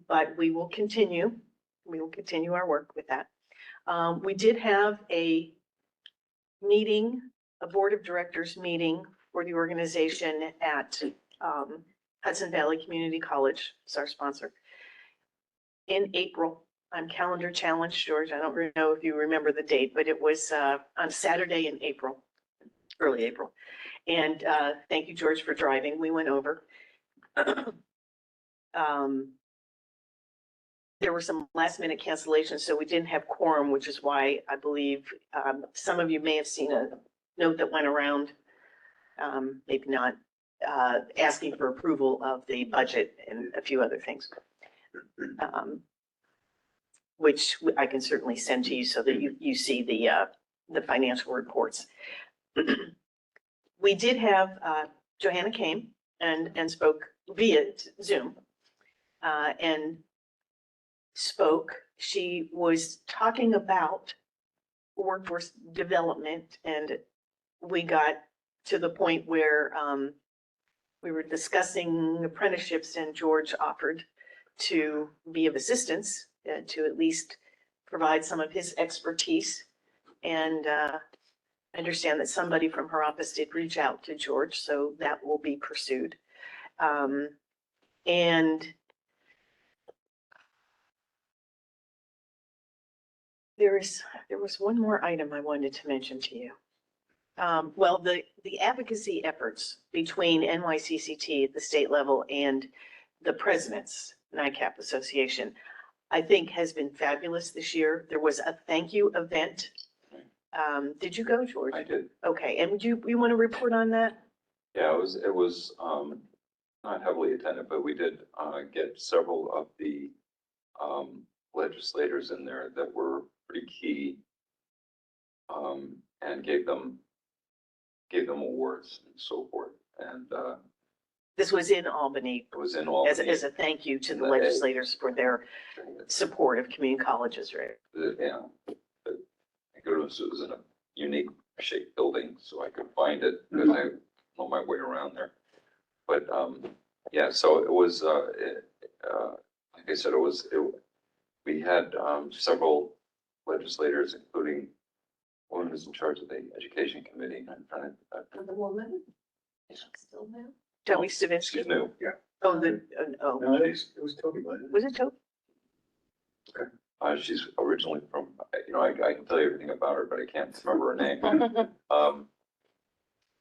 but we will continue. We will continue our work with that. We did have a meeting, a board of directors meeting for the organization at Hudson Valley Community College. It's our sponsor. In April, I'm calendar challenged, George. I don't really know if you remember the date, but it was on Saturday in April, early April. And thank you, George, for driving. We went over. There were some last minute cancellations, so we didn't have quorum, which is why I believe some of you may have seen a note that went around, maybe not, asking for approval of the budget and a few other things. Which I can certainly send to you so that you see the financial reports. We did have, Johanna came and spoke via Zoom and spoke. She was talking about workforce development, and we got to the point where we were discussing apprenticeships, and George offered to be of assistance, to at least provide some of his expertise. And I understand that somebody from her office did reach out to George, so that will be pursued. And there was one more item I wanted to mention to you. Well, the advocacy efforts between NYCCT at the state level and the president's NICAP Association, I think has been fabulous this year. There was a thank you event. Did you go, George? I did. Okay, and you want to report on that? Yeah, it was not heavily attended, but we did get several of the legislators in there that were pretty key, and gave them awards and so forth. And This was in Albany. it was in Albany. As a thank you to the legislators for their support of community colleges, right? Yeah, I think it was in a unique shaped building, so I could find it because I know my way around there. But yeah, so it was, like I said, we had several legislators, including one who's in charge of the education committee. I'm trying to. The woman? Is she still there? Toby Stavinsky. She's new. Yeah. Oh, No, it was Toby, wasn't it? was it Toby? She's originally from, I can tell you everything about her, but I can't remember her name.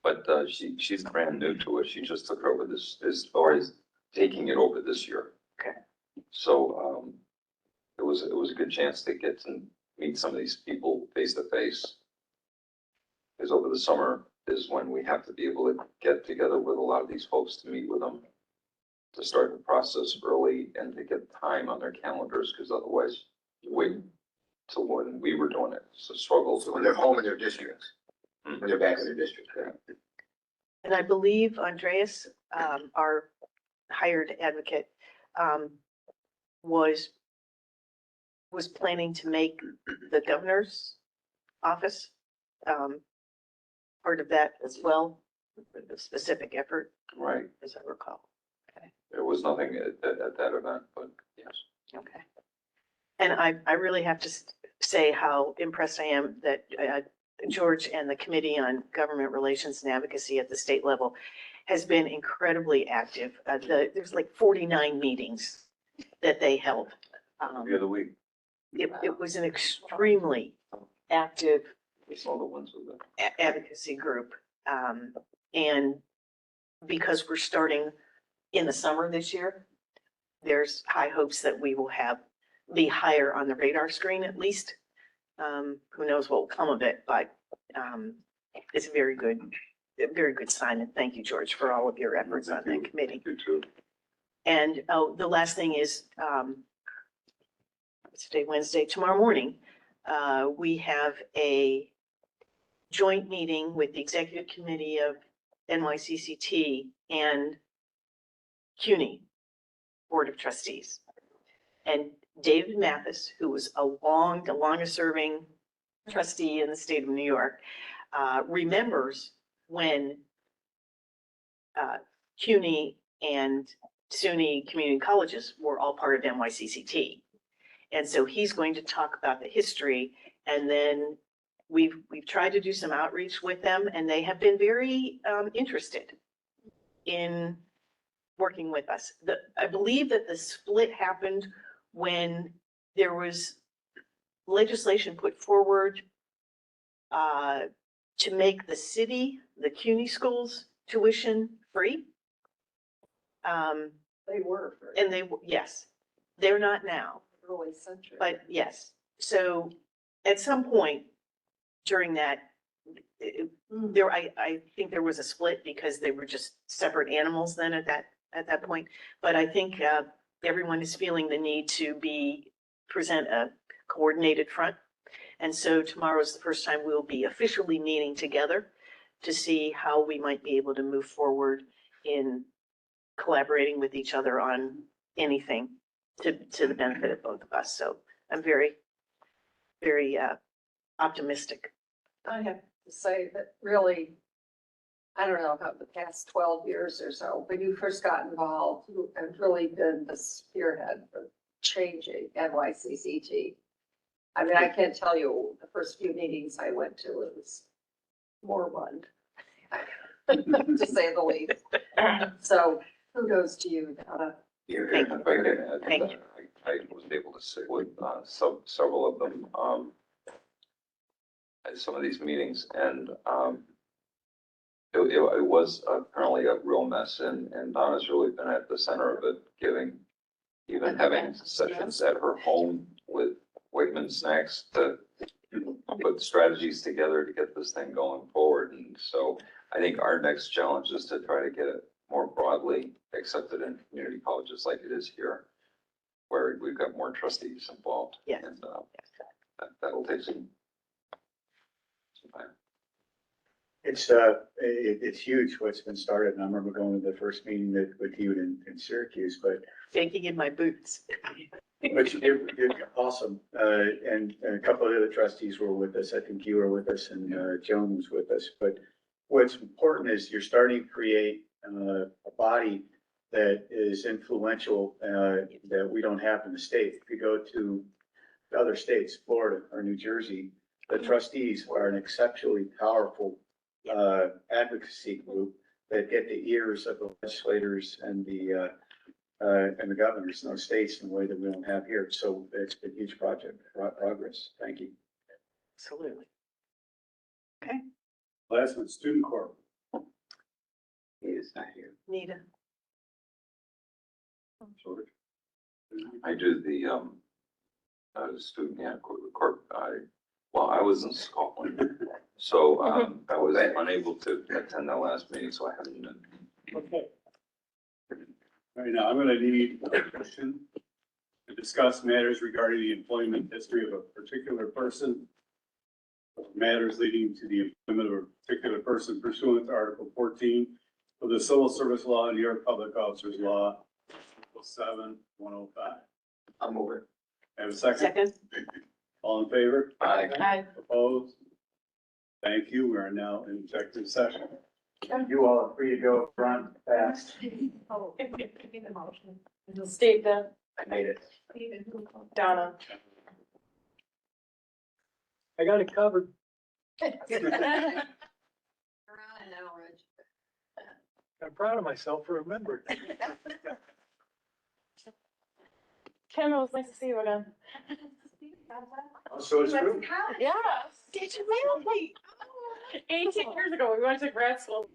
But, she's brand new to it. She just took over or is taking it over this year. Okay. So, it was a good chance to get to meet some of these people face to face. Because over the summer is when we have to be able to get together with a lot of these folks to meet with them, to start the process early and to get time on their calendars, because otherwise you wait till when we were doing it. It's a struggle. So when they're home in their districts, when they're back in their district. And I believe Andreas, our hired advocate, was planning to make the governor's office, part of that as well, a specific effort, Right. as I recall. There was nothing at that event, but yes. Okay. And I really have to say how impressed I am that George and the Committee on Government Relations and Advocacy at the state level has been incredibly active. There's like 49 meetings that they held. The other week, It was an extremely active we saw the ones with the. advocacy group. And because we're starting in the summer this year, there's high hopes that we will be higher on the radar screen at least. Who knows what will come of it, but it's a very good sign. And thank you, George, for all of your efforts on that committee. You too. And the last thing is, it's today, Wednesday, tomorrow morning, we have a joint meeting with the executive committee of NYCCT and CUNY Board of Trustees. And David Mathis, who was the longest serving trustee in the state of New York, remembers when CUNY and SUNY community colleges were all part of NYCCT. And so he's going to talk about the history, and then we've tried to do some outreach with them, and they have been very interested in working with us. I believe that the split happened when there was legislation put forward to make the city, the CUNY schools, tuition free. They were for And yes, they're not now, early century. but yes. So at some point during that, I think there was a split because they were just separate animals then at that point. But I think everyone is feeling the need to present a coordinated front. And so tomorrow's the first time we'll be officially meeting together to see how we might be able to move forward in collaborating with each other on anything to the benefit of both of us. So I'm very, very optimistic. I have to say that really, I don't know, how the past 12 years or so, when you first got involved, you have really been the spearhead for changing NYCCT. I mean, I can't tell you, the first few meetings I went to, it was moribund, to say the least. So kudos to you, Donna. Thank you. I was able to sit with several of them at some of these meetings, and it was apparently a real mess, and Donna's really been at the center of it, even having sessions at her home with Wegman snacks to put strategies together to get this thing going forward. And so I think our next challenge is to try to get it more broadly accepted in community colleges like it is here, where we've got more trustees involved. Yeah. And that'll take some time. It's huge what's been started. And I remember going to the first meeting with you in Syracuse, but Shaking in my boots. you did awesome. And a couple of the other trustees were with us. I think you were with us and Joan was with us. But what's important is you're starting to create a body that is influential that we don't have in the state. If you go to other states, Florida or New Jersey, the trustees are an exceptionally powerful advocacy group that get the ears of the legislators and the governors in those states in a way that we don't have here. So it's been a huge progress. Thank you. Absolutely. Last one, student corps. He is not here. Nita. I do the, student, yeah, well, I was in Scotland, so, I was unable to attend that last meeting, so I haven't been. Okay. All right, now I'm gonna need a motion to discuss matters regarding the employment history of a particular person. Matters leading to the employment of a particular person pursuant to Article 14 of the Civil Service Law and New York Public Officers Law, 7/105. I'll move it. Have a second? Second. All in favor? Aye. Aye. Opposed? Thank you. We are now in executive session. You all are free to go front fast. Oh, give me the motion. Steve, then, I made it. Donna. I got it covered. Around now, Rich. I'm proud of myself for remembering. Kim, it was nice to see you again. So it's true. Yes. Did you really? 18 years ago, we went to grad school.